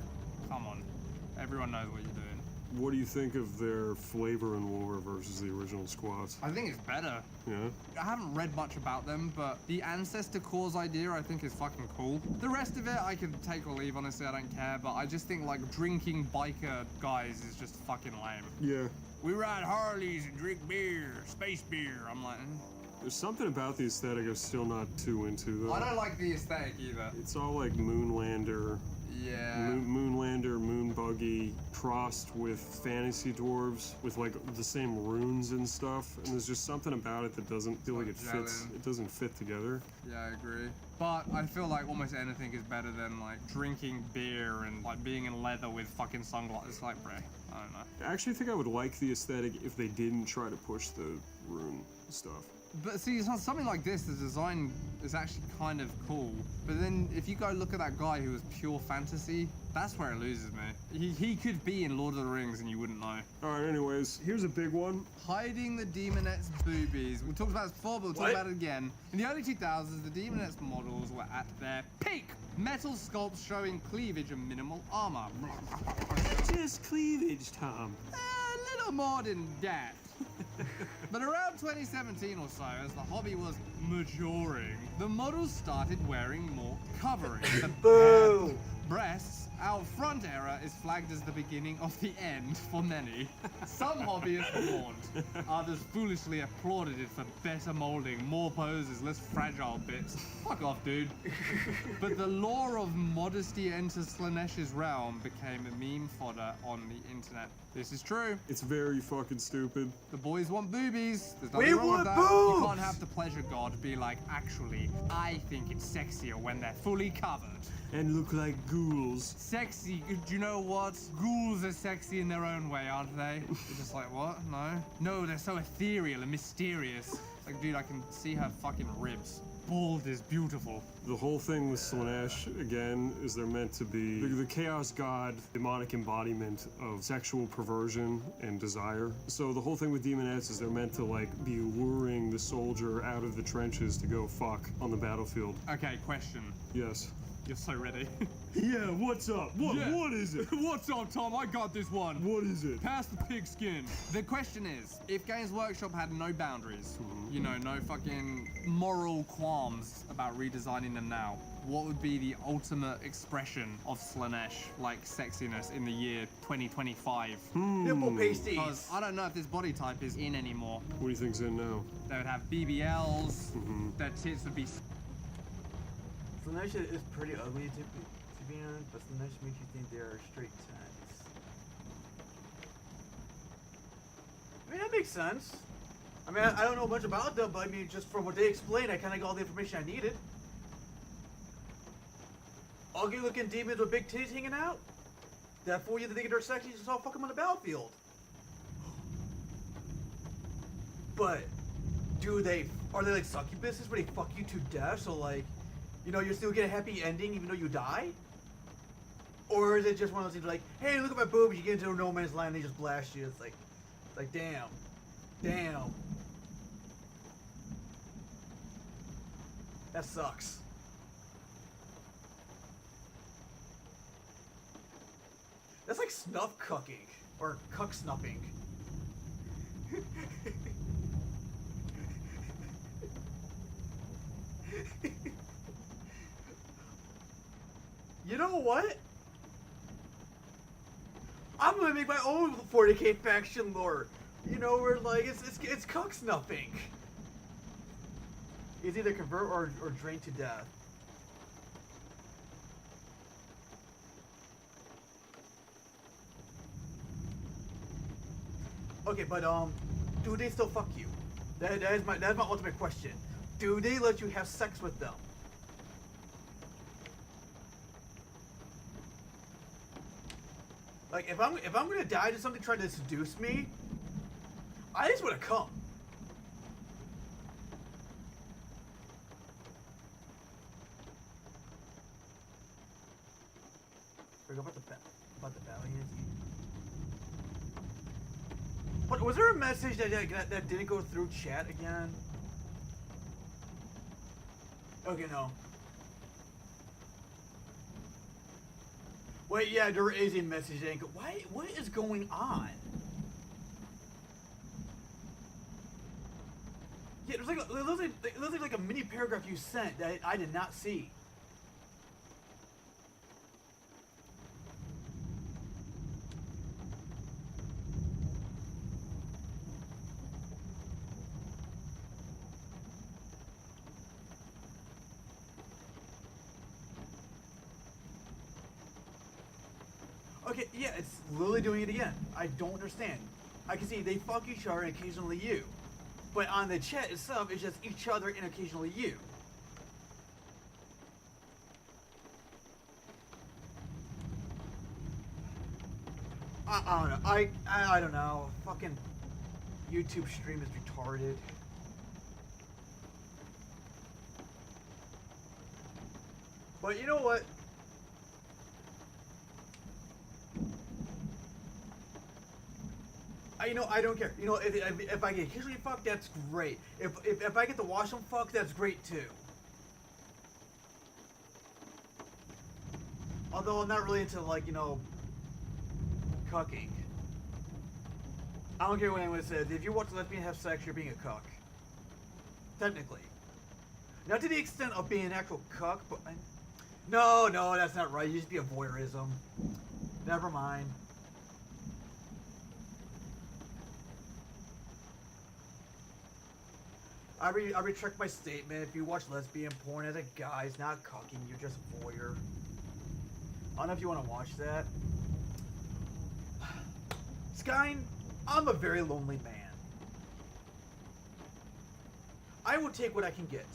come on. Everyone knows what you're doing. What do you think of their flavor and lore versus the original Squats? I think it's better. Yeah? I haven't read much about them, but the ancestor cores idea I think is fucking cool. The rest of it I can take or leave, honestly, I don't care, but I just think like drinking biker guys is just fucking lame. Yeah. We ride Harleys and drink beer, space beer. I'm like, There's something about the aesthetic I'm still not too into, though. I don't like the aesthetic either. It's all like Moonlander. Yeah. Moonlander, Moonbuggy, crossed with fantasy dwarves with like the same runes and stuff, and there's just something about it that doesn't feel like it fits. It doesn't fit together. Yeah, I agree. But I feel like almost anything is better than like drinking beer and like being in leather with fucking sunglasses. Like, bruh, I don't know. I actually think I would like the aesthetic if they didn't try to push the rune stuff. But see, something like this, the design is actually kind of cool. But then if you go look at that guy who was pure fantasy, that's where it loses me. He could be in Lord of the Rings and you wouldn't know. Alright, anyways, here's a big one. Hiding the Demonette's boobies. We talked about this before, but we'll talk about it again. In the early 2000s, the Demonette's models were at their peak. Metal sculpts showing cleavage and minimal armor. Just cleavage, Tom. A little more than that. But around 2017 or so, as the hobby was maturing, the models started wearing more covering. The Boo! breasts, our front era is flagged as the beginning of the end for many. Some hobbyists mourned, others foolishly applauded it for better molding, more poses, less fragile bits. Fuck off, dude. But the lore of modesty enters Slaaneish's realm became a meme fodder on the internet. This is true. It's very fucking stupid. The boys want boobies. There's We nothing wrong with want that. boobs! You can't have the pleasure god be like, actually, I think it's sexier when they're fully covered. And look like ghouls. Sexy, do you know what? Ghouls are sexy in their own way, aren't they? You're just like, what? No? No, they're so ethereal and mysterious. It's like, dude, I can see her fucking ribs. bald is beautiful. The whole thing with Slaanesh, again, is they're meant to be the chaos god, demonic embodiment of sexual perversion and desire. So the whole thing with demonettes is they're meant to, like, be luring the soldier out of the trenches to go fuck on the battlefield. Okay, question. Yes. You're so ready. Yeah, what's up? What is it? What's up, Tom? I got this one. What is it? Pass the pigskin. The question is, if Games Workshop had no boundaries, you know, no fucking moral qualms about redesigning them now, what would be the ultimate expression of Slaanesh, like sexiness, in the year 2025? Nipple pasties. Because I don't know if this body type is in anymore. What do you think's in now? They would have BBLs, their tits would be... Slaanesh is pretty ugly to be honest, but Slaanesh makes you think they're straight tents. I mean, that makes sense. I mean, I don't know much about them, but I mean, just from what they explained, I kind of got all the information I needed. Ugly looking demons with big titties hanging out? That fool you to think they're sexy, just all fuck them on the battlefield. But, are they like succubuses where they fuck you to death, so like, you know, you still get a happy ending even though you die? Or is it just one of those things like, hey, look at my boobs, you get into a no man's land, they just blast you. It's like, damn. Damn. That sucks. That's like snuff cucking. Or cuck snuffing. You know what? I'm gonna make my own 40k faction lore. You know, where like it's cuck snuffing. It's either convert or drain to death. Okay, but do they still fuck you? That's my ultimate question. Do they let you have sex with them? Like, if I'm gonna die to something trying to seduce me, I just wanna come. Forget about the valiant. But was there a message that didn't go through chat again? Okay, no. Wait, yeah, there is a message that didn't go. Why? What is going on? Yeah, there's like it looks like a mini paragraph you sent that I did not see. Okay, yeah, it's literally doing it again. I don't understand. I can see they fuck each other and occasionally you. But on the chat itself, it's just each other and occasionally you. I don't know. I don't know. Fucking YouTube stream is retarded. But you know what? I don't care. You know, if I get occasionally fucked, that's great. If I get to watch them fuck, that's great too. Although I'm not really into, like, you know, cucking. I don't care what anyone says. If you watch a lesbian have sex, you're being a cuck. Technically. Not to the extent of being an actual cuck, but... No, that's not right. You just be a voyeurism. Never mind. I retract my statement. If you watch lesbian porn as a guy, it's not cucking. You're just a voyeur. I don't know if you want to watch that. Skyn, I'm a very lonely man. I will take what I can get.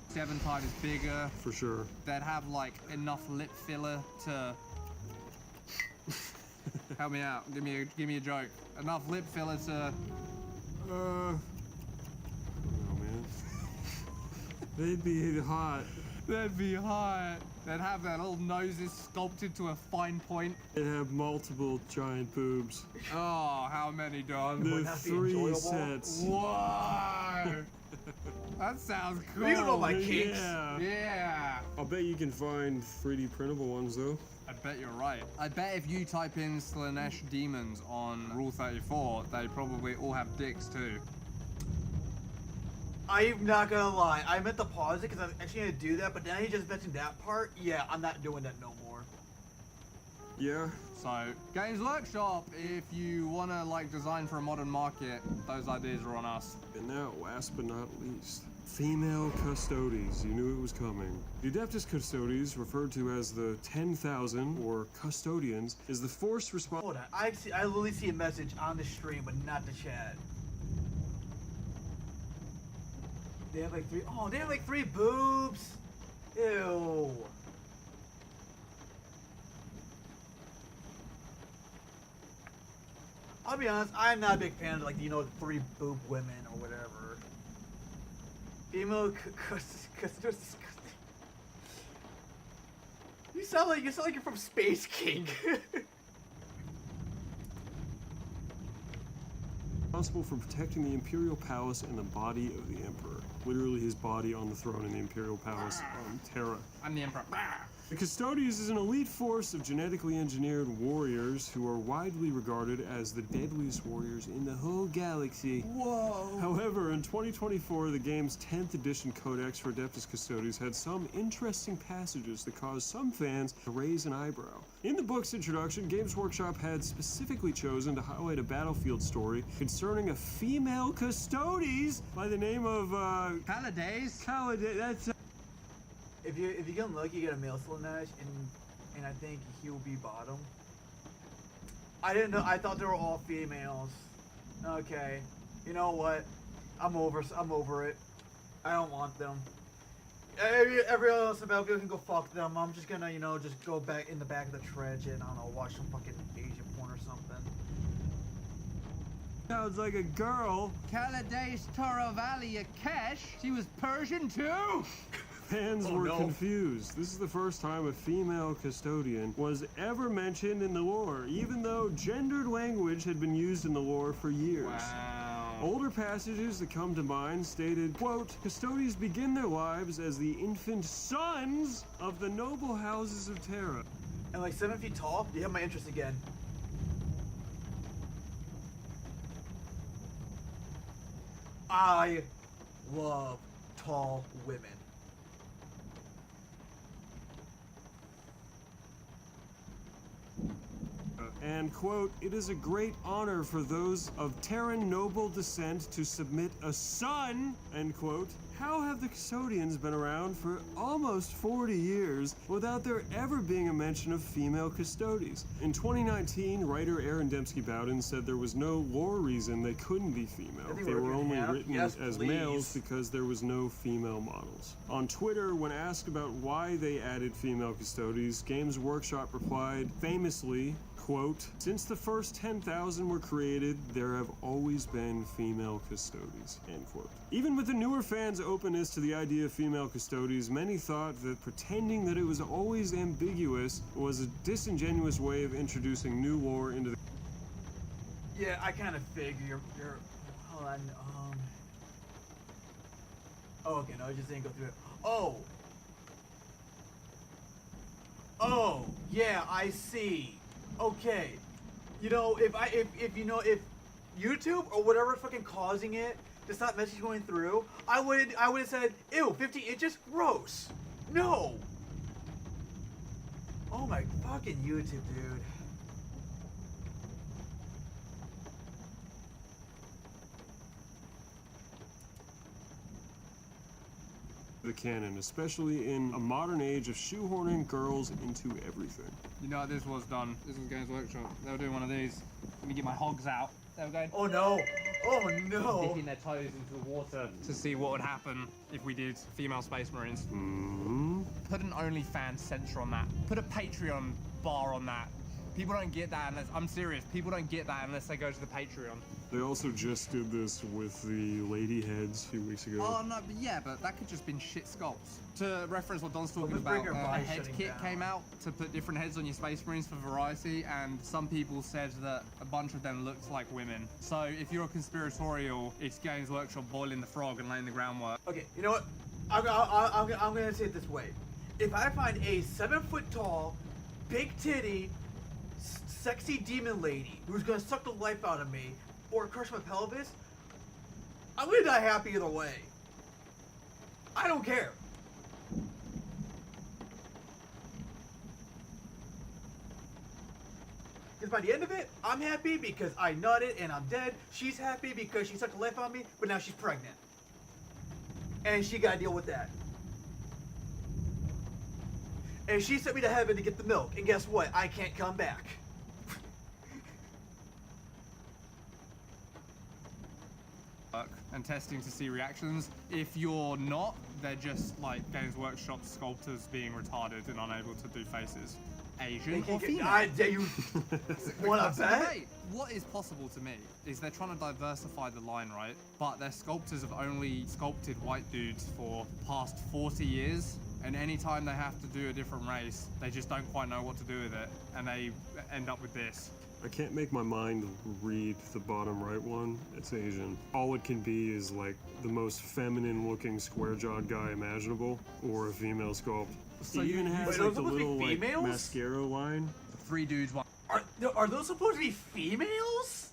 Seven type is bigger. For sure. They'd have like enough lip filler to Help me out. Give me a joke. Enough lip filler to. Oh man. They'd be hot. They'd be hot. They'd have their little noses sculpted to a fine point. They'd have multiple giant boobs. Oh, how many, Don? The 3 sets. Whoa! That sounds cool. You don't know my kinks. Yeah. I'll bet you can find 3D printable ones though. I bet you're right. I bet if you type in Slanesh demons on Rule 34, they probably all have dicks too. I'm not gonna lie. I meant to pause it because I'm actually gonna do that, but now you just mentioned that part. Yeah, I'm not doing that no more. Yeah. So, Games Workshop, if you wanna like design for a modern market, those ideas are on us. And now, last but not least, female custodes. You knew it was coming. The Adeptus Custodes, referred to as the 10,000 or custodians, is the force responsible. Hold on. I literally see a message on the stream, but not the chat. They have like 3. Oh, they have like 3 boobs. Ew. I'll be honest, I'm not a big fan of like, you know, 3 boob women or whatever. Female customers. You sound like you're from Space King. Responsible for protecting the Imperial Palace and the body of the Emperor. Literally his body on the throne in the Imperial Palace on Terra. I'm the Emperor. The Custodes is an elite force of genetically engineered warriors who are widely regarded as the deadliest warriors in the whole galaxy. Whoa. However, in 2024, the game's 10th edition codex for Adeptus Custodes had some interesting passages that caused some fans to raise an eyebrow. In the book's introduction, Games Workshop had specifically chosen to highlight a battlefield story concerning a female Custodes by the name of, Calades? Calade. That's, If you get unlucky, you get a male Slanesh, and I think he will be bottom. I didn't know. I thought they were all females. Okay, you know what? I'm over it. I don't want them. Every else about can go fuck them. I'm just gonna, you know, just go back in the back of the trench and I don't know, watch some fucking Asian porn or something. sounds like a girl. Calades Torovalia Kesh? She was Persian too? Fans were confused. This is the first time a female custodian was ever mentioned in the lore, even though gendered language had been used in the lore for years. Wow. Older passages that come to mind stated, quote, Custodes begin their lives as the infant sons of the noble houses of Terra. And like 7 feet tall, you have my interest again. I love tall women. And, quote, it is a great honor for those of Terran noble descent to submit a son, end quote. How have the custodians been around for almost 40 years without there ever being a mention of female custodes? In 2019, writer Aaron Dembski-Bowden said there was no lore reason they couldn't be female. They were only written as males because there was no female models. On Twitter, when asked about why they added female custodes, Games Workshop replied, famously, quote, since the first 10,000 were created, there have always been female custodes, end quote. Even with the newer fans' openness to the idea of female custodes, many thought that pretending that it was always ambiguous was a disingenuous way of introducing new lore into the... Yeah, I kind of figure you're hold on, oh, okay, no, I just didn't go through it. Oh, yeah, I see. Okay, you know, if YouTube or whatever fucking causing it to stop message going through, I would have said, ew, 50 inches, gross. No. Oh my fucking YouTube, dude. The canon, especially in a modern age of shoehorning girls into everything. You know what this was done? This was Games Workshop. They were doing one of these. Let me get my hogs out. There we go. Oh no! Oh no! Dipping their toes into the water to see what would happen if we did female Space Marines. Mm-hmm. Put an OnlyFans censor on that. Put a Patreon bar on that. People don't get that unless, I'm serious, people don't get that unless they go to the Patreon. They also just did this with the lady heads a few weeks ago. Oh, no, but yeah, but that could just been shit sculpts. To reference what Don's talking let's bring about, her a by head shutting kit down. came out to put different heads on your Space Marines for variety, and some people said that a bunch of them looked like women. So if you're a conspiratorial, it's Games Workshop boiling the frog and laying the groundwork. Okay, you know what? I'm gonna say it this way. If I find a 7-foot-tall, big titty, sexy demon lady who's gonna suck the life out of me or crush my pelvis, I'm gonna die happy either way. I don't care. Because by the end of it, I'm happy because I nutted and I'm dead. She's happy because she sucked the life out of me, but now she's pregnant. And she gotta deal with that. And she sent me to heaven to get the milk, and guess what? I can't come back. And testing to see reactions. If you're not, they're just like Games Workshop sculptors being retarded and unable to do faces. Asian or female. I dare you wanna bet? Hey, what is possible to me is they're trying to diversify the line, right? But their sculptors have only sculpted white dudes for the past 40 years. And anytime they have to do a different race, they just don't quite know what to do with it. And they end up with this. I can't make my mind read the bottom right one. It's Asian. All it can be is like the most feminine looking square-jawed guy imaginable, or a female sculpt. So it even has wait, like those the supposed to be little like females? mascara line. 3 dudes, 1. Are those supposed to be females?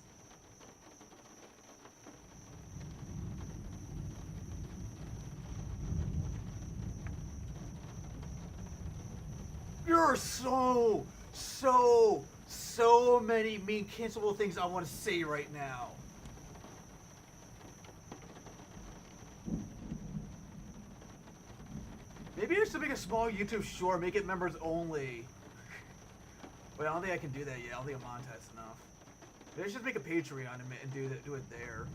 There are so many mean cancelable things I want to say right now. Maybe I should make a small YouTube short, make it members only. Wait, I don't think I can do that yet. I don't think I'm monetized enough. Maybe I should make a Patreon and do it there.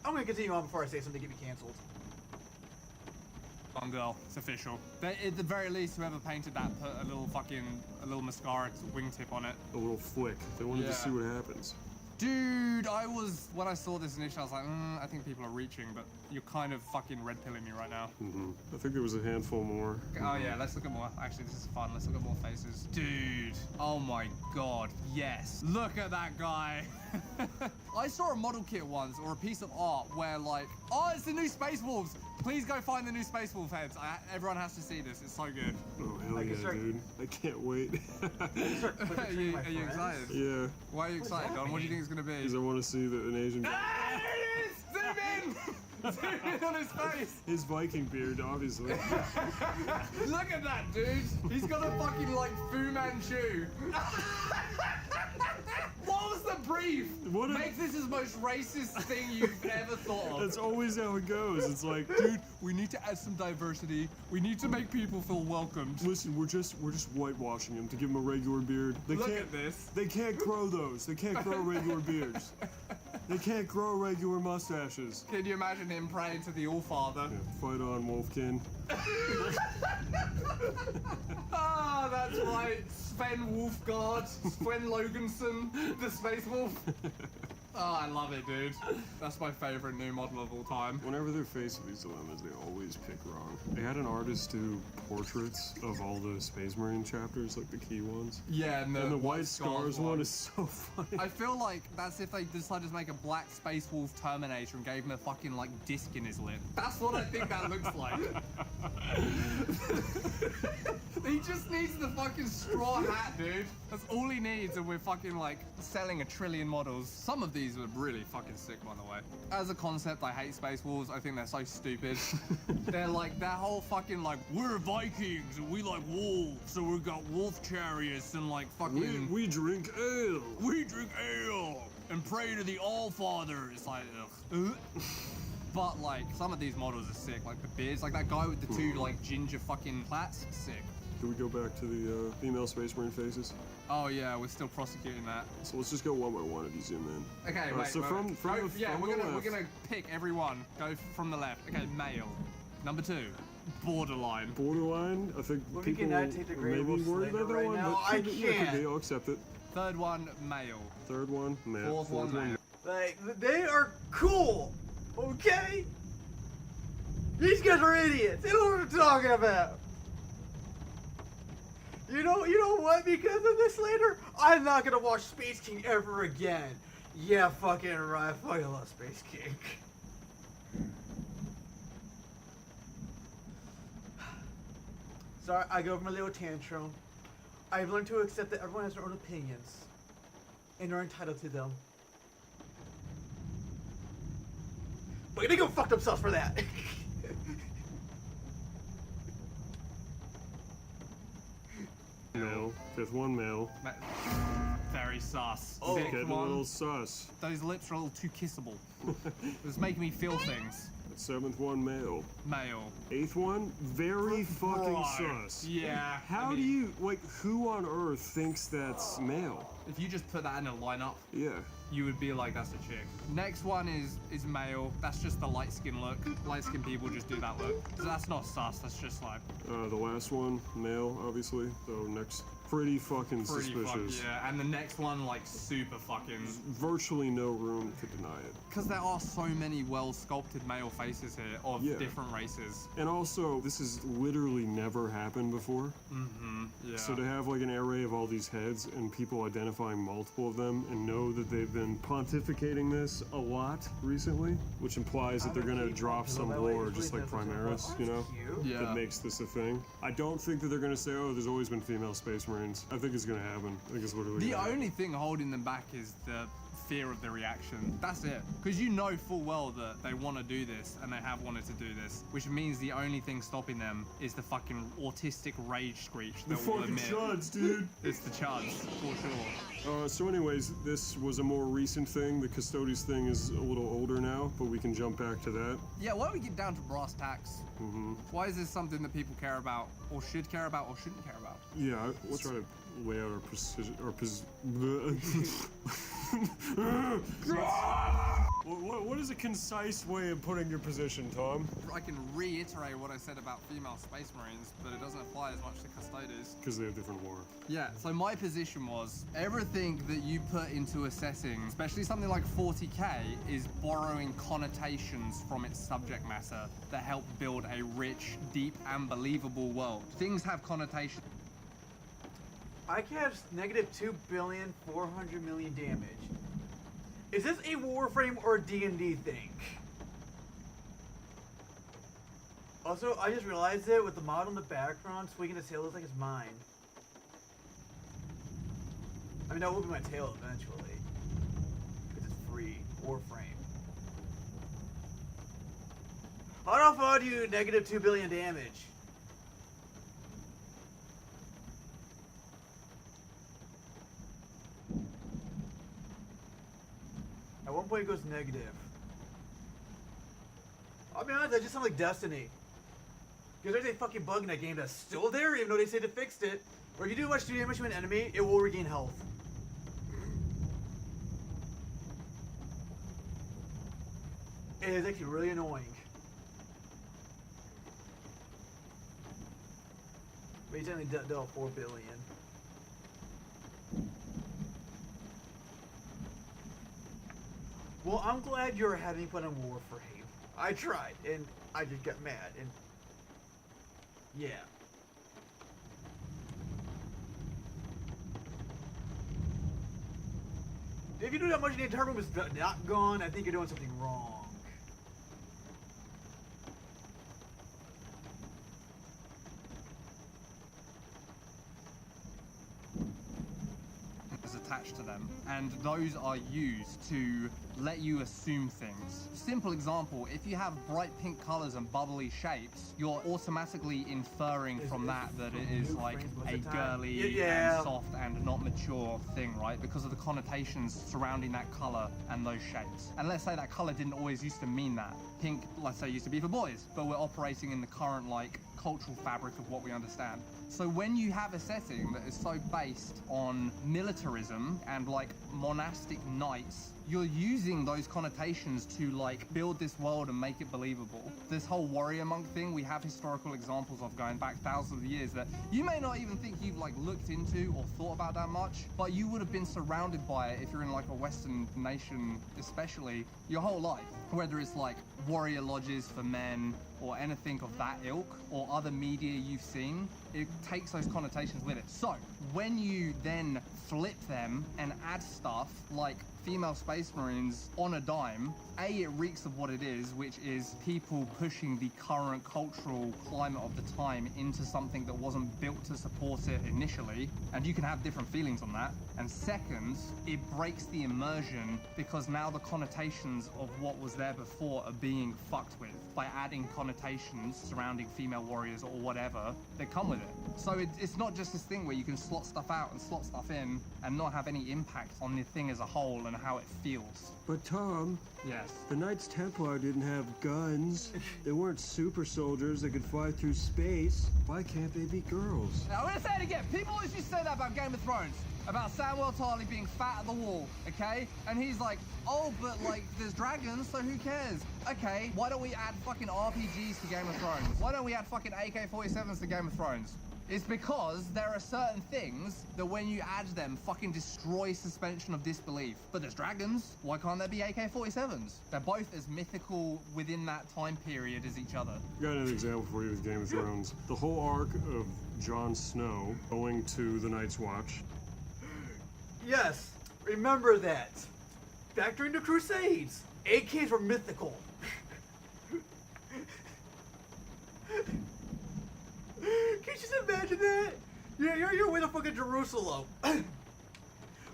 I'm gonna continue on before I say something to get me canceled. On girl, it's official. They, at the very least, whoever painted that put a little mascara wingtip on it. A little flick. They wanted to see what happens. Dude, when I saw this initially, I was like, I think people are reaching, but you're kind of fucking red pilling me right now. I think there was a handful more. Oh yeah, let's look at more. Actually, this is fun. Let's look at more faces. Dude, oh my god, yes. Look at that guy. I saw a model kit once, or a piece of art, where like, oh, it's the new Space Wolves. Please go find the new Space Wolf heads. Everyone has to see this. It's so good. Oh, hell yeah, dude. I can't wait. Are you excited? Yeah. Why are you excited, Don? What do you think it's going to be? Because I want to see an Asian guy. Ah, there it is! Zoom in! Zoom in on his face! His Viking beard, obviously. Look at that, dude! He's got a fucking, like, Fu Manchu. What was the brief? Make this the most racist thing you've ever thought of. That's always how it goes. It's like, dude, we need to add some diversity. We need to make people feel welcomed. Listen, we're just whitewashing him to give him a regular beard. Look at this. They can't grow those. They can't grow regular beards. They can't grow regular mustaches. Can you imagine him praying to the All-Father? Yeah, fight on, Wolfkin. Ah, that's right. Sven Wolfgard, Sven Loganson, the Space Wolf. Oh, I love it, dude. That's my favorite new model of all time. Whenever they're faced with these dilemmas, they always pick wrong. They had an artist do portraits of all the Space Marine chapters, like the key ones. Yeah, and the White Scars one is so funny. I feel like that's if they decided to make a black Space Wolf Terminator and gave him a fucking, like, disc in his lip. That's what I think that looks like. He just needs the fucking straw hat, dude. That's all he needs, and we're fucking, like, selling 1 trillion models. Some of these are really fucking sick, by the way. As a concept, I hate Space Wolves. I think they're so stupid. They're like, that whole fucking, like, we're Vikings, and we like wolves, so we've got wolf chariots, and, like, fucking... We drink ale. We drink ale, and pray to the All-Father. It's like, ugh. But, like, some of these models are sick. Like, the beards, like that guy with the 2, like, ginger fucking plaits, sick. Do we go back to the female Space Marine faces? Oh yeah, we're still prosecuting that. So let's just go one by one if you zoom in. Okay, wait. So from we're gonna pick every one. Go from the left. Okay, male. Number 2, borderline. Borderline. I think Well, people cannot take the may Grey be Wolf worried Slayer about that right one, now. but I could be, can't. I'll accept it. 3rd one, male. 3rd one, male. 4th one, male. Like, they are cool, okay? These guys are idiots. They don't know what they're talking about. You know what? Because of this later, I'm not gonna watch Space King ever again. Yeah, fucking right. I fucking love Space King. Sorry, I go over my little tantrum. I've learned to accept that everyone has their own opinions, and they're entitled to them. But they go fuck themselves for that. Male. 5th one, male. Very sus. Oh. 6th Getting a one. little sus. Those lips are a little too kissable. It's making me feel things. 7th one, male. Male. 8th one, very fucking Bro. sus. Yeah. How do you, like, who on earth thinks that's male? If you just put that in a lineup, Yeah. you would be like, that's a chick. Next one is male. That's just the light skin look. Light skin people just do that look. So that's not sus, that's just like The last one, male, obviously. So next, pretty fucking pretty suspicious. yeah. And the next one, like, super fucking... Virtually no room to deny it. Because there are so many well-sculpted male faces here of Yeah. different races. And also, this has literally never happened before. Mm-hmm, yeah. So to have like an array of all these heads and people identifying multiple of them and know that they've been pontificating this a lot recently, which implies that they're gonna drop some lore just like Primaris, you know? Yeah. That makes this a thing. I don't think that they're gonna say, oh, there's always been female Space Marines. I think it's gonna happen. I think it's literally The gonna happen. only thing holding them back is the fear of the reaction. That's it. Because you know full well that they want to do this and they have wanted to do this, which means the only thing stopping them is the fucking autistic rage screech The that will fucking emit. chuds, dude! It's the chuds, for sure. So anyways, this was a more recent thing. The Custodes thing is a little older now, but we can jump back to that. Yeah, why don't we get down to brass tacks? Mm-hmm. Why is this something that people care about, or should care about, or shouldn't care about? Yeah, let's try to lay out our precision, what is a concise way of putting your position, Tom? I can reiterate what I said about female Space Marines, but it doesn't apply as much to Custodes. Because they have different lore. Yeah, so my position was, everything that you put into assessing, especially something like 40k, is borrowing connotations from its subject matter that help build a rich, deep, and believable world. Things have connotations. I cast -2,400,000,000 damage. Is this a Warframe or a D&D thing? Also, I just realized it with the model in the background, swinging his tail looks like it's mine. I mean, that will be my tail eventually. Because it's free. Warframe. How the fuck do you do -2 billion damage? At one point it goes negative. I'll be honest, that just sounds like Destiny. Because there's a fucking bug in that game that's still there, even though they say they fixed it. Where if you do much damage to an enemy, it will regain health. It is actually really annoying. But he's only dealt 4 billion. Well, I'm glad you're having fun on Warframe. I tried, and I just got mad, and... yeah. If you do that much and the entire room is not gone, I think you're doing something wrong. Attached to them, and those are used to let you assume things. Simple example, if you have bright pink colors and bubbly shapes, you're automatically inferring from that it is like a girly and soft and not mature thing, right? Because of the connotations surrounding that color and those shapes. And let's say that color didn't always used to mean that. Pink, let's say, used to be for boys, but we're operating in the current like cultural fabric of what we understand. So when you have a setting that is so based on militarism and like monastic knights, you're using those connotations to like build this world and make it believable. This whole warrior monk thing, we have historical examples of going back thousands of years that you may not even think you've like looked into or thought about that much, but you would have been surrounded by it if you're in like a Western nation, especially your whole life. Whether it's like warrior lodges for men or anything of that ilk or other media you've seen, it takes those connotations with it. So when you then flip them and add stuff like female space marines on a dime, it reeks of what it is, which is people pushing the current cultural climate of the time into something that wasn't built to support it initially, and you can have different feelings on that. And second, it breaks the immersion because now the connotations of what was there before are being fucked with by adding connotations surrounding female warriors or whatever that come with it. So it's not just this thing where you can slot stuff out and slot stuff in and not have any impact on the thing as a whole and how it feels. But Tom, Yes. the Knights Templar didn't have guns. They weren't super soldiers that could fly through space. Why can't they be girls? Now, I'm gonna say it again. People always used to say that about Game of Thrones, about Samwell Tarly being fat at the wall, okay? And he's like, oh, but like, there's dragons, so who cares? Okay, why don't we add fucking RPGs to Game of Thrones? Why don't we add fucking AK-47s to Game of Thrones? It's because there are certain things that when you add them fucking destroy suspension of disbelief. But there's dragons, why can't there be AK-47s? They're both as mythical within that time period as each other. Got an example for you with Game of Thrones. The whole arc of Jon Snow going to the Night's Watch. Yes, remember that. Back during the Crusades, AKs were mythical. Can you just imagine that? You're your way to fucking Jerusalem.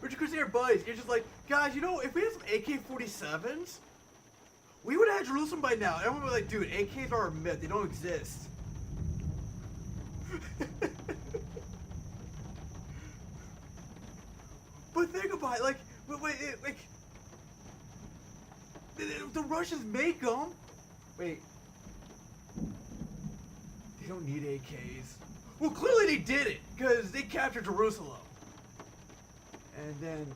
With your Crusader buddies, you're just like, guys, you know, if we had some AK-47s, we would have had Jerusalem by now. Everyone would be like, dude, AKs are a myth. They don't exist. But think about it, like, the Russians make them. Wait. They don't need AKs. Well, clearly they did it, because they captured Jerusalem. And then,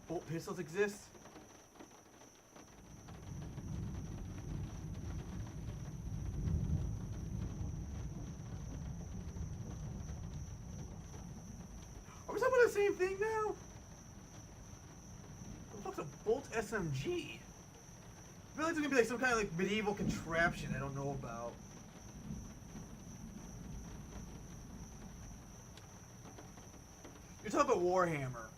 bolt pistols exist. Are we talking about the same thing now? What the fuck's a bolt SMG? I feel like it's gonna be like some kind of like medieval contraption I don't know about. You're talking about Warhammer.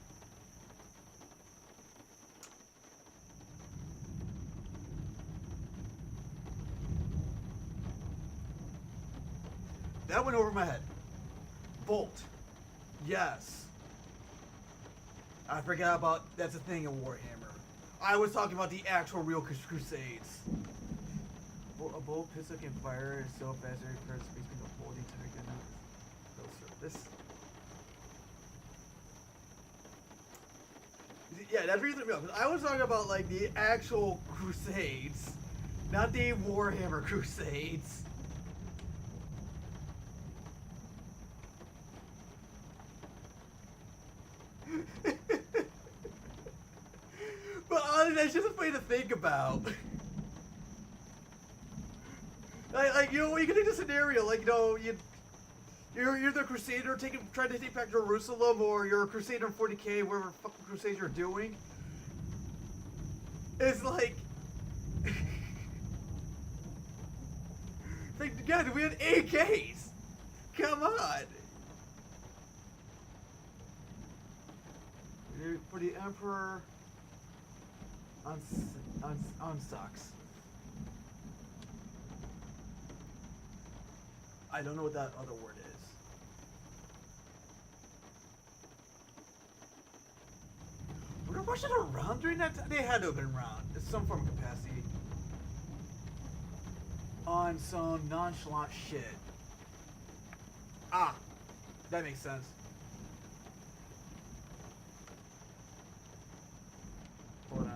That went over my head. Bolt. Yes. I forgot about that's a thing in Warhammer. I was talking about the actual real Crusades. A bolt pistol can fire so fast it occurs between the holding target and this. Yeah, that's the reason. I was talking about like the actual Crusades, not the Warhammer Crusades. But honestly, that's just a way to think about. Like, you know, you can take the scenario, like, you know, you're the Crusader trying to take back Jerusalem, or you're a Crusader in 40k, whatever fucking Crusades you're doing. It's like, like, God, we had AKs. Come on. For the Emperor on socks. I don't know what that other word is. Were the Russians around during that time? They had to have been around in some form of capacity. On some nonchalant shit. Ah, that makes sense. Hold on.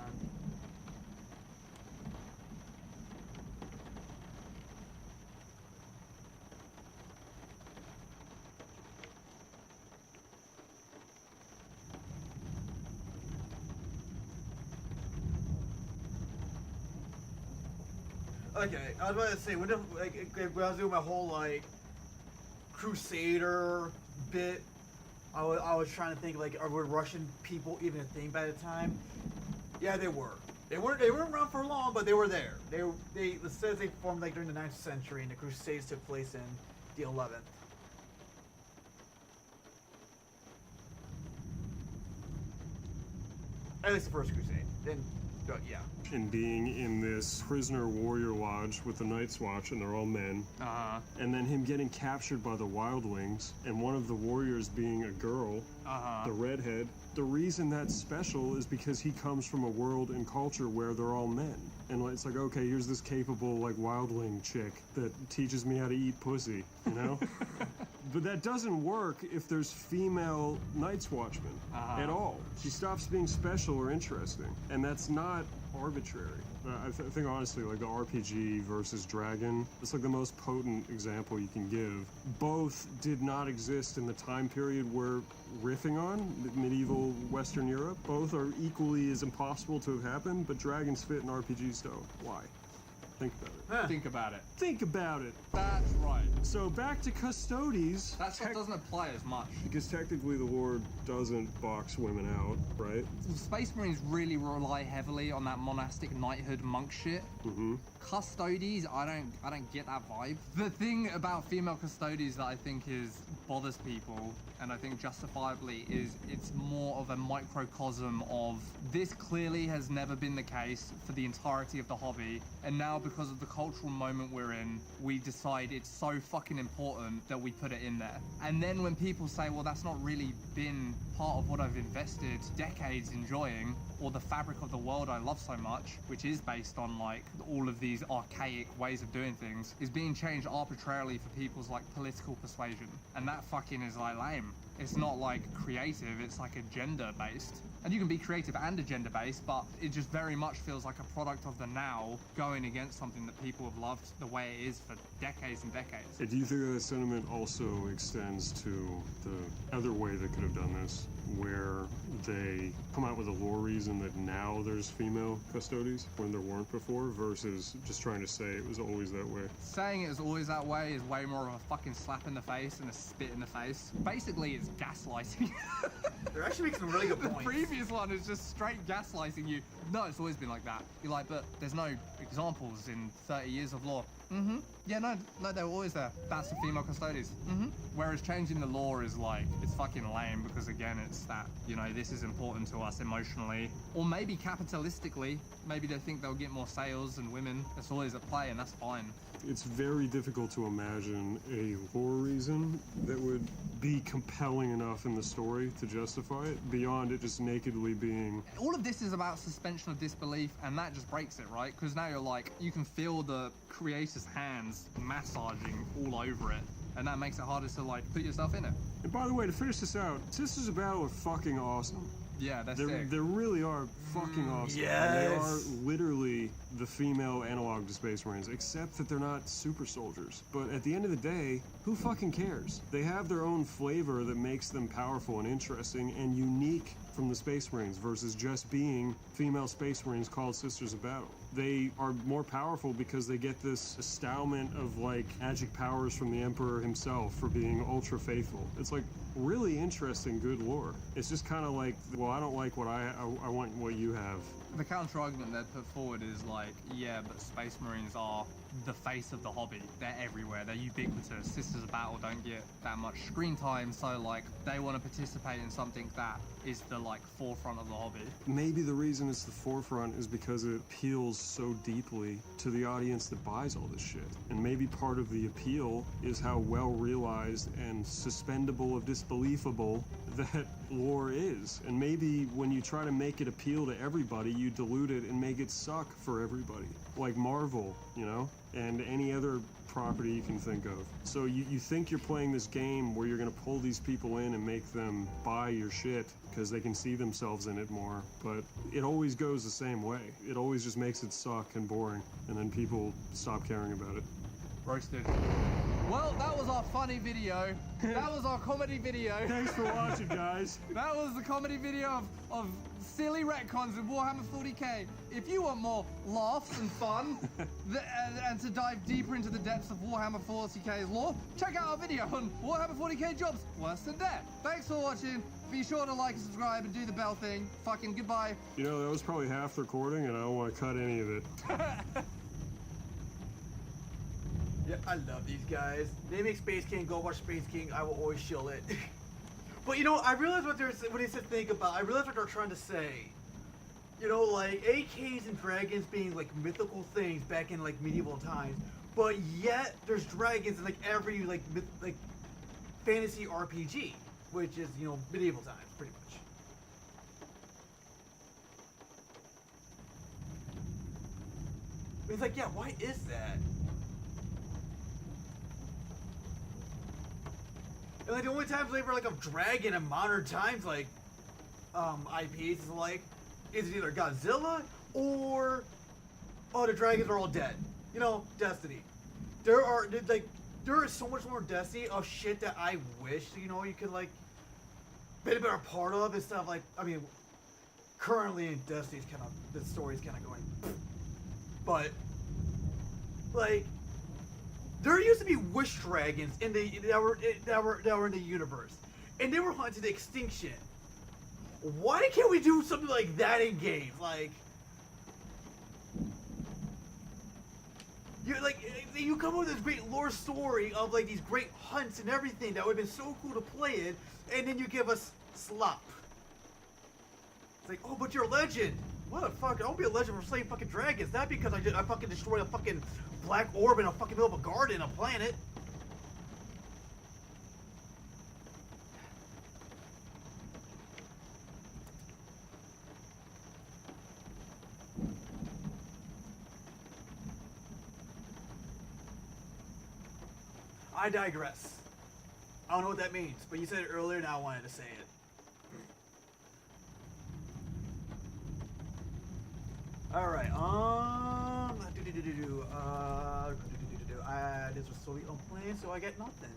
okay, I was about to say when I was doing my whole like Crusader bit, I was trying to think like, are Russian people even a thing by the time? Yeah, they were. They weren't around for long, but they were there. It says they formed like during the 9th century, and the Crusades took place in the 11th. At least the First Crusade. Then, yeah. And being in this prisoner warrior lodge with the Night's Watch, and they're all men. And then him getting captured by the wildlings, and one of the warriors being a girl, the redhead. The reason that's special is because he comes from a world and culture where they're all men. And it's like, okay, here's this capable, like, wildling chick that teaches me how to eat pussy, you know? But that doesn't work if there's female Night's Watchmen at all. She stops being special or interesting. And that's not arbitrary. I think honestly, like the RPG versus Dragon, it's like the most potent example you can give. Both did not exist in the time period we're riffing on, medieval Western Europe. Both are equally as impossible to have happened, but dragons fit in RPGs don't. Why? Think about it. Think about it. Think about it. That's right. So back to Custodes. That's what doesn't apply as much. Because technically the lore doesn't box women out, right? Space Marines really rely heavily on that monastic knighthood monk shit. Custodes, I don't get that vibe. The thing about female Custodes that I think bothers people, and I think justifiably, is it's more of a microcosm of this clearly has never been the case for the entirety of the hobby, and now because of the cultural moment we're in, we decide it's so fucking important that we put it in there. And then when people say, well, that's not really been part of what I've invested decades enjoying, or the fabric of the world I love so much, which is based on like all of these archaic ways of doing things, is being changed arbitrarily for people's like political persuasion. And that fucking is like lame. It's not like creative, it's like agenda based. And you can be creative and agenda based, but it just very much feels like a product of the now going against something that people have loved the way it is for decades and decades. Do you think that sentiment also extends to the other way they could have done this, where they come out with a lore reason that now there's female Custodes when there weren't before, versus just trying to say it was always that way? Saying it was always that way is way more of a fucking slap in the face and a spit in the face. Basically, it's gaslighting. They're actually making some really good points. The previous one is just straight gaslighting you. No, it's always been like that. You're like, but there's no examples in 30 years of lore. Yeah, no, they were always there. That's the female Custodes. Whereas changing the lore is like, it's fucking lame because again, it's that, you know, this is important to us emotionally. Or maybe capitalistically, maybe they think they'll get more sales and women. That's always at play and that's fine. It's very difficult to imagine a lore reason that would be compelling enough in the story to justify it, beyond it just nakedly being... All of this is about suspension of disbelief, and that just breaks it, right? Because now you're like, you can feel the creator's hands massaging all over it, and that makes it harder to, like, put yourself in it. And by the way, to finish this out, Sisters of Battle are fucking awesome. Yeah, that's sick. They really are fucking awesome. Yes. They are literally the female analog to Space Marines, except that they're not super soldiers. But at the end of the day, who fucking cares? They have their own flavor that makes them powerful and interesting and unique from the Space Marines versus just being female Space Marines called Sisters of Battle. They are more powerful because they get this endowment of like magic powers from the Emperor himself for being ultra faithful. It's like really interesting, good lore. It's just kind of like, well, I don't like what I want what you have. The counter argument they'd put forward is like, yeah, but Space Marines are the face of the hobby. They're everywhere. They're ubiquitous. Sisters of Battle don't get that much screen time, so like they want to participate in something that is the like forefront of the hobby. Maybe the reason it's the forefront is because it appeals so deeply to the audience that buys all this shit. And maybe part of the appeal is how well realized and suspendable of disbelievable that lore is. And maybe when you try to make it appeal to everybody, you dilute it and make it suck for everybody. Like Marvel, you know? And any other property you can think of. So you think you're playing this game where you're gonna pull these people in and make them buy your shit because they can see themselves in it more, but it always goes the same way. It always just makes it suck and boring, and then people stop caring about it. Roasted. Well, that was our funny video. That was our comedy video. Thanks for watching, guys. That was the comedy video of silly retcons in Warhammer 40k. If you want more laughs and fun, and to dive deeper into the depths of Warhammer 40k's lore, check out our video on Warhammer 40k jobs worse than death. Thanks for watching. Be sure to like and subscribe and do the bell thing. Fucking goodbye. You know, that was probably half the recording, and I don't want to cut any of it. Yeah, I love these guys. They make Space King. Go watch Space King. I will always shill it. But you know, I realize what they said think about. I realize what they're trying to say. You know, like AKs and dragons being like mythical things back in like medieval times, but yet there's dragons in like every like fantasy RPG, which is, you know, medieval times pretty much. It's like, yeah, why is that? And like the only times they were like a dragon in modern times, like IPs is like, is it either Godzilla or the dragons are all dead. You know, Destiny. There is so much more Destiny of shit that I wish, you know, you could like be a better part of and stuff. Like, I mean, currently in Destiny's kind of, the story's kind of going, but like, there used to be wish dragons in the that were in the universe, and they were hunted to extinction. Why can't we do something like that in games? Like, you come up with this great lore story of like these great hunts and everything that would have been so cool to play it, and then you give us slop. It's like, oh, but you're a legend. What the fuck? I won't be a legend for slaying fucking dragons. Not because I fucking destroyed a fucking black orb in a fucking middle of a garden, a planet. I digress. I don't know what that means, but you said it earlier and I wanted to say it. Alright, this was solely unplanned, so I got nothing.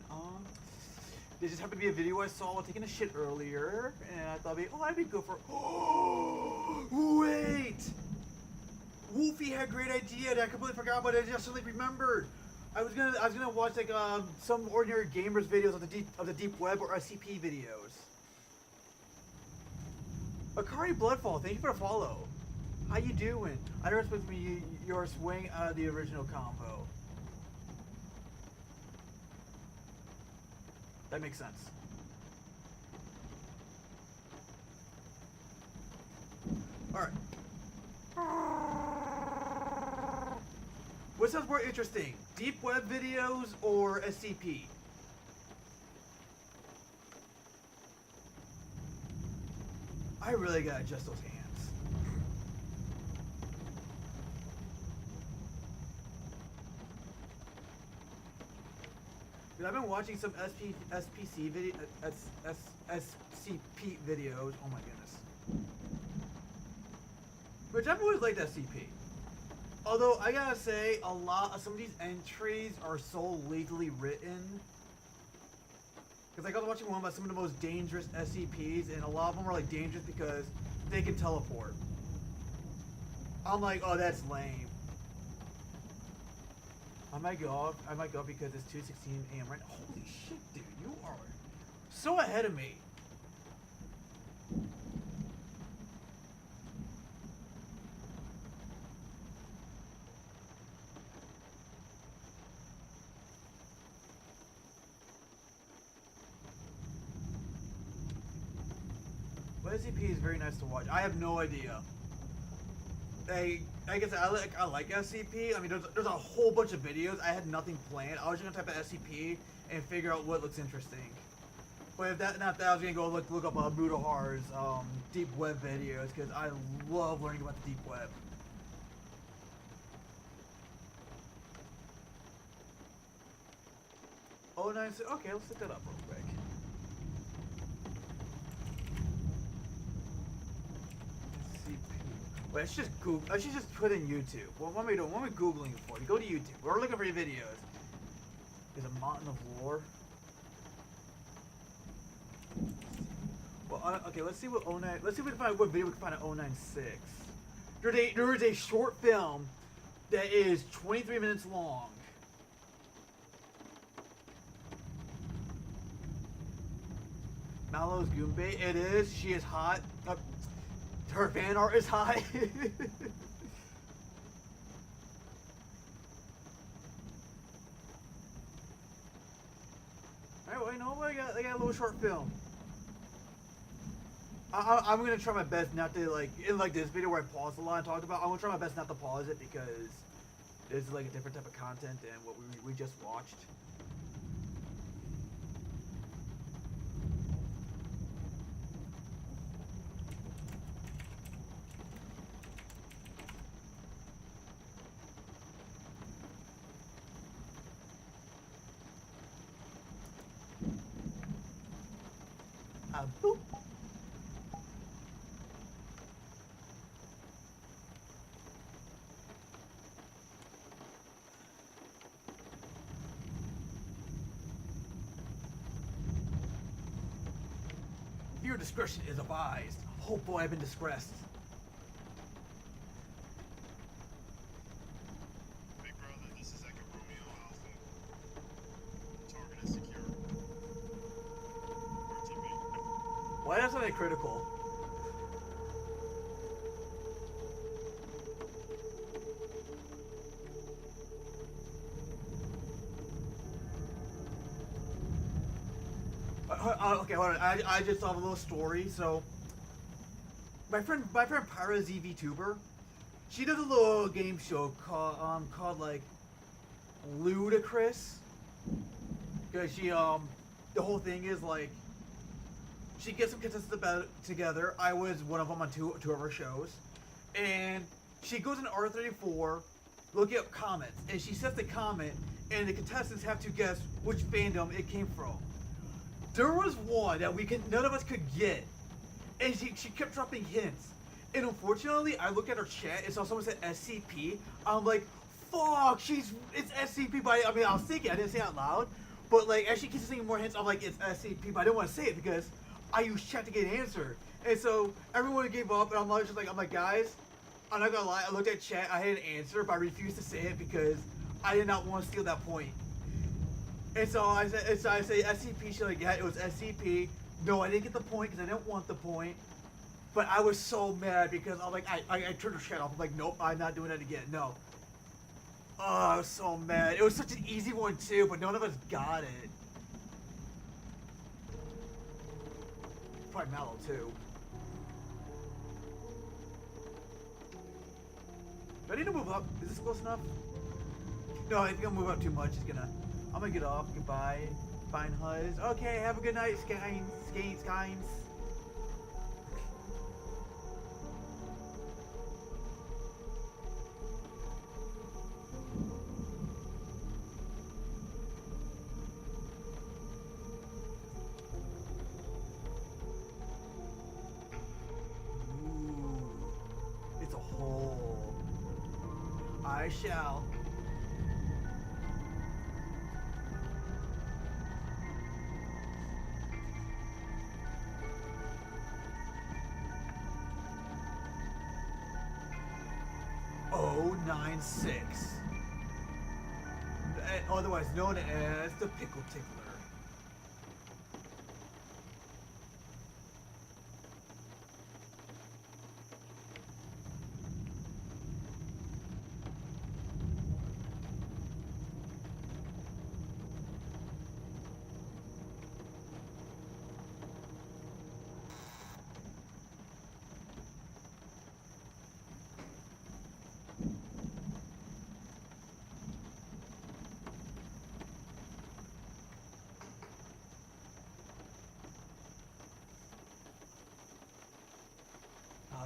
This just happened to be a video I saw while taking a shit earlier, and I thought, that'd be good for. Oh, wait! Wolfie had a great idea that I completely forgot, but I just suddenly remembered. I was gonna watch like some ordinary gamers videos of the deep web or SCP videos. Akari Bloodfall, thank you for the follow. How you doing? I don't expect me your swing out of the original combo. That makes sense. Alright. What sounds more interesting? Deep web videos or SCP? I really gotta adjust those hands. I've been watching some SCP videos. Oh my goodness. Which I've always liked SCP. Although I gotta say, some of these entries are so legally written. Because like I was watching one about some of the most dangerous SCPs, and a lot of them are like dangerous because they can teleport. I'm like, oh, that's lame. I might go off because it's 2:16 a.m. right now. Holy shit, dude, you are so ahead of me. But SCP is very nice to watch. I have no idea. I guess I like SCP. I mean, there's a whole bunch of videos. I had nothing planned. I was just gonna type in SCP and figure out what looks interesting. But if not that, I was gonna go look up Mudahar's deep web videos because I love learning about the deep web. Oh, nice. Okay, let's look that up real quick. But I should just put in YouTube. What am I doing? What am I Googling for? You go to YouTube. We're looking for your videos. is a mountain of lore. Well, okay, let's see what 09. Let's see if we can find what video we can find at 096. There is a short film that is 23 minutes long. Mallow's Goombay. It is. She is hot. Her fan art is hot. Alright, well, you know what? I got a little short film. I'm gonna try my best not to, like, in like this video where I paused a lot and talked about, I'm gonna try my best not to pause it because this is like a different type of content than what we just watched. Boop. Your discretion is advised. Oh boy, I've been distressed. Big brother, this is Echo Romeo Alpha. Target is secure. RTB. Why that's something critical? Okay, hold on. I just saw a little story. So, my friend Pyra Z Vtuber, she does a little game show called like Ludicrous. Cause she the whole thing is like she gets some contestants together. I was one of them on two of her shows, and she goes in R34, looking up comments, and she sets the comment, and the contestants have to guess which fandom it came from. There was one that none of us could get, and she kept dropping hints. And unfortunately, I looked at her chat and saw someone said SCP. I'm like, fuck, it's SCP. But I mean, I was thinking, I didn't say it out loud. But like, as she keeps saying more hints, I'm like, it's SCP. But I didn't want to say it because I used chat to get an answer. And so everyone gave up, and I'm like, guys, I'm not gonna lie. I looked at chat, I had an answer, but I refused to say it because I did not want to steal that point. And so I say SCP. She's like, yeah, it was SCP. No, I didn't get the point because I didn't want the point. But I was so mad because I'm like, I turned her chat off. I'm like, nope, I'm not doing that again. No. Oh, I was so mad. It was such an easy one too, but none of us got it. Probably Mallow too. Do I need to move up? Is this close enough? No, I think I'll move up too much. I'm gonna get off. Goodbye. Fine Huzz. Okay, have a good night, Skynes. Ooh, it's a hole. I shall. .96, otherwise known as the Pickle Tickler.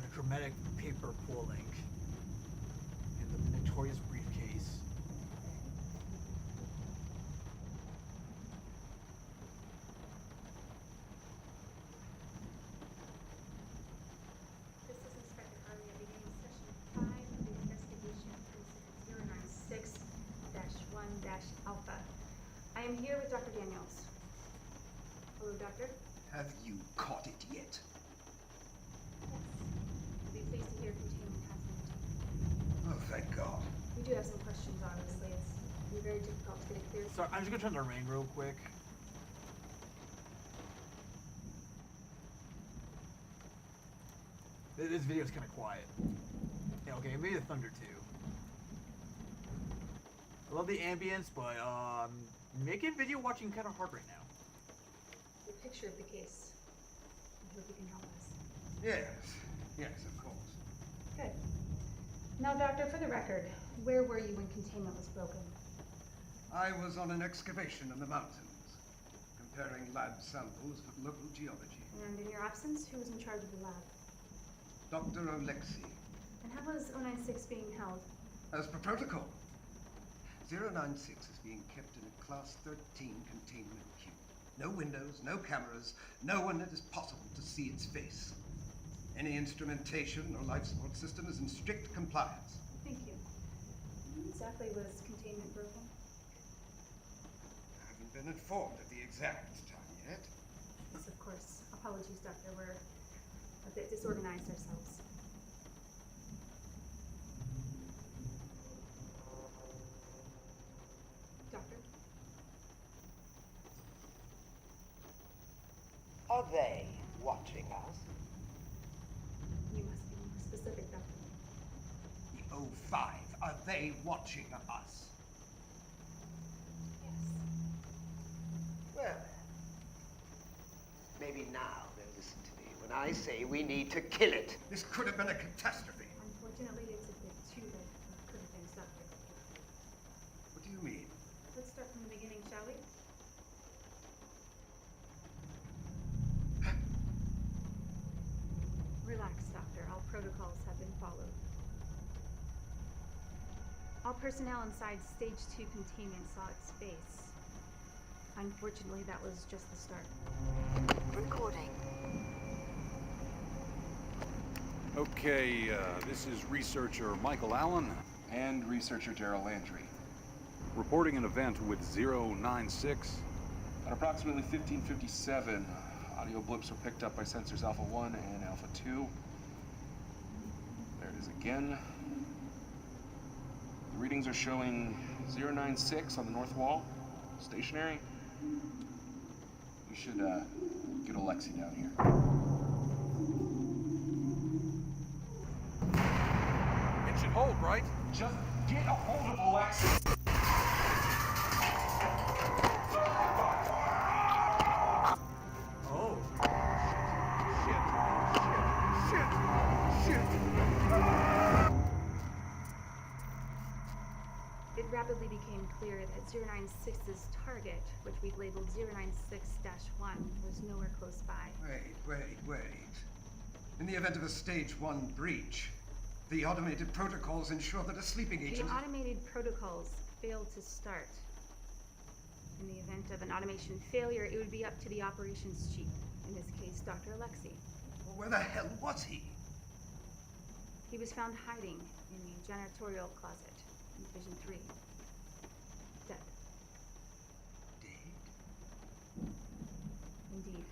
The dramatic paper pulling in the notorious briefcase. This is Inspector Furry beginning session 5 of the investigation of incident 096-1-Alpha. I am am here with Dr. Daniels. Hello, Doctor. Have you caught it yet? Yes. I'll be pleased to hear containment has been attained. Oh, thank God. We do have some questions, obviously. It's be very difficult to get a clear. Sorry, I'm just gonna turn the rain real quick. This video is kind of quiet. Yeah, okay, maybe the thunder too. I love the ambience, but making video watching kind of hard right now. The picture of the case. I hope you can help us. Yes, of course. Good. Now, Doctor, for the record, where were you when containment was broken? I was on an excavation in the mountains, comparing lab samples with local geology. And in your absence, who was in charge of the lab? Dr. Alexei. And how was 096 being held? As per protocol, 096 is being kept in a Class 13 containment cube. No windows, no cameras, no one that is possible to see its face. Any instrumentation or life support system is in strict compliance. Thank you. When exactly was containment broken? I haven't been informed of the exact time yet. Yes, of course. Apologies, Doctor. We're a bit disorganized ourselves. Doctor? Are they watching us? You must be more specific, Doctor. The O5, are they watching us? Yes. Well, maybe now they'll listen to me when I say we need to kill it. This could have been a catastrophe. Unfortunately, it's a bit too late for could have been Doctor. What do you mean? Let's start from the beginning, shall we? Relax, Doctor. All protocols have been followed. All personnel inside Stage 2 containment saw its face. Unfortunately, that was just the start. Recording. Okay, this is researcher Michael Allen. And researcher Gerald Landry. Reporting an event with 096. At approximately 1557, audio blips were picked up by sensors Alpha 1 and Alpha 2. There it is again. The readings are showing 096 on the north wall, stationary. We should get Alexei down here. It should hold, right? Just get a hold of Alexei. Oh. Shit. It rapidly became clear that 096's target, which we've labeled 096-1, was nowhere close by. Wait. In the event of a Stage 1 breach, the automated protocols ensure that a sleeping agent... The automated protocols failed to start. In the event of an automation failure, it would be up to the operations chief, in this case, Dr. Alexei. Well, where the hell was he? He was found hiding in the janitorial closet in Division 3. Dead. Dead? Indeed.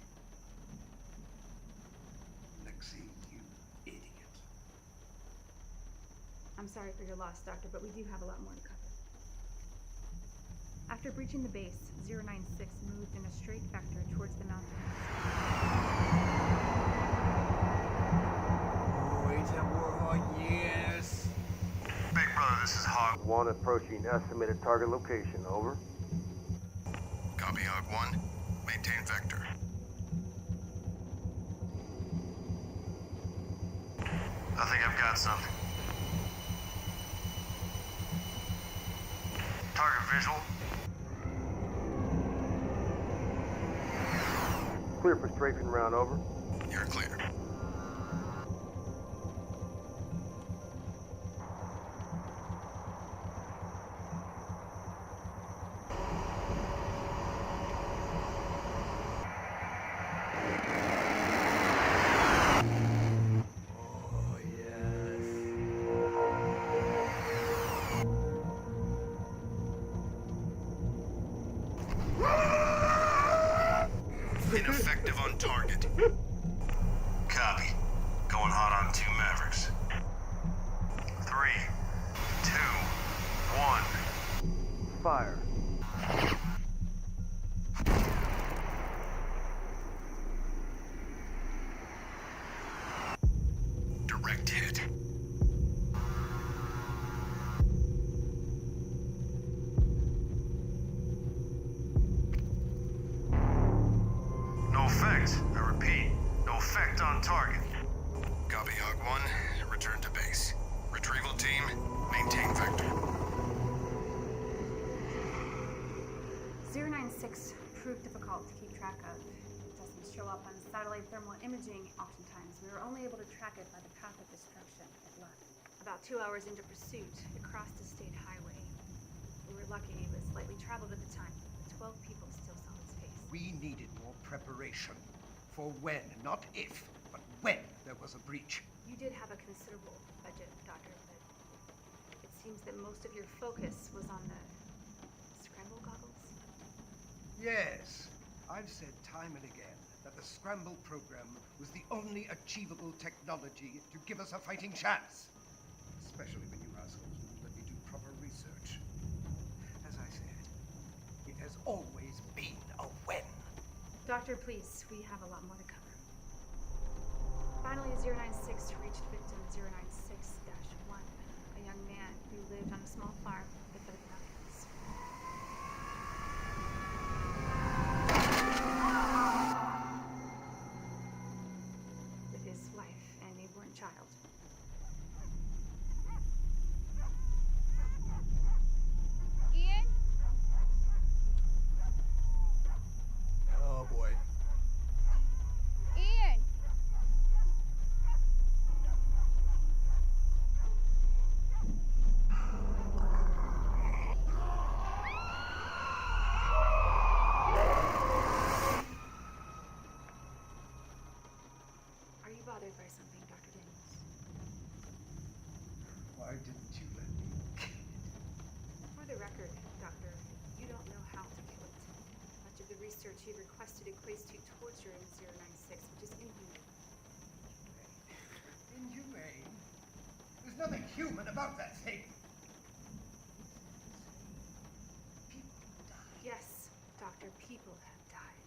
Alexei, you idiot. I'm sorry for your loss, Doctor, but we do have a lot more to cover. After breaching the base, 096 moved in a straight vector towards the mountain. Yes. Big brother, this is Hog 1 approaching estimated target location, over. Copy, Hog 1. Maintain vector. I think I've got something. Target visual. Clear for strafing round, over. You're clear. active on target. Copy. Going hot on 2 Mavericks. 3, 2, 1. Fire. Direct hit. No effect. I repeat, no effect on target. Copy, Hog 1. Return to base. Retrieval team, maintain vector. 096 proved difficult to keep track of. It doesn't show up on satellite thermal imaging oftentimes. We were only able to track it by the path of destruction it left. About 2 hours into pursuit, it crossed a state highway. We were lucky it was lightly traveled at the time. 12 people still saw its face. We needed more preparation. For when, not if, but when there was a breach. You did have a considerable budget, Doctor, but it seems that most of your focus was on the scramble goggles. Yes, I've said time and again that the scramble program was the only achievable technology to give us a fighting chance. Especially when you assholes won't let me do proper research. As I said, it has always been a when. Doctor, please, we have a lot more to cover. Finally, 096 reached victim 096-1, a young man who lived on a small farm at the foot of the mountains. With his wife and newborn child. Ian? Oh boy. Ian! Are you bothered by something, Dr. Daniels? Why didn't you let me kill it? For the record, Doctor, you don't know how to kill it. Much of the research you've requested equates to torture in 096, which is inhuman. Inhumane? There's nothing human about that thing. People die. Yes, Doctor, people have died.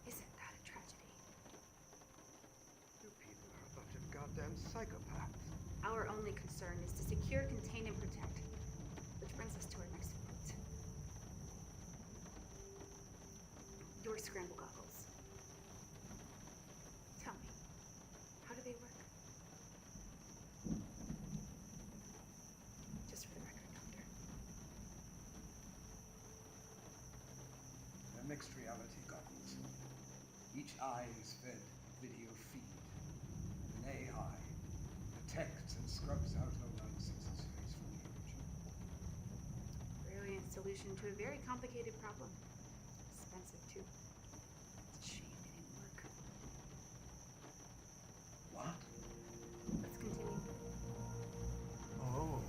Isn't that a tragedy? You people are a bunch of goddamn psychopaths. Our only concern is to secure, contain, and protect. Which brings us to our next point. Your scramble goggles. Tell me, how do they work? Just for the record, Doctor. They're mixed reality goggles. Each eye is fed video feed. An AI detects and scrubs out 096's face from the image. Brilliant solution to a very complicated problem. Expensive, too. It's a shame it didn't work. What? Let's continue. Oh.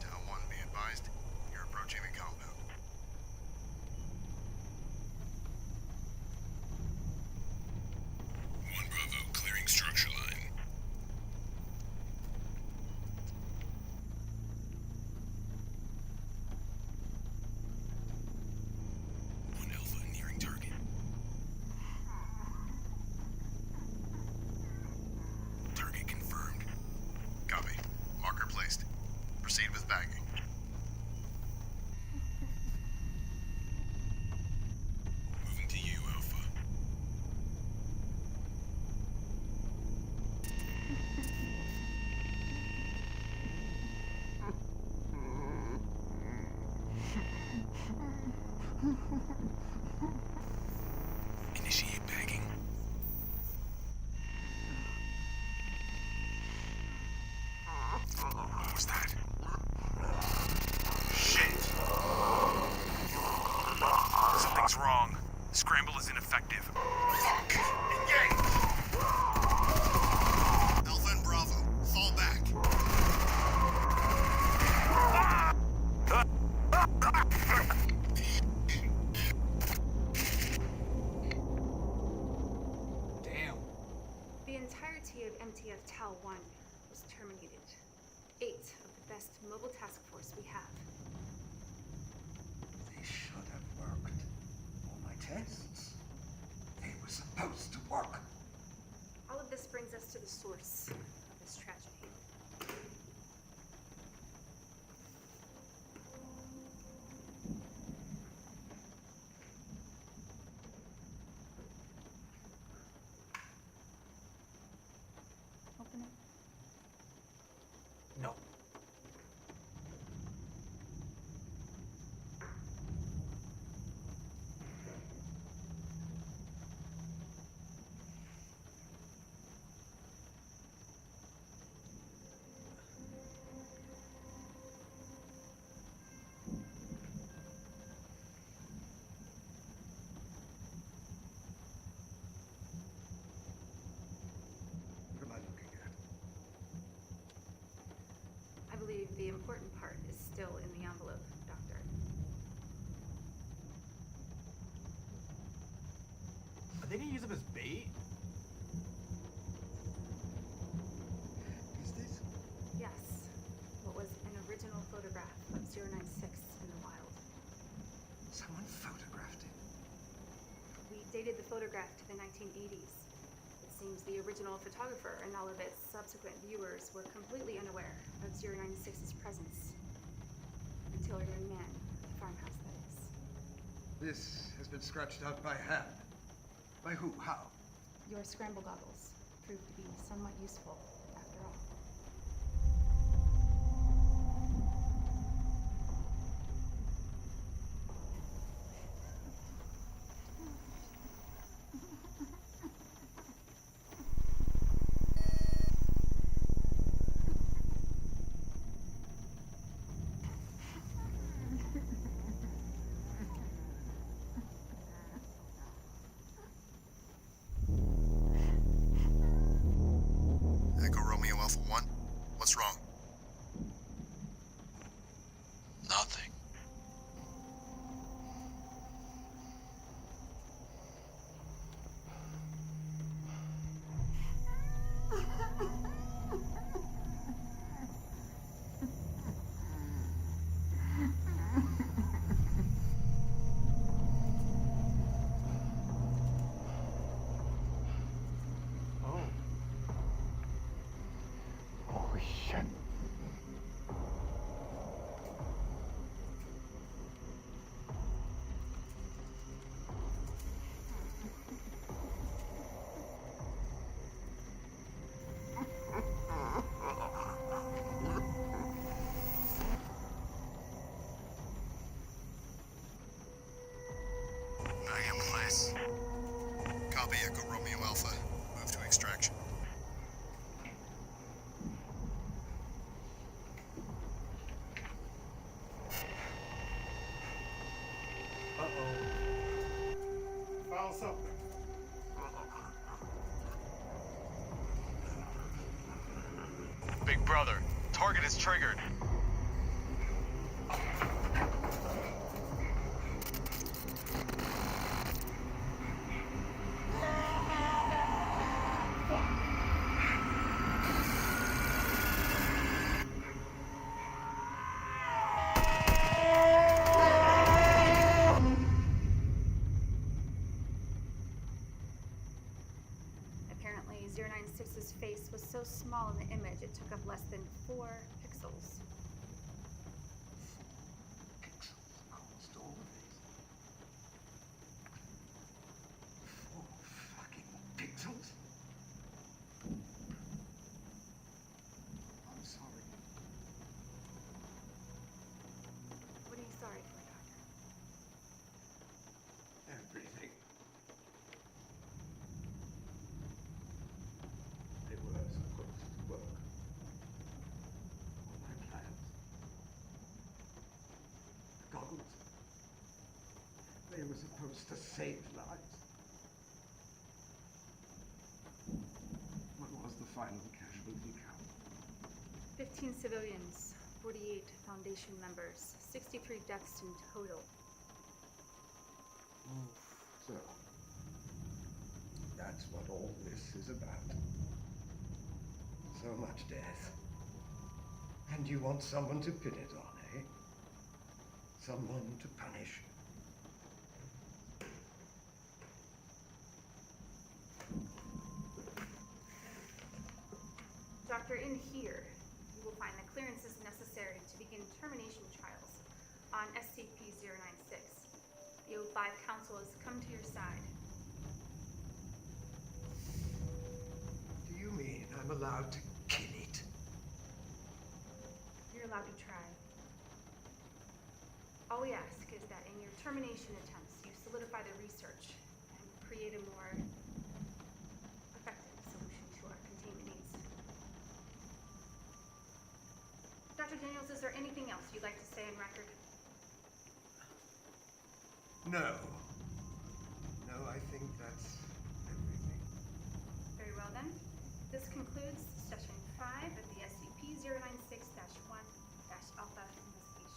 Tau 1, be advised. You're approaching the compound. 1 Bravo, clearing structure line. of Tau 1 was terminated. 8 of the best mobile task force we have. They should have worked. All my tests. They were supposed to work. All of this brings us to the source of this tragedy. Open it. No. What am I looking at? I believe the important part is still in the envelope, Doctor. Are they gonna use him as bait? Is this? Yes. What was an original photograph of 096 in the wild. Someone photographed it. We dated the photograph to the 1980s. It seems the original photographer and all of its subsequent viewers were completely unaware of 096's presence. Until a young man at the farmhouse, that is. This has been scratched out by hand. By who? How? Your scramble goggles proved to be somewhat useful, after all. Echo Romeo Alpha 1. What's wrong? Nothing. Oh. Holy shit. Back in place. Copy Echo Romeo Alpha. Move to extraction. Uh-oh. Foul something. Big brother, target is triggered. Apparently, 096's face was so small in the image it took up less than 4 pixels. Pixels caused all of this. 4 fucking pixels? I'm sorry. What are you sorry for, Doctor? Everything. They were supposed to work. All my plans. The goggles. They were supposed to save lives. What was the final casualty count? 15 civilians, 48 Foundation members, 63 deaths in total. So, that's what all this is about. So much death. And you want someone to pin it on, eh? Someone to punish. Doctor, in here, you will find the clearances necessary to begin termination trials on SCP-096. The O5 Council has come to your side. Do you mean I'm allowed to kill it? You're allowed to try. All we ask is that in your termination attempts, you solidify the research and create a more effective solution to our containment needs. Dr. Daniels, is there anything else you'd like to say in record? No. No, I think that's everything. Very well then. This concludes session 5 of the SCP-096-1-Alpha investigation.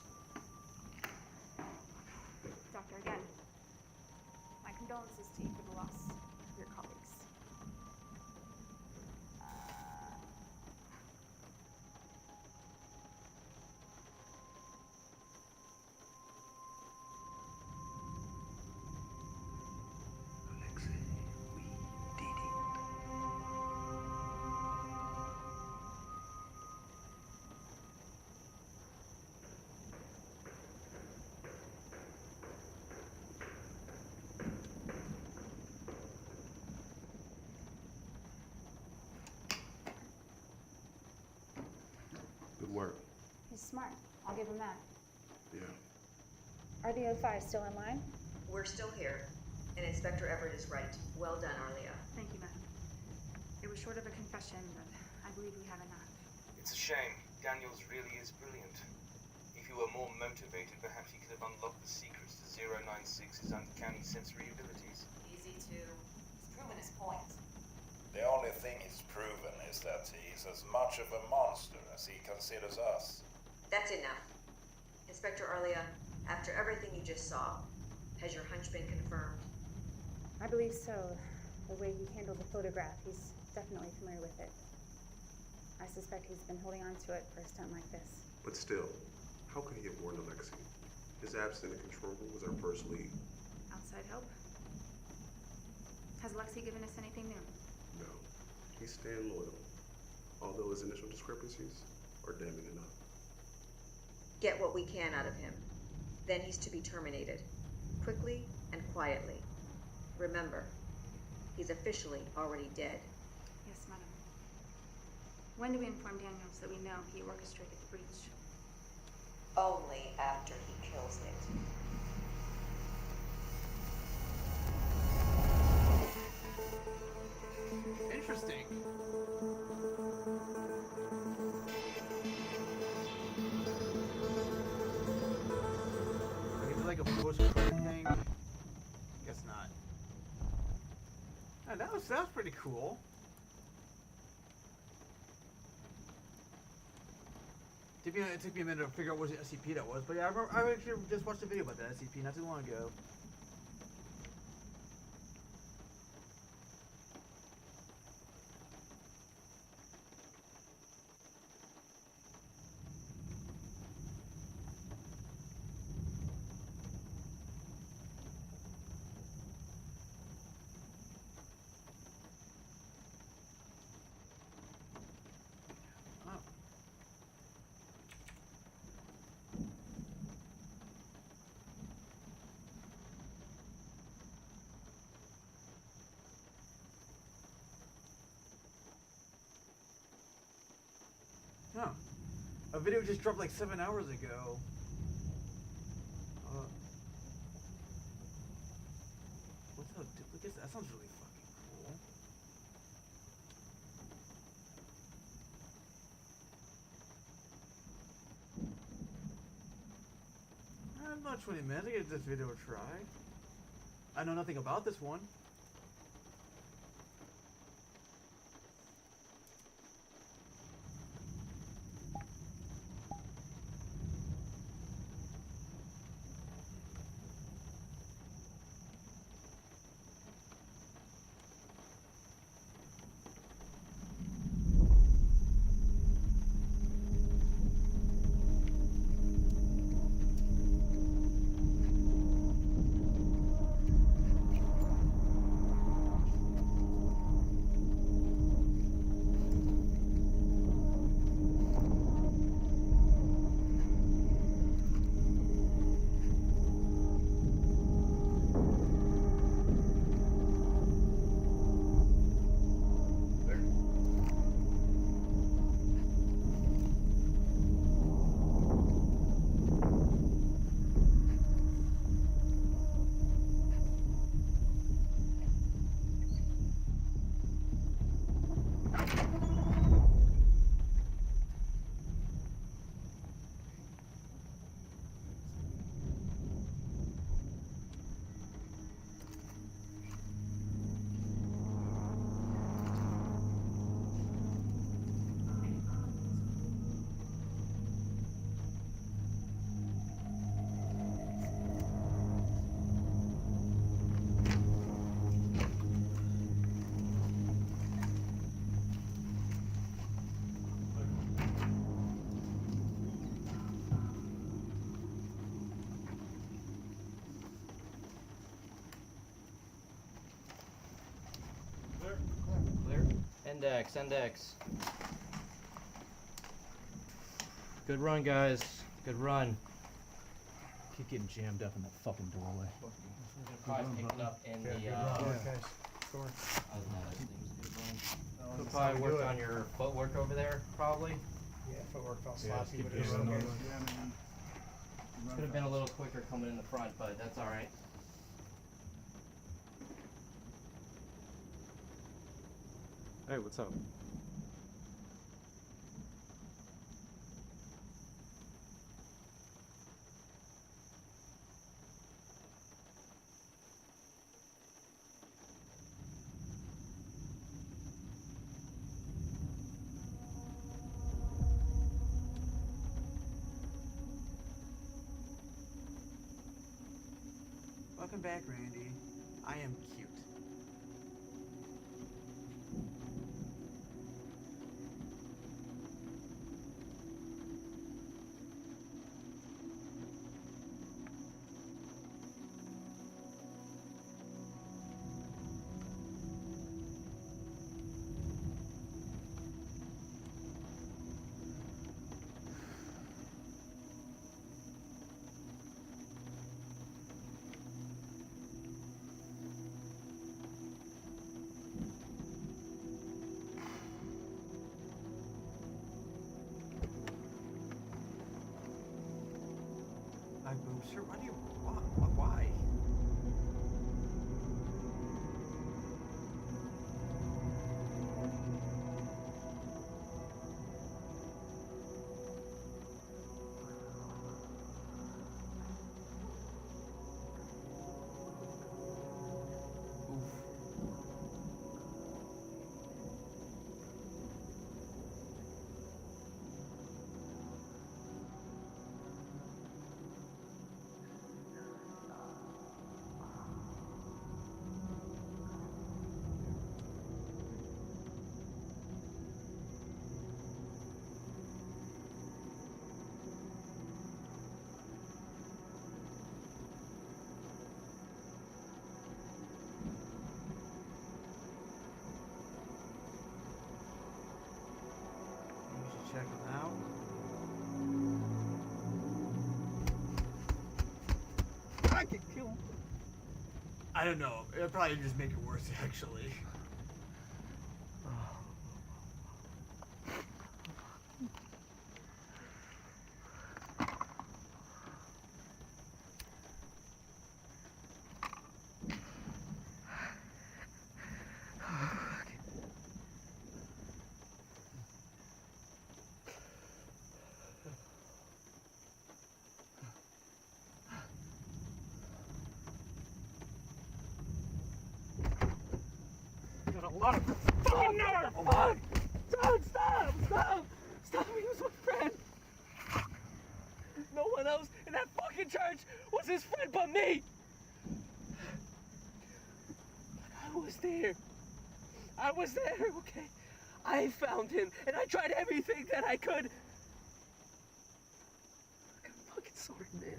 Doctor, again, my condolences to you for the loss of your colleagues. Alexei, we did it. Good work. He's smart. I'll give him that. Yeah. Are the O5 still in line? We're still here, and Inspector Everett is right. Well done, Arlia. Thank you, madam. It was short of a confession, but I believe we have enough. It's a shame. Daniels really is brilliant. If he were more motivated, perhaps he could have unlocked the secrets to 096's uncanny sensory abilities. Easy to. He's proven his point. The only thing he's proven is that he's as much of a monster as he considers us. That's enough. Inspector Arlia, after everything you just saw, has your hunch been confirmed? I believe so. The way he handled the photograph, he's definitely familiar with it. I suspect he's been holding on to it for a stunt like this. But still, how could he have warned Alexei? His absence in the control room was our first lead. Outside help? Has Lexi given us anything new? No, he's staying loyal. Although his initial discrepancies are damning enough. Get what we can out of him. Then he's to be terminated. Quickly and quietly. Remember, he's officially already dead. Yes, madam. When do we inform Daniels that we know he orchestrated the breach? Only after he kills it. Interesting. Is it like a post-credit thing? Guess not. Oh, that's pretty cool. It took me a minute to figure out what SCP that was, but yeah, I actually just watched a video about that SCP not too long ago. Huh. A video just dropped like 7 hours ago. What's up, duplicates? That sounds really fucking cool. About 20 minutes to give this video a try. I know nothing about this one. Index, index. Good run, guys. Good run. Keep getting jammed up in that fucking doorway. Probably picked it up in the. Could That's how probably we worked do it. on your footwork over there, probably. Yeah, footwork fell Yeah, sloppy, keep but it was doing okay. it. Could have been a little quicker coming in the front, but that's all right. Hey, what's up? Welcome back, Randy. I am cute. Sir, what do you want? Why? Check them out. I could kill him. I don't know. It'd probably just make it worse, actually. Got a lot of fucking nerve! Oh, fuck! Stop! Stop! He was my friend! No one else in that fucking church was his friend but me! I was there, okay? I found him, and I tried everything that I could. I got fucking sorry, man.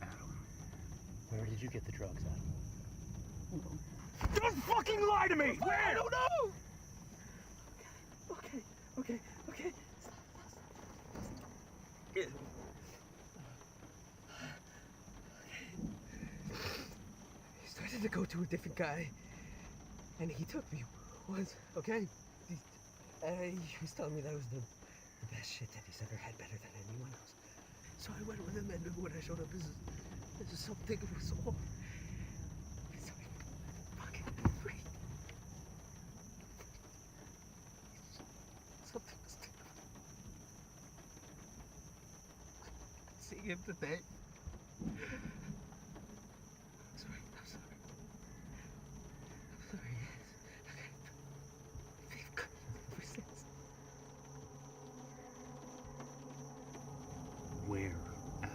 Adam, where did you get the drugs, Adam? Don't fucking lie to me! Where? I don't know! Okay. Stop. Yeah. He started to go to a different guy, and he took me once, okay? He was telling me that was the best shit that he's ever had, better than anyone else. So I went with him, and when I showed up, this is something it was all. So I fucking free. Something was different. Seeing him today. I'm sorry. They've cut me ever since. Where, Adam?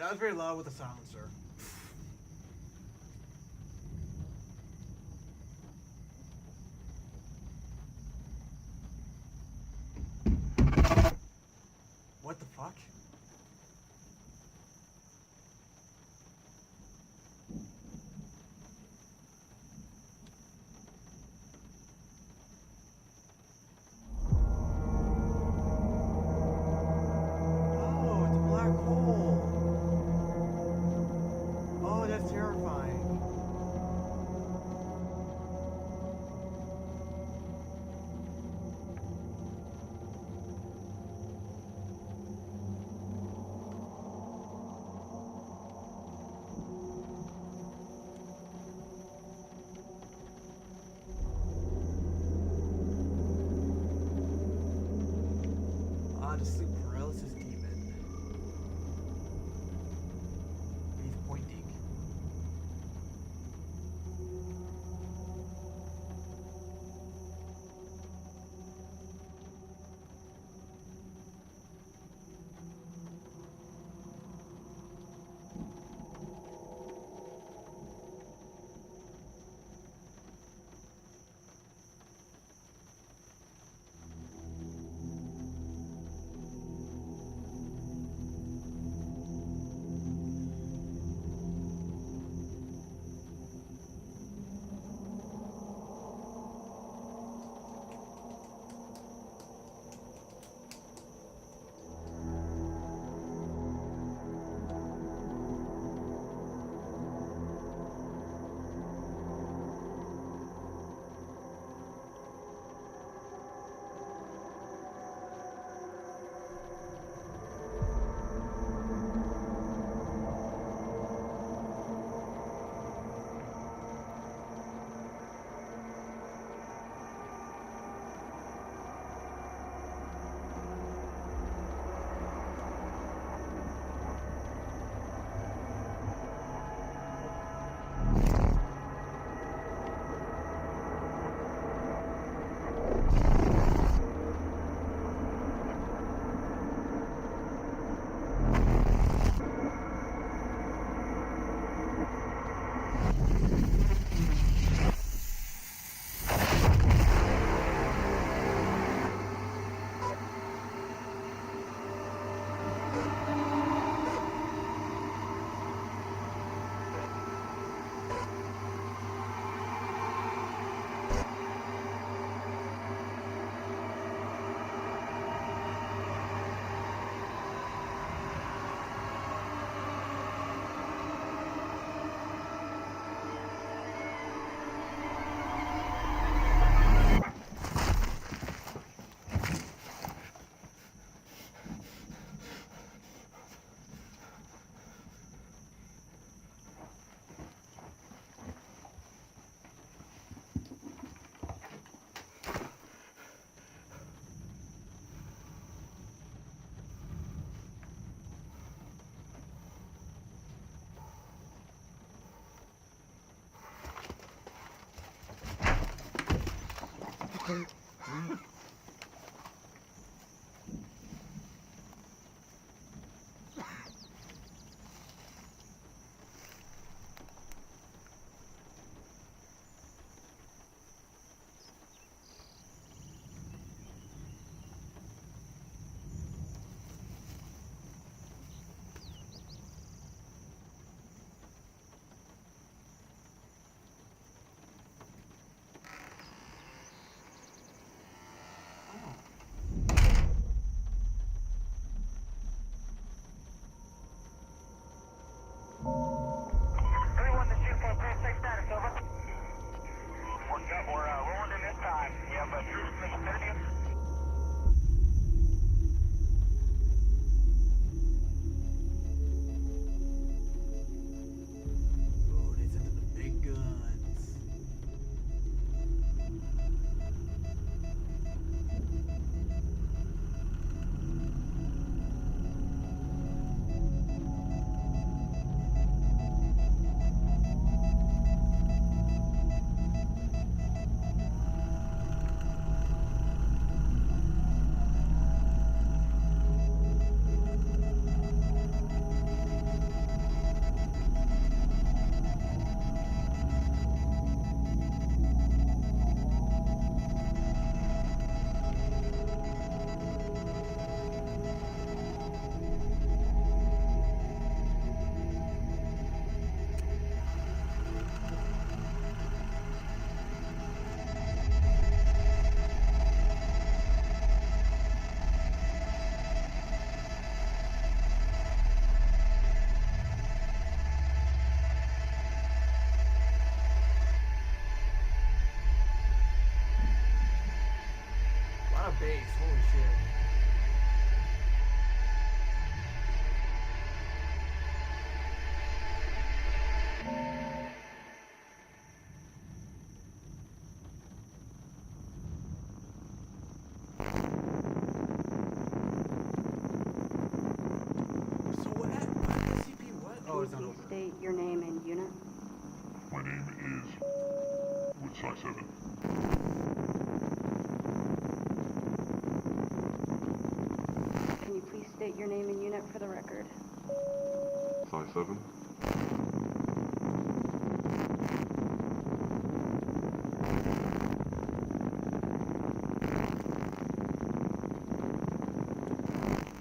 That was very loud with the silencer. What the fuck? Oh, it's a black hole. Oh, that's terrifying. Ah, the sleep paralysis demon. He's pointing. Oh, it's not over. State your name and unit. My name is Woodsie 7. Can you please state your name and unit for the record? Size 7.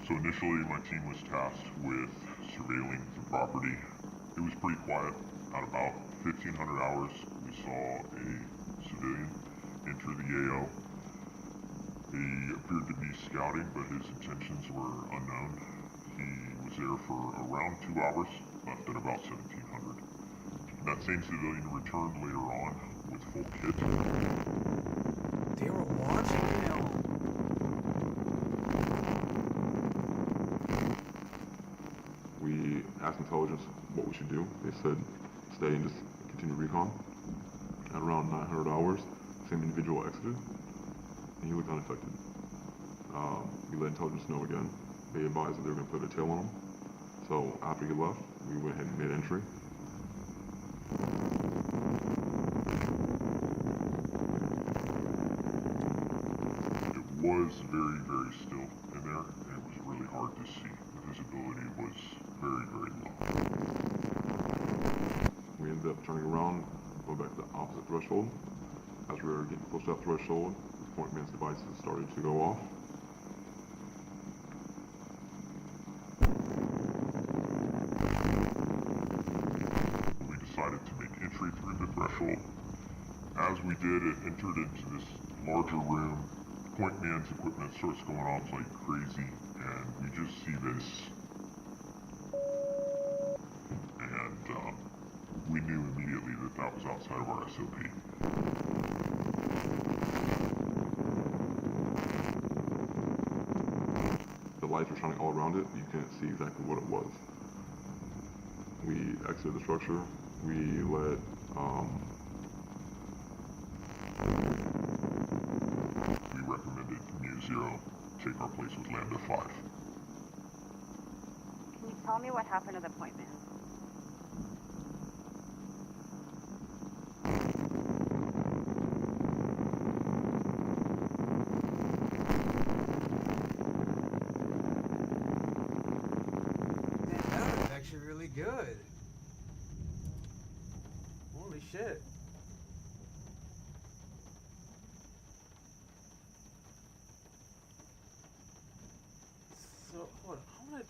So initially, my team was tasked with surveilling the property. It was pretty quiet. At about 1,500 hours, we saw a civilian enter the AO. He appeared to be scouting, but his intentions were unknown. He was there for around 2 hours, left at about 1,700. That same civilian returned later on with full kit. They were watching him. We asked intelligence what we should do. They said stay and just continue recon. At around 900 hours, the same individual exited, and he looked unaffected. We let intelligence know again. They advised that they were going to put a tail on him. So after he left, we went ahead and made entry. It was very, very still in there, and it was really hard to see. The visibility was very, very low. We ended up turning around, going back to the opposite threshold. As we were getting close to that threshold, the point man's devices started to go off. We decided to make entry through the threshold. As we did, it entered into this larger room. Point man's equipment starts going off like crazy, and we just see this. And we knew immediately that that was outside of our SOP. The lights were shining all around it. You couldn't see exactly what it was. We exited the structure. We let We recommended Mu 0 take our place with Lambda 5. Can you tell me what happened to the point man? Man, that was actually really good. Holy shit. So, hold on. I wanna...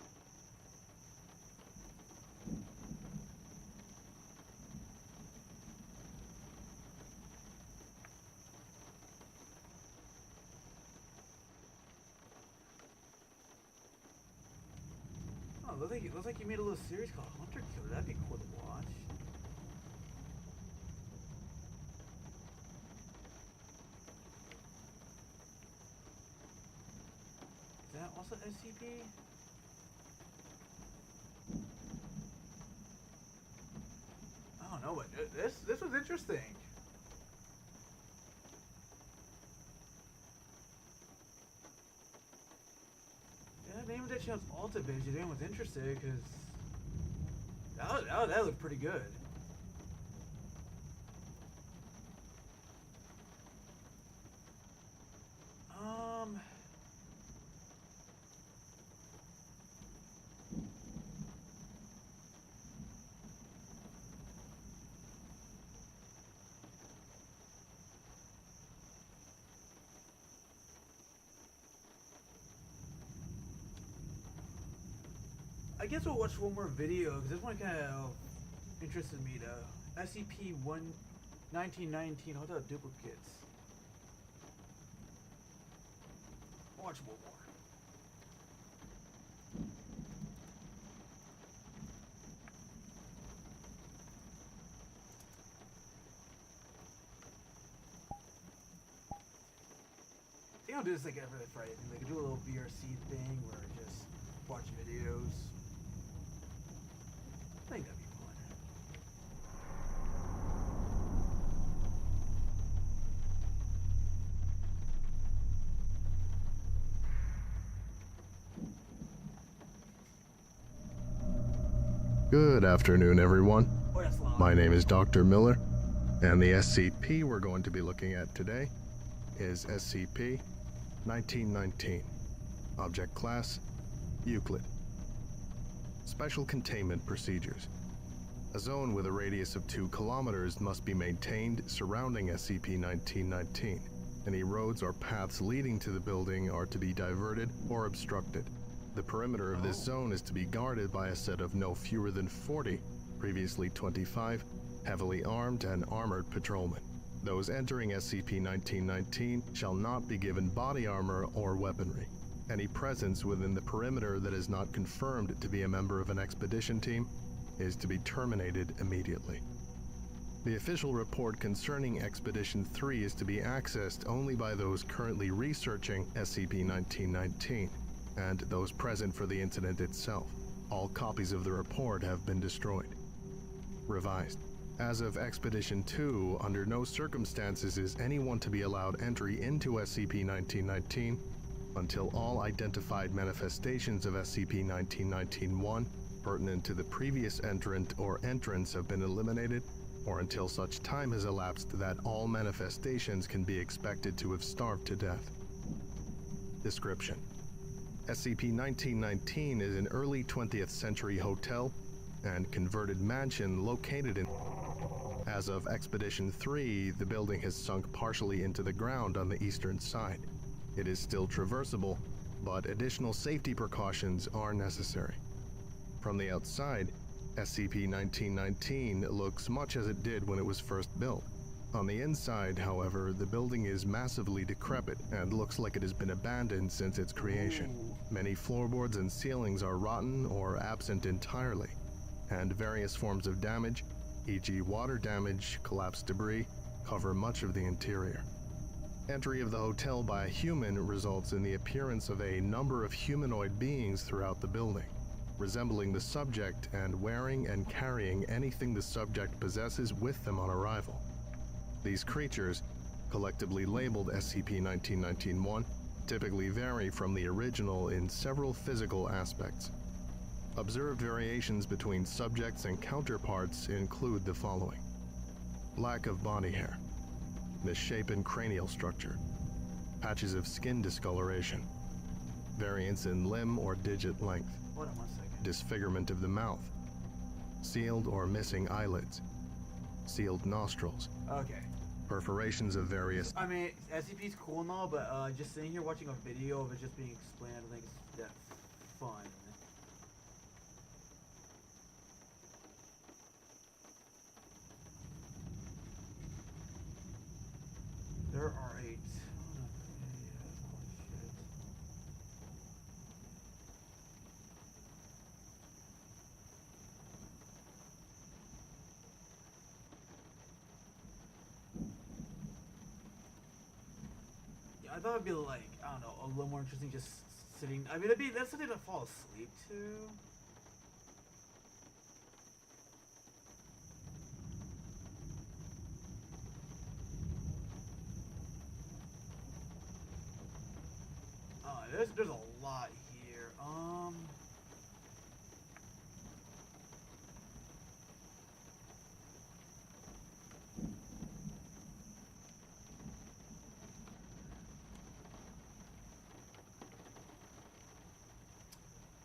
Oh, looks like you made a little series called Hunter Killer. That'd be cool to watch. Is that also SCP? I don't know, but this was interesting. Yeah, the name of that channel's Alta Biz. If anyone's interested, because that looked pretty good. I guess we'll watch one more video because this one kind of interested me though. SCP-1919 Hotel Duplicates. Watch one more. I think I'll do this like every Friday. Like do a little VRC thing where I just watch videos. I think that'd be fun. Good afternoon, everyone. My name is Dr. Miller, and the SCP we're going to be looking at today is SCP-1919. Object Class: Euclid. Special Containment Procedures. A zone with a radius of 2 kilometers must be maintained surrounding SCP-1919. Any roads or paths leading to the building are to be diverted or obstructed. The perimeter of this zone is to be guarded by a set of no fewer than 40, previously 25, heavily armed and armored patrolmen. Those entering SCP-1919 shall not be given body armor or weaponry. Any presence within the perimeter that is not confirmed to be a member of an expedition team is to be terminated immediately. The official report concerning Expedition 3 is to be accessed only by those currently researching SCP-1919 and those present for the incident itself. All copies of the report have been destroyed. Revised. As of Expedition 2, under no circumstances is anyone to be allowed entry into SCP-1919 until all identified manifestations of SCP-1919-1 pertinent to the previous entrant or entrants have been eliminated, or until such time has elapsed that all manifestations can be expected to have starved to death. Description: SCP-1919 is an early 20th century hotel and converted mansion located in... As of Expedition 3, the building has sunk partially into the ground on the eastern side. It is still traversable, but additional safety precautions are necessary. From the outside, SCP-1919 looks much as it did when it was first built. On the inside, however, the building is massively decrepit and looks like it has been abandoned since its creation. Many floorboards and ceilings are rotten or absent entirely, and various forms of damage, e.g. water damage, collapsed debris, cover much of the interior. Entry of the hotel by a human results in the appearance of a number of humanoid beings throughout the building, resembling the subject and wearing and carrying anything the subject possesses with them on arrival. These creatures, collectively labeled SCP-1919-1, typically vary from the original in several physical aspects. Observed variations between subjects and counterparts include the following: lack of body hair, misshapen cranial structure, patches of skin discoloration, variance in limb or digit length, Hold on 1 second. disfigurement of the mouth, sealed or missing eyelids, sealed nostrils, Okay. perforations of various... I mean, SCP's cool and all, but just sitting here watching a video of it just being explained, I don't think it's that fun. There are 8. I thought it'd be like, I don't know, a little more interesting just sitting. I mean, that's something to fall asleep to. There's a lot here.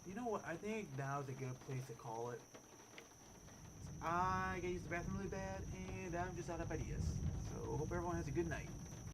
You know what? I think now's a good place to call it. I gotta use the bathroom really bad, and I'm just out of ideas. So hope everyone has a good night.